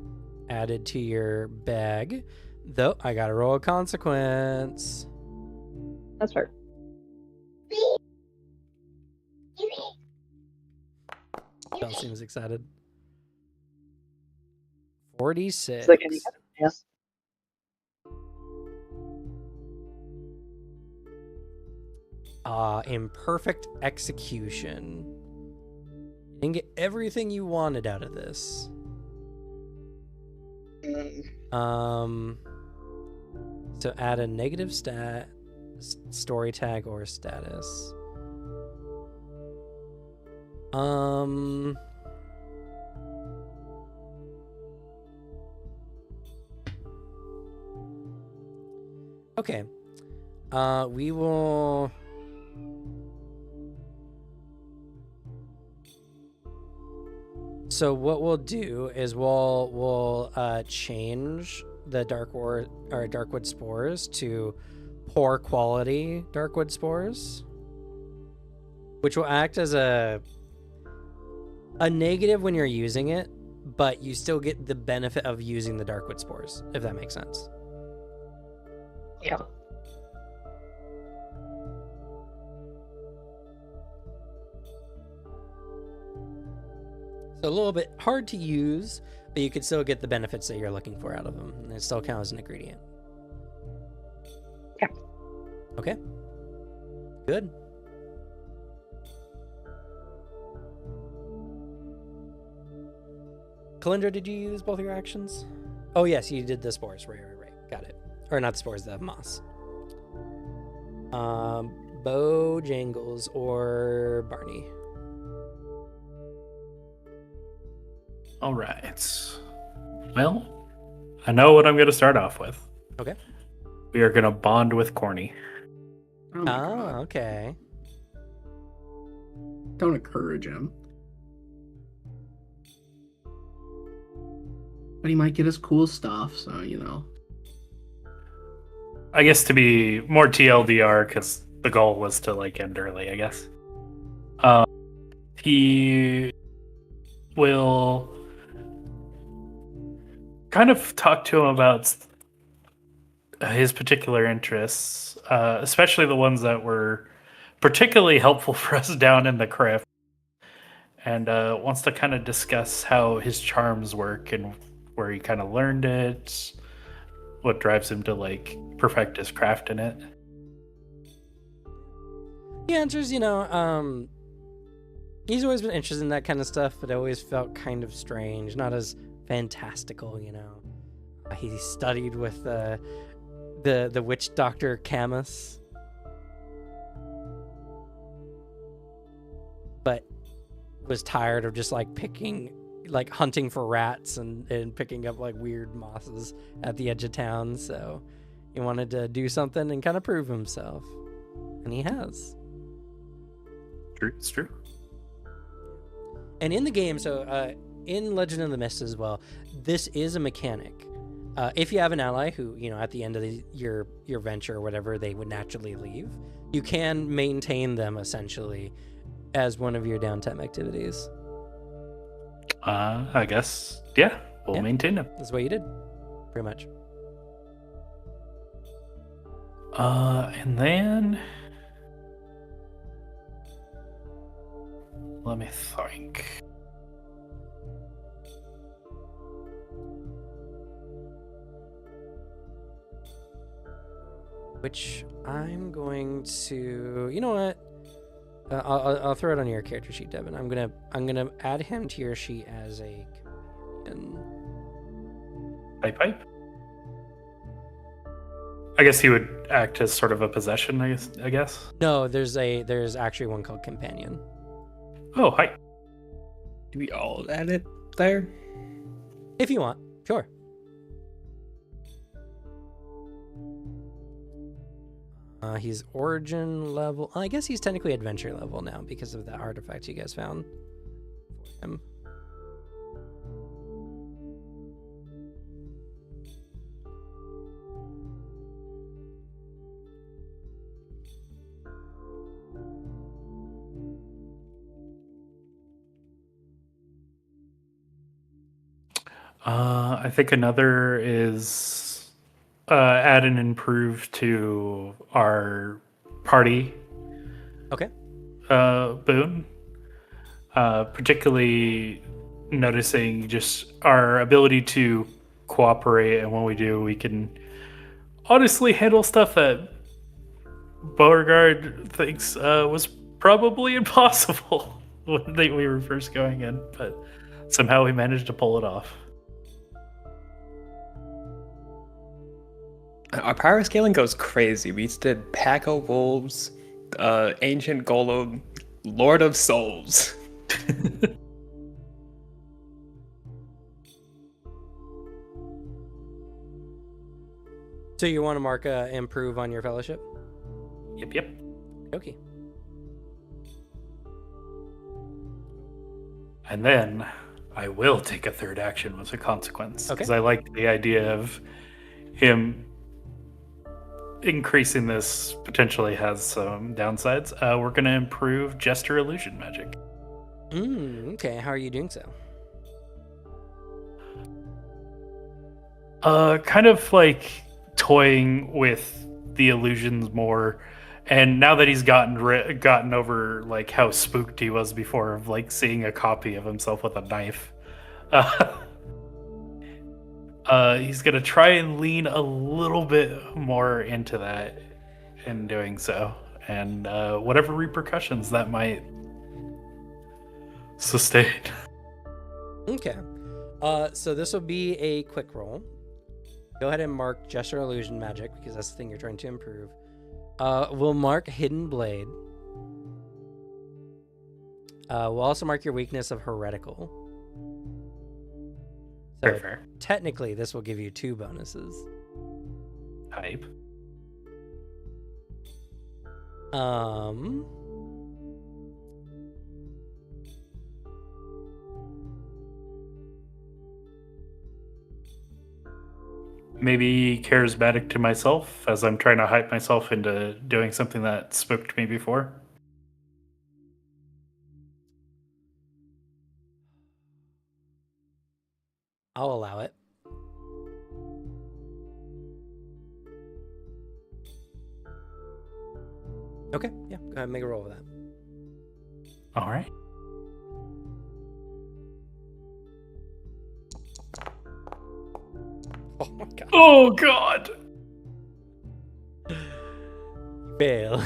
Added to your bag. Though, I gotta roll a consequence.
That's fair.
Belle seems excited. 46.
So can you yes.
Imperfect execution. You didn't get everything you wanted out of this. So add a negative story tag or status. Okay. We will. So what we'll do is we'll change the Darkwood spores to poor quality Darkwood spores, which will act as a negative when you're using it, but you still get the benefit of using the Darkwood spores, if that makes sense.
Yeah.
So a little bit hard to use, but you could still get the benefits that you're looking for out of them, and it still counts as an ingredient.
Yeah.
Okay. Good. Kalindra, did you use both your actions? Oh, yes, you did the spores. Right. Got it. Or not the spores, the moss. Bojangles or Barney?
All right. Well, I know what I'm going to start off with.
Okay.
We are going to bond with Corny.
Oh my God.
Okay.
Don't encourage him. But he might get us cool stuff, so you know.
I guess to be more TLDR, because the goal was to like end early, I guess. He will kind of talk to him about his particular interests, especially the ones that were particularly helpful for us down in the crypt, and wants to kind of discuss how his charms work and where he kind of learned it, what drives him to like perfect his craft in it.
He answers, he's always been interested in that kind of stuff, but it always felt kind of strange, not as fantastical, He studied with the witch doctor Camus, but was tired of just hunting for rats and picking up like weird mosses at the edge of town. So he wanted to do something and kind of prove himself, and he has.
True, it's true.
And in the game, so in Legend of the Mist as well, this is a mechanic. If you have an ally who, at the end of your venture or whatever, they would naturally leave, you can maintain them essentially as one of your downtime activities.
I guess, yeah, we'll maintain them.
That's what you did, pretty much.
And then let me think.
Which I'm going to, you know what? I'll throw it on your character sheet, Devin. I'm gonna add him to your sheet as a companion.
Pipe. I guess he would act as sort of a possession. I guess.
No, there's actually one called companion.
Oh, hi.
Do we all add it there?
If you want, sure. He's origin level. I guess he's technically adventure level now because of that artifact you guys found for him.
I think another is add and improve to our party.
Okay.
Boon. Particularly noticing just our ability to cooperate, and when we do, we can honestly handle stuff that Beauregard thinks was probably impossible when we were first going in, but somehow we managed to pull it off.
Our power scaling goes crazy. We did Pack of Wolves, Ancient Golem, Lord of Souls.
So you want to mark improve on your fellowship?
Yep.
Okay.
And then I will take a third action with a consequence.
Okay.
Because I like the idea of him increasing this potentially has some downsides. We're going to improve Jester Illusion Magic.
Okay, how are you doing so?
Kind of like toying with the illusions more, and now that he's gotten over like how spooked he was before of like seeing a copy of himself with a knife, uh, he's gonna try and lean a little bit more into that in doing so, and whatever repercussions that might sustain.
Okay. So this will be a quick roll. Go ahead and mark Gesture Illusion Magic because that's the thing you're trying to improve. We'll mark Hidden Blade. We'll also mark your weakness of Heretical. So
Fair.
technically, this will give you 2 bonuses.
Hype. Maybe charismatic to myself as I'm trying to hype myself into doing something that spooked me before.
I'll allow it. Okay, yeah, go ahead and make a roll with that.
All right.
Oh my god.
Oh god.
Fail.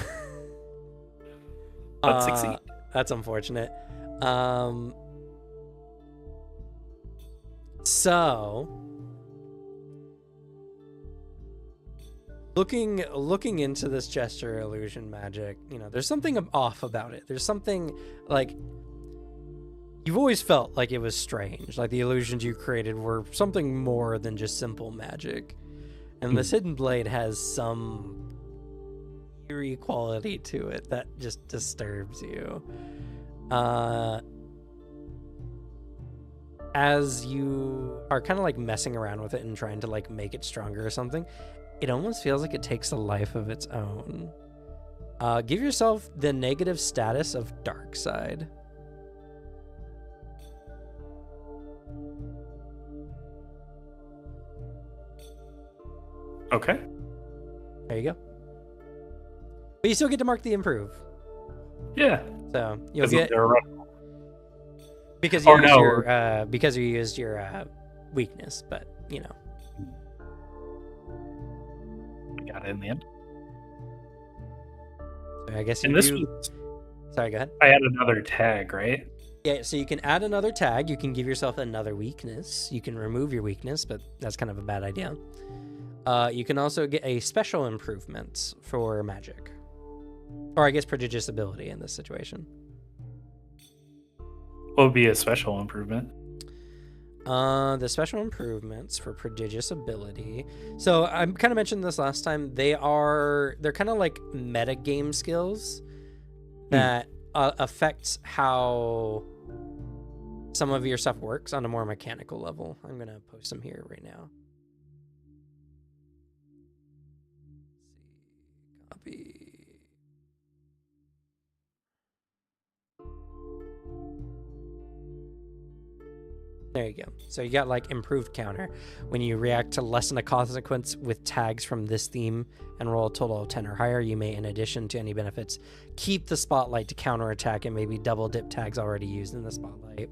Let's succeed.
That's unfortunate. So looking into this gesture illusion magic, there's something off about it. There's something like you've always felt like it was strange, like the illusions you created were something more than just simple magic. And this hidden blade has some eerie quality to it that just disturbs you. As you are kind of like messing around with it and trying to like make it stronger or something, it almost feels like it takes a life of its own. Give yourself the negative status of dark side.
Okay.
There you go. But you still get to mark the improve.
Yeah.
So you'll get because you used your weakness, but
got it in the end.
I guess
And this was,
sorry, go ahead.
I had another tag, right?
Yeah, so you can add another tag. You can give yourself another weakness. You can remove your weakness, but that's kind of a bad idea. You can also get a special improvement for magic. Or I guess prodigious ability in this situation.
What would be a special improvement?
The special improvements for prodigious ability. So I kind of mentioned this last time. They're kind of like meta game skills that affects how some of your stuff works on a more mechanical level. I'm gonna post them here right now. Copy. There you go. So you got like improved counter. When you react to lessen a consequence with tags from this theme and roll a total of 10 or higher, you may, in addition to any benefits, keep the spotlight to counter attack and maybe double dip tags already used in the spotlight.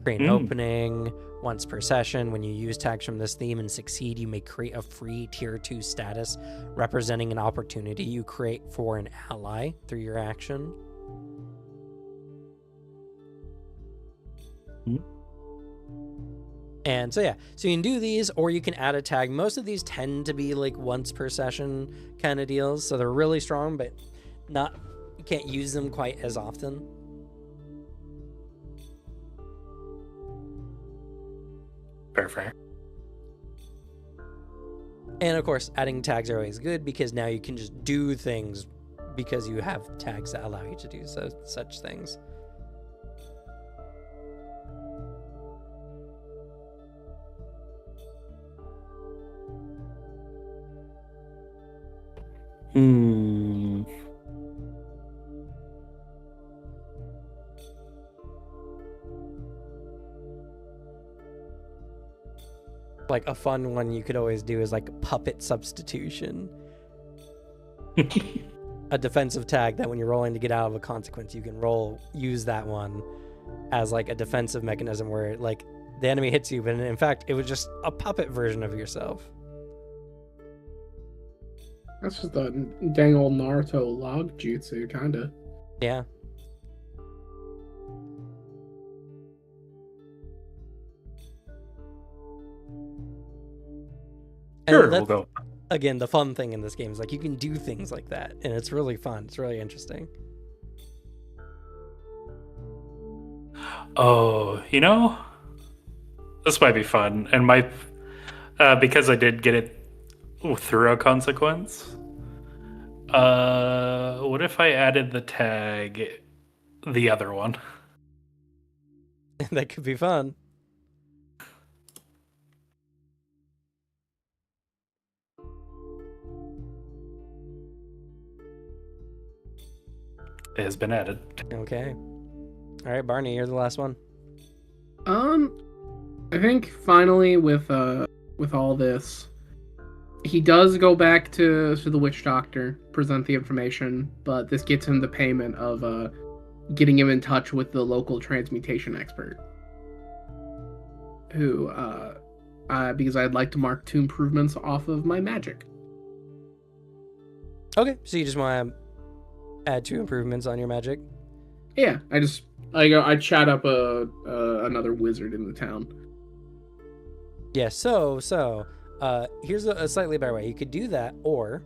Create an opening once per session. When you use tags from this theme and succeed, you may create a free tier 2 status representing an opportunity you create for an ally through your action. And so so you can do these, or you can add a tag. Most of these tend to be like once per session kind of deals, so they're really strong, but you can't use them quite as often.
Fair.
And of course, adding tags are always good because now you can just do things because you have tags that allow you to do such things. like a fun one you could always do is like puppet substitution. A defensive tag that when you're rolling to get out of a consequence, you can use that one as like a defensive mechanism where like the enemy hits you, but in fact it was just a puppet version of yourself.
That's just the dang old Naruto log jutsu, kinda.
Yeah.
Sure,
And
we'll
that's,
go.
again, the fun thing in this game is like you can do things like that, and it's really fun. It's really interesting.
Oh, this might be fun, and because I did get it through a consequence. What if I added the tag, the other one?
That could be fun.
It has been added.
Okay. All right, Barney, you're the last one.
I think finally with all this, he does go back to the witch doctor, present the information, but this gets him the payment of getting him in touch with the local transmutation expert, who because I'd like to mark 2 improvements off of my magic.
Okay, so you just want to add 2 improvements on your magic?
Yeah, I chat up another wizard in the town.
Yeah, so here's a slightly better way. You could do that, or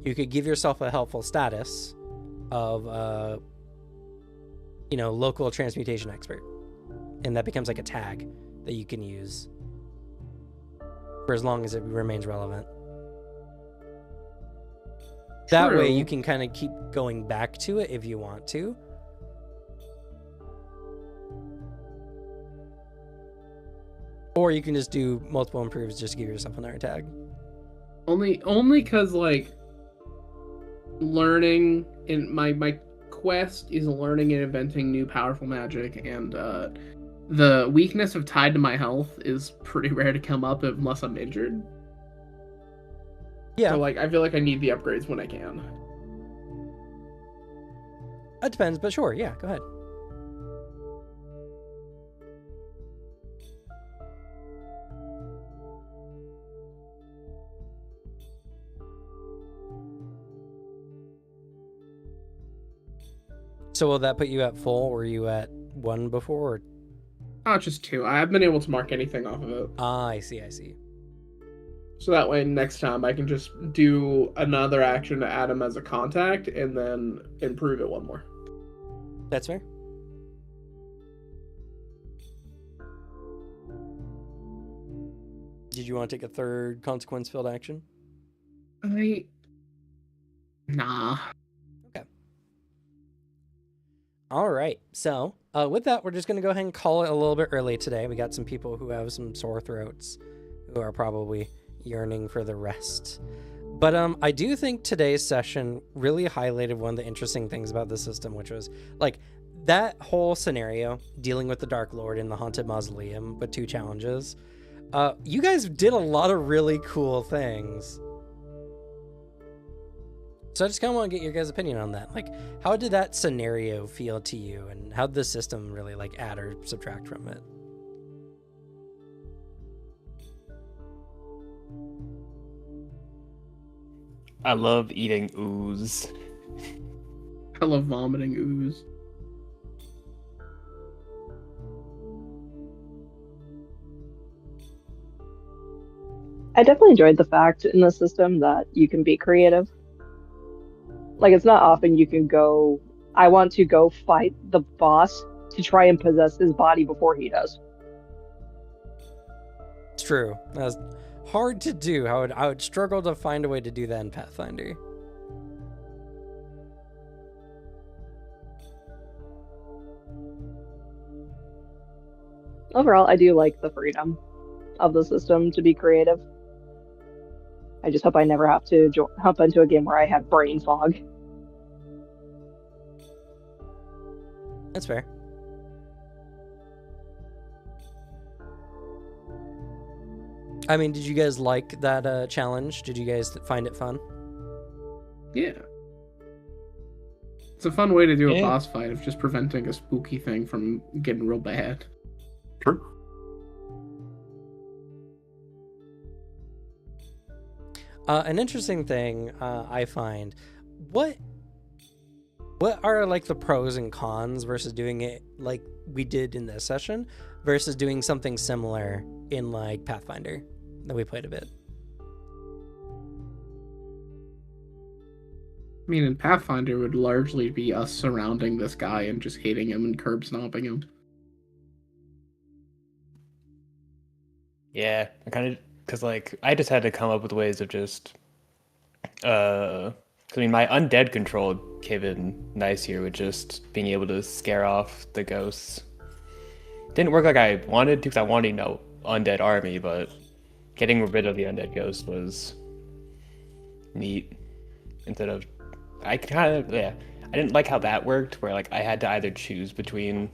you could give yourself a helpful status of local transmutation expert, and that becomes like a tag that you can use for as long as it remains relevant. That way you can kind of keep going back to it if you want to. Or you can just do multiple improves just to give yourself another tag.
Only because like learning in my quest is learning and inventing new powerful magic, and the weakness of tied to my health is pretty rare to come up unless I'm injured.
Yeah.
So like I feel like I need the upgrades when I can.
That depends, but sure, yeah, go ahead. So will that put you at full? Were you at 1 before? Or...
Oh, just 2. I haven't been able to mark anything off of it.
Ah, I see.
So that way next time I can just do another action to add him as a contact and then improve it 1 more.
That's fair. Did you want to take a 3rd consequence-filled action?
Nah.
Okay. All right. So with that, we're just going to go ahead and call it a little bit early today. We got some people who have some sore throats who are probably yearning for the rest. But I do think today's session really highlighted one of the interesting things about the system, which was like that whole scenario dealing with the Dark Lord in the Haunted Mausoleum with 2 challenges. You guys did a lot of really cool things. So I just kind of want to get your guys' opinion on that. Like, how did that scenario feel to you, and how did the system really like add or subtract from it?
I love eating ooze.
I love vomiting ooze.
I definitely enjoyed the fact in the system that you can be creative. Like, it's not often you can go, I want to go fight the boss to try and possess his body before he does.
It's true. That's hard to do. I would struggle to find a way to do that in Pathfinder.
Overall, I do like the freedom of the system to be creative. I just hope I never have to hop into a game where I have brain fog.
That's fair. I mean, did you guys like that challenge? Did you guys find it fun?
Yeah. It's a fun way to do a
Yeah.
boss fight of just preventing a spooky thing from getting real bad.
True.
An interesting thing I find, what are like the pros and cons versus doing it like we did in this session versus doing something similar in like Pathfinder that we played a bit?
I mean, in Pathfinder, it would largely be us surrounding this guy and just hitting him and curb stomping him.
Yeah, I kind of because like I just had to come up with ways of just I mean my undead control came in nice here with just being able to scare off the ghosts. Didn't work like I wanted to because I wanted no undead army, but getting rid of the undead ghost was neat. Instead of I didn't like how that worked where like I had to either choose between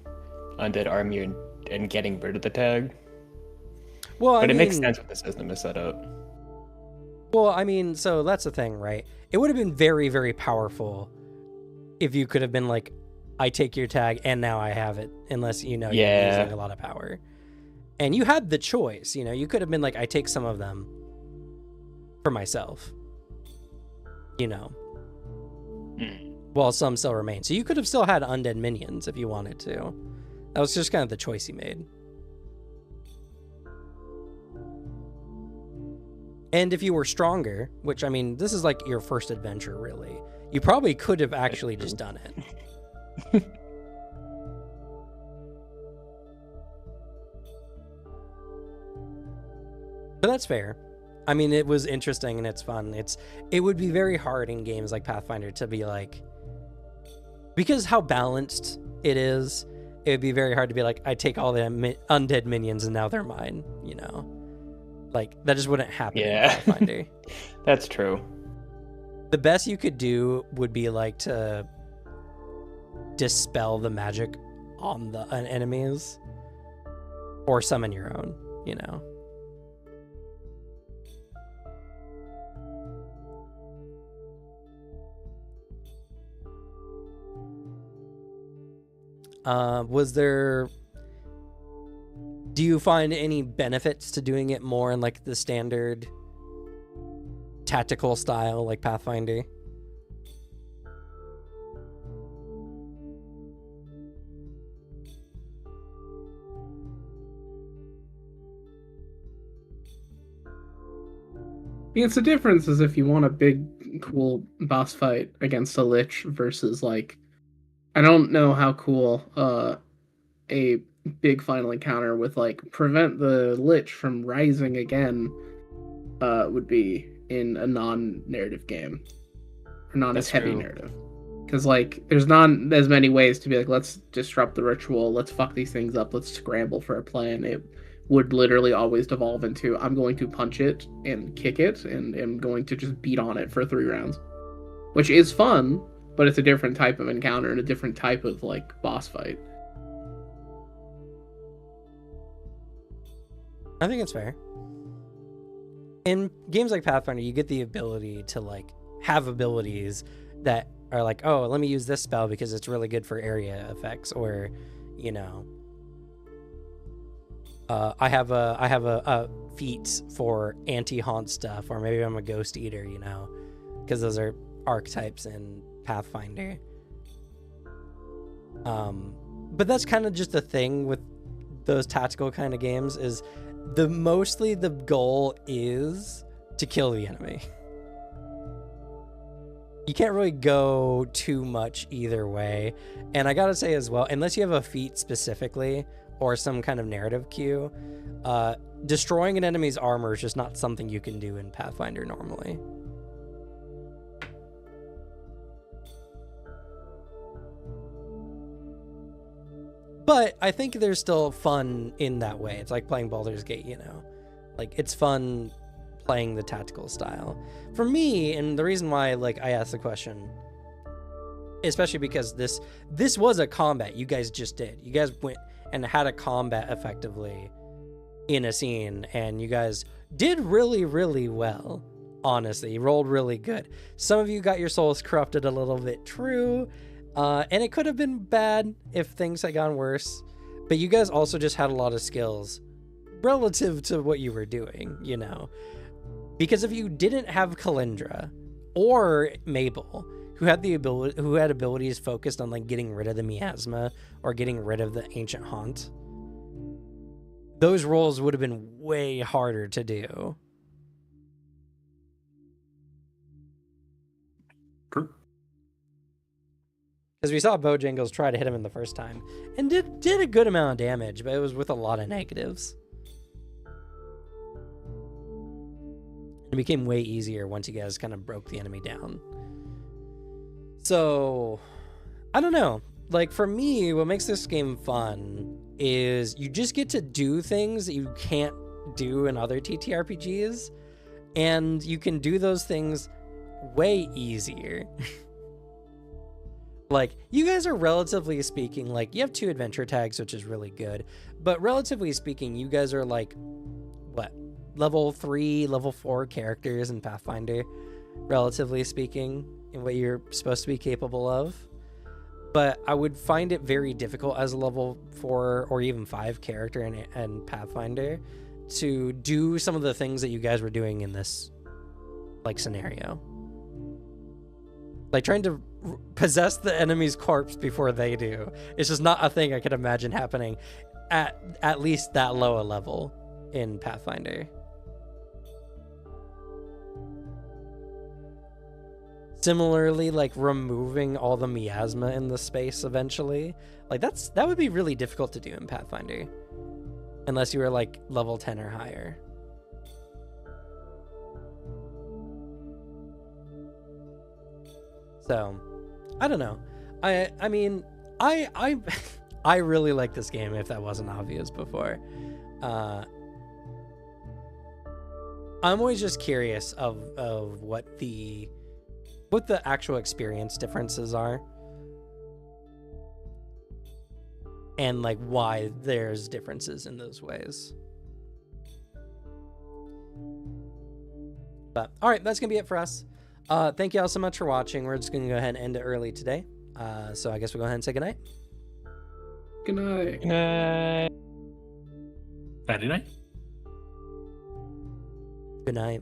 undead army and getting rid of the tag.
Well,
But it makes sense with the system is set up.
Well, I mean, so that's the thing, right? It would have been very, very powerful if you could have been like, I take your tag and now I have it, unless you're using a lot of power. And you had the choice, you could have been like, I take some of them for myself, while some still remain. So you could have still had undead minions if you wanted to. That was just kind of the choice you made. And if you were stronger, which, I mean, this is like your first adventure, really, you probably could have actually just done it. But that's fair. I mean, it was interesting and it's fun. It would be very hard in games like Pathfinder to be like, because how balanced it is, it would be very hard to be like, I take all the undead minions and now they're mine, Like, that just wouldn't happen in Pathfinder.
That's true.
The best you could do would be like to dispel the magic on the enemies or summon your own, Do you find any benefits to doing it more in like the standard tactical style like Pathfinder?
Yeah, it's the difference is if you want a big, cool boss fight against a lich versus like, I don't know how cool a big final encounter with like prevent the lich from rising again would be in a non-narrative game or not as heavy narrative, because like there's not as many ways to be like, let's disrupt the ritual, let's fuck these things up, let's scramble for a plan. It would literally always devolve into I'm going to punch it and kick it and am going to just beat on it for 3 rounds, which is fun, but it's a different type of encounter and a different type of like boss fight.
I think it's fair. In games like Pathfinder, you get the ability to like have abilities that are like, oh, let me use this spell because it's really good for area effects, or I have a feat for anti-haunt stuff, or maybe I'm a ghost eater, because those are archetypes in Pathfinder. But that's kind of just the thing with those tactical kind of games, is mostly the goal is to kill the enemy. You can't really go too much either way. And I gotta say as well, unless you have a feat specifically or some kind of narrative cue, destroying an enemy's armor is just not something you can do in Pathfinder normally. But I think there's still fun in that way. It's like playing Baldur's Gate, Like, it's fun playing the tactical style. For me, and the reason why like I asked the question, especially because this was a combat you guys just did. You guys went and had a combat effectively in a scene, and you guys did really, really well. Honestly, you rolled really good. Some of you got your souls corrupted a little bit, true, and it could have been bad if things had gone worse. But you guys also just had a lot of skills relative to what you were doing, you know. Because if you didn't have Kalindra or Mabel, who had abilities focused on like getting rid of the miasma or getting rid of the ancient haunt, those roles would have been way harder to do.
True.
Because we saw Bojangles try to hit him in the first time and did a good amount of damage, but it was with a lot of negatives. It became way easier once you guys kind of broke the enemy down. So, I don't know. Like, for me, what makes this game fun is you just get to do things that you can't do in other TTRPGs, and you can do those things way easier. Like, you guys are relatively speaking, like, you have 2 adventure tags, which is really good, but relatively speaking, you guys are like, what, level 3, level 4 characters in Pathfinder, relatively speaking, in what you're supposed to be capable of. But I would find it very difficult as a level 4 or even 5 character in Pathfinder to do some of the things that you guys were doing in this, like, scenario. Like, trying to possess the enemy's corpse before they do. It's just not a thing I could imagine happening at least that low a level in Pathfinder. Similarly, like removing all the miasma in the space eventually, like that would be really difficult to do in Pathfinder, unless you were like level 10 or higher. So, I don't know. I mean, I I really like this game, if that wasn't obvious before. I'm always just curious of what the actual experience differences are, and like why there's differences in those ways. But all right, that's gonna be it for us. Thank you all so much for watching. We're just gonna go ahead and end it early today, so I guess we'll go ahead and say goodnight.
Good night.
Good night.
Nighty night.
Good night.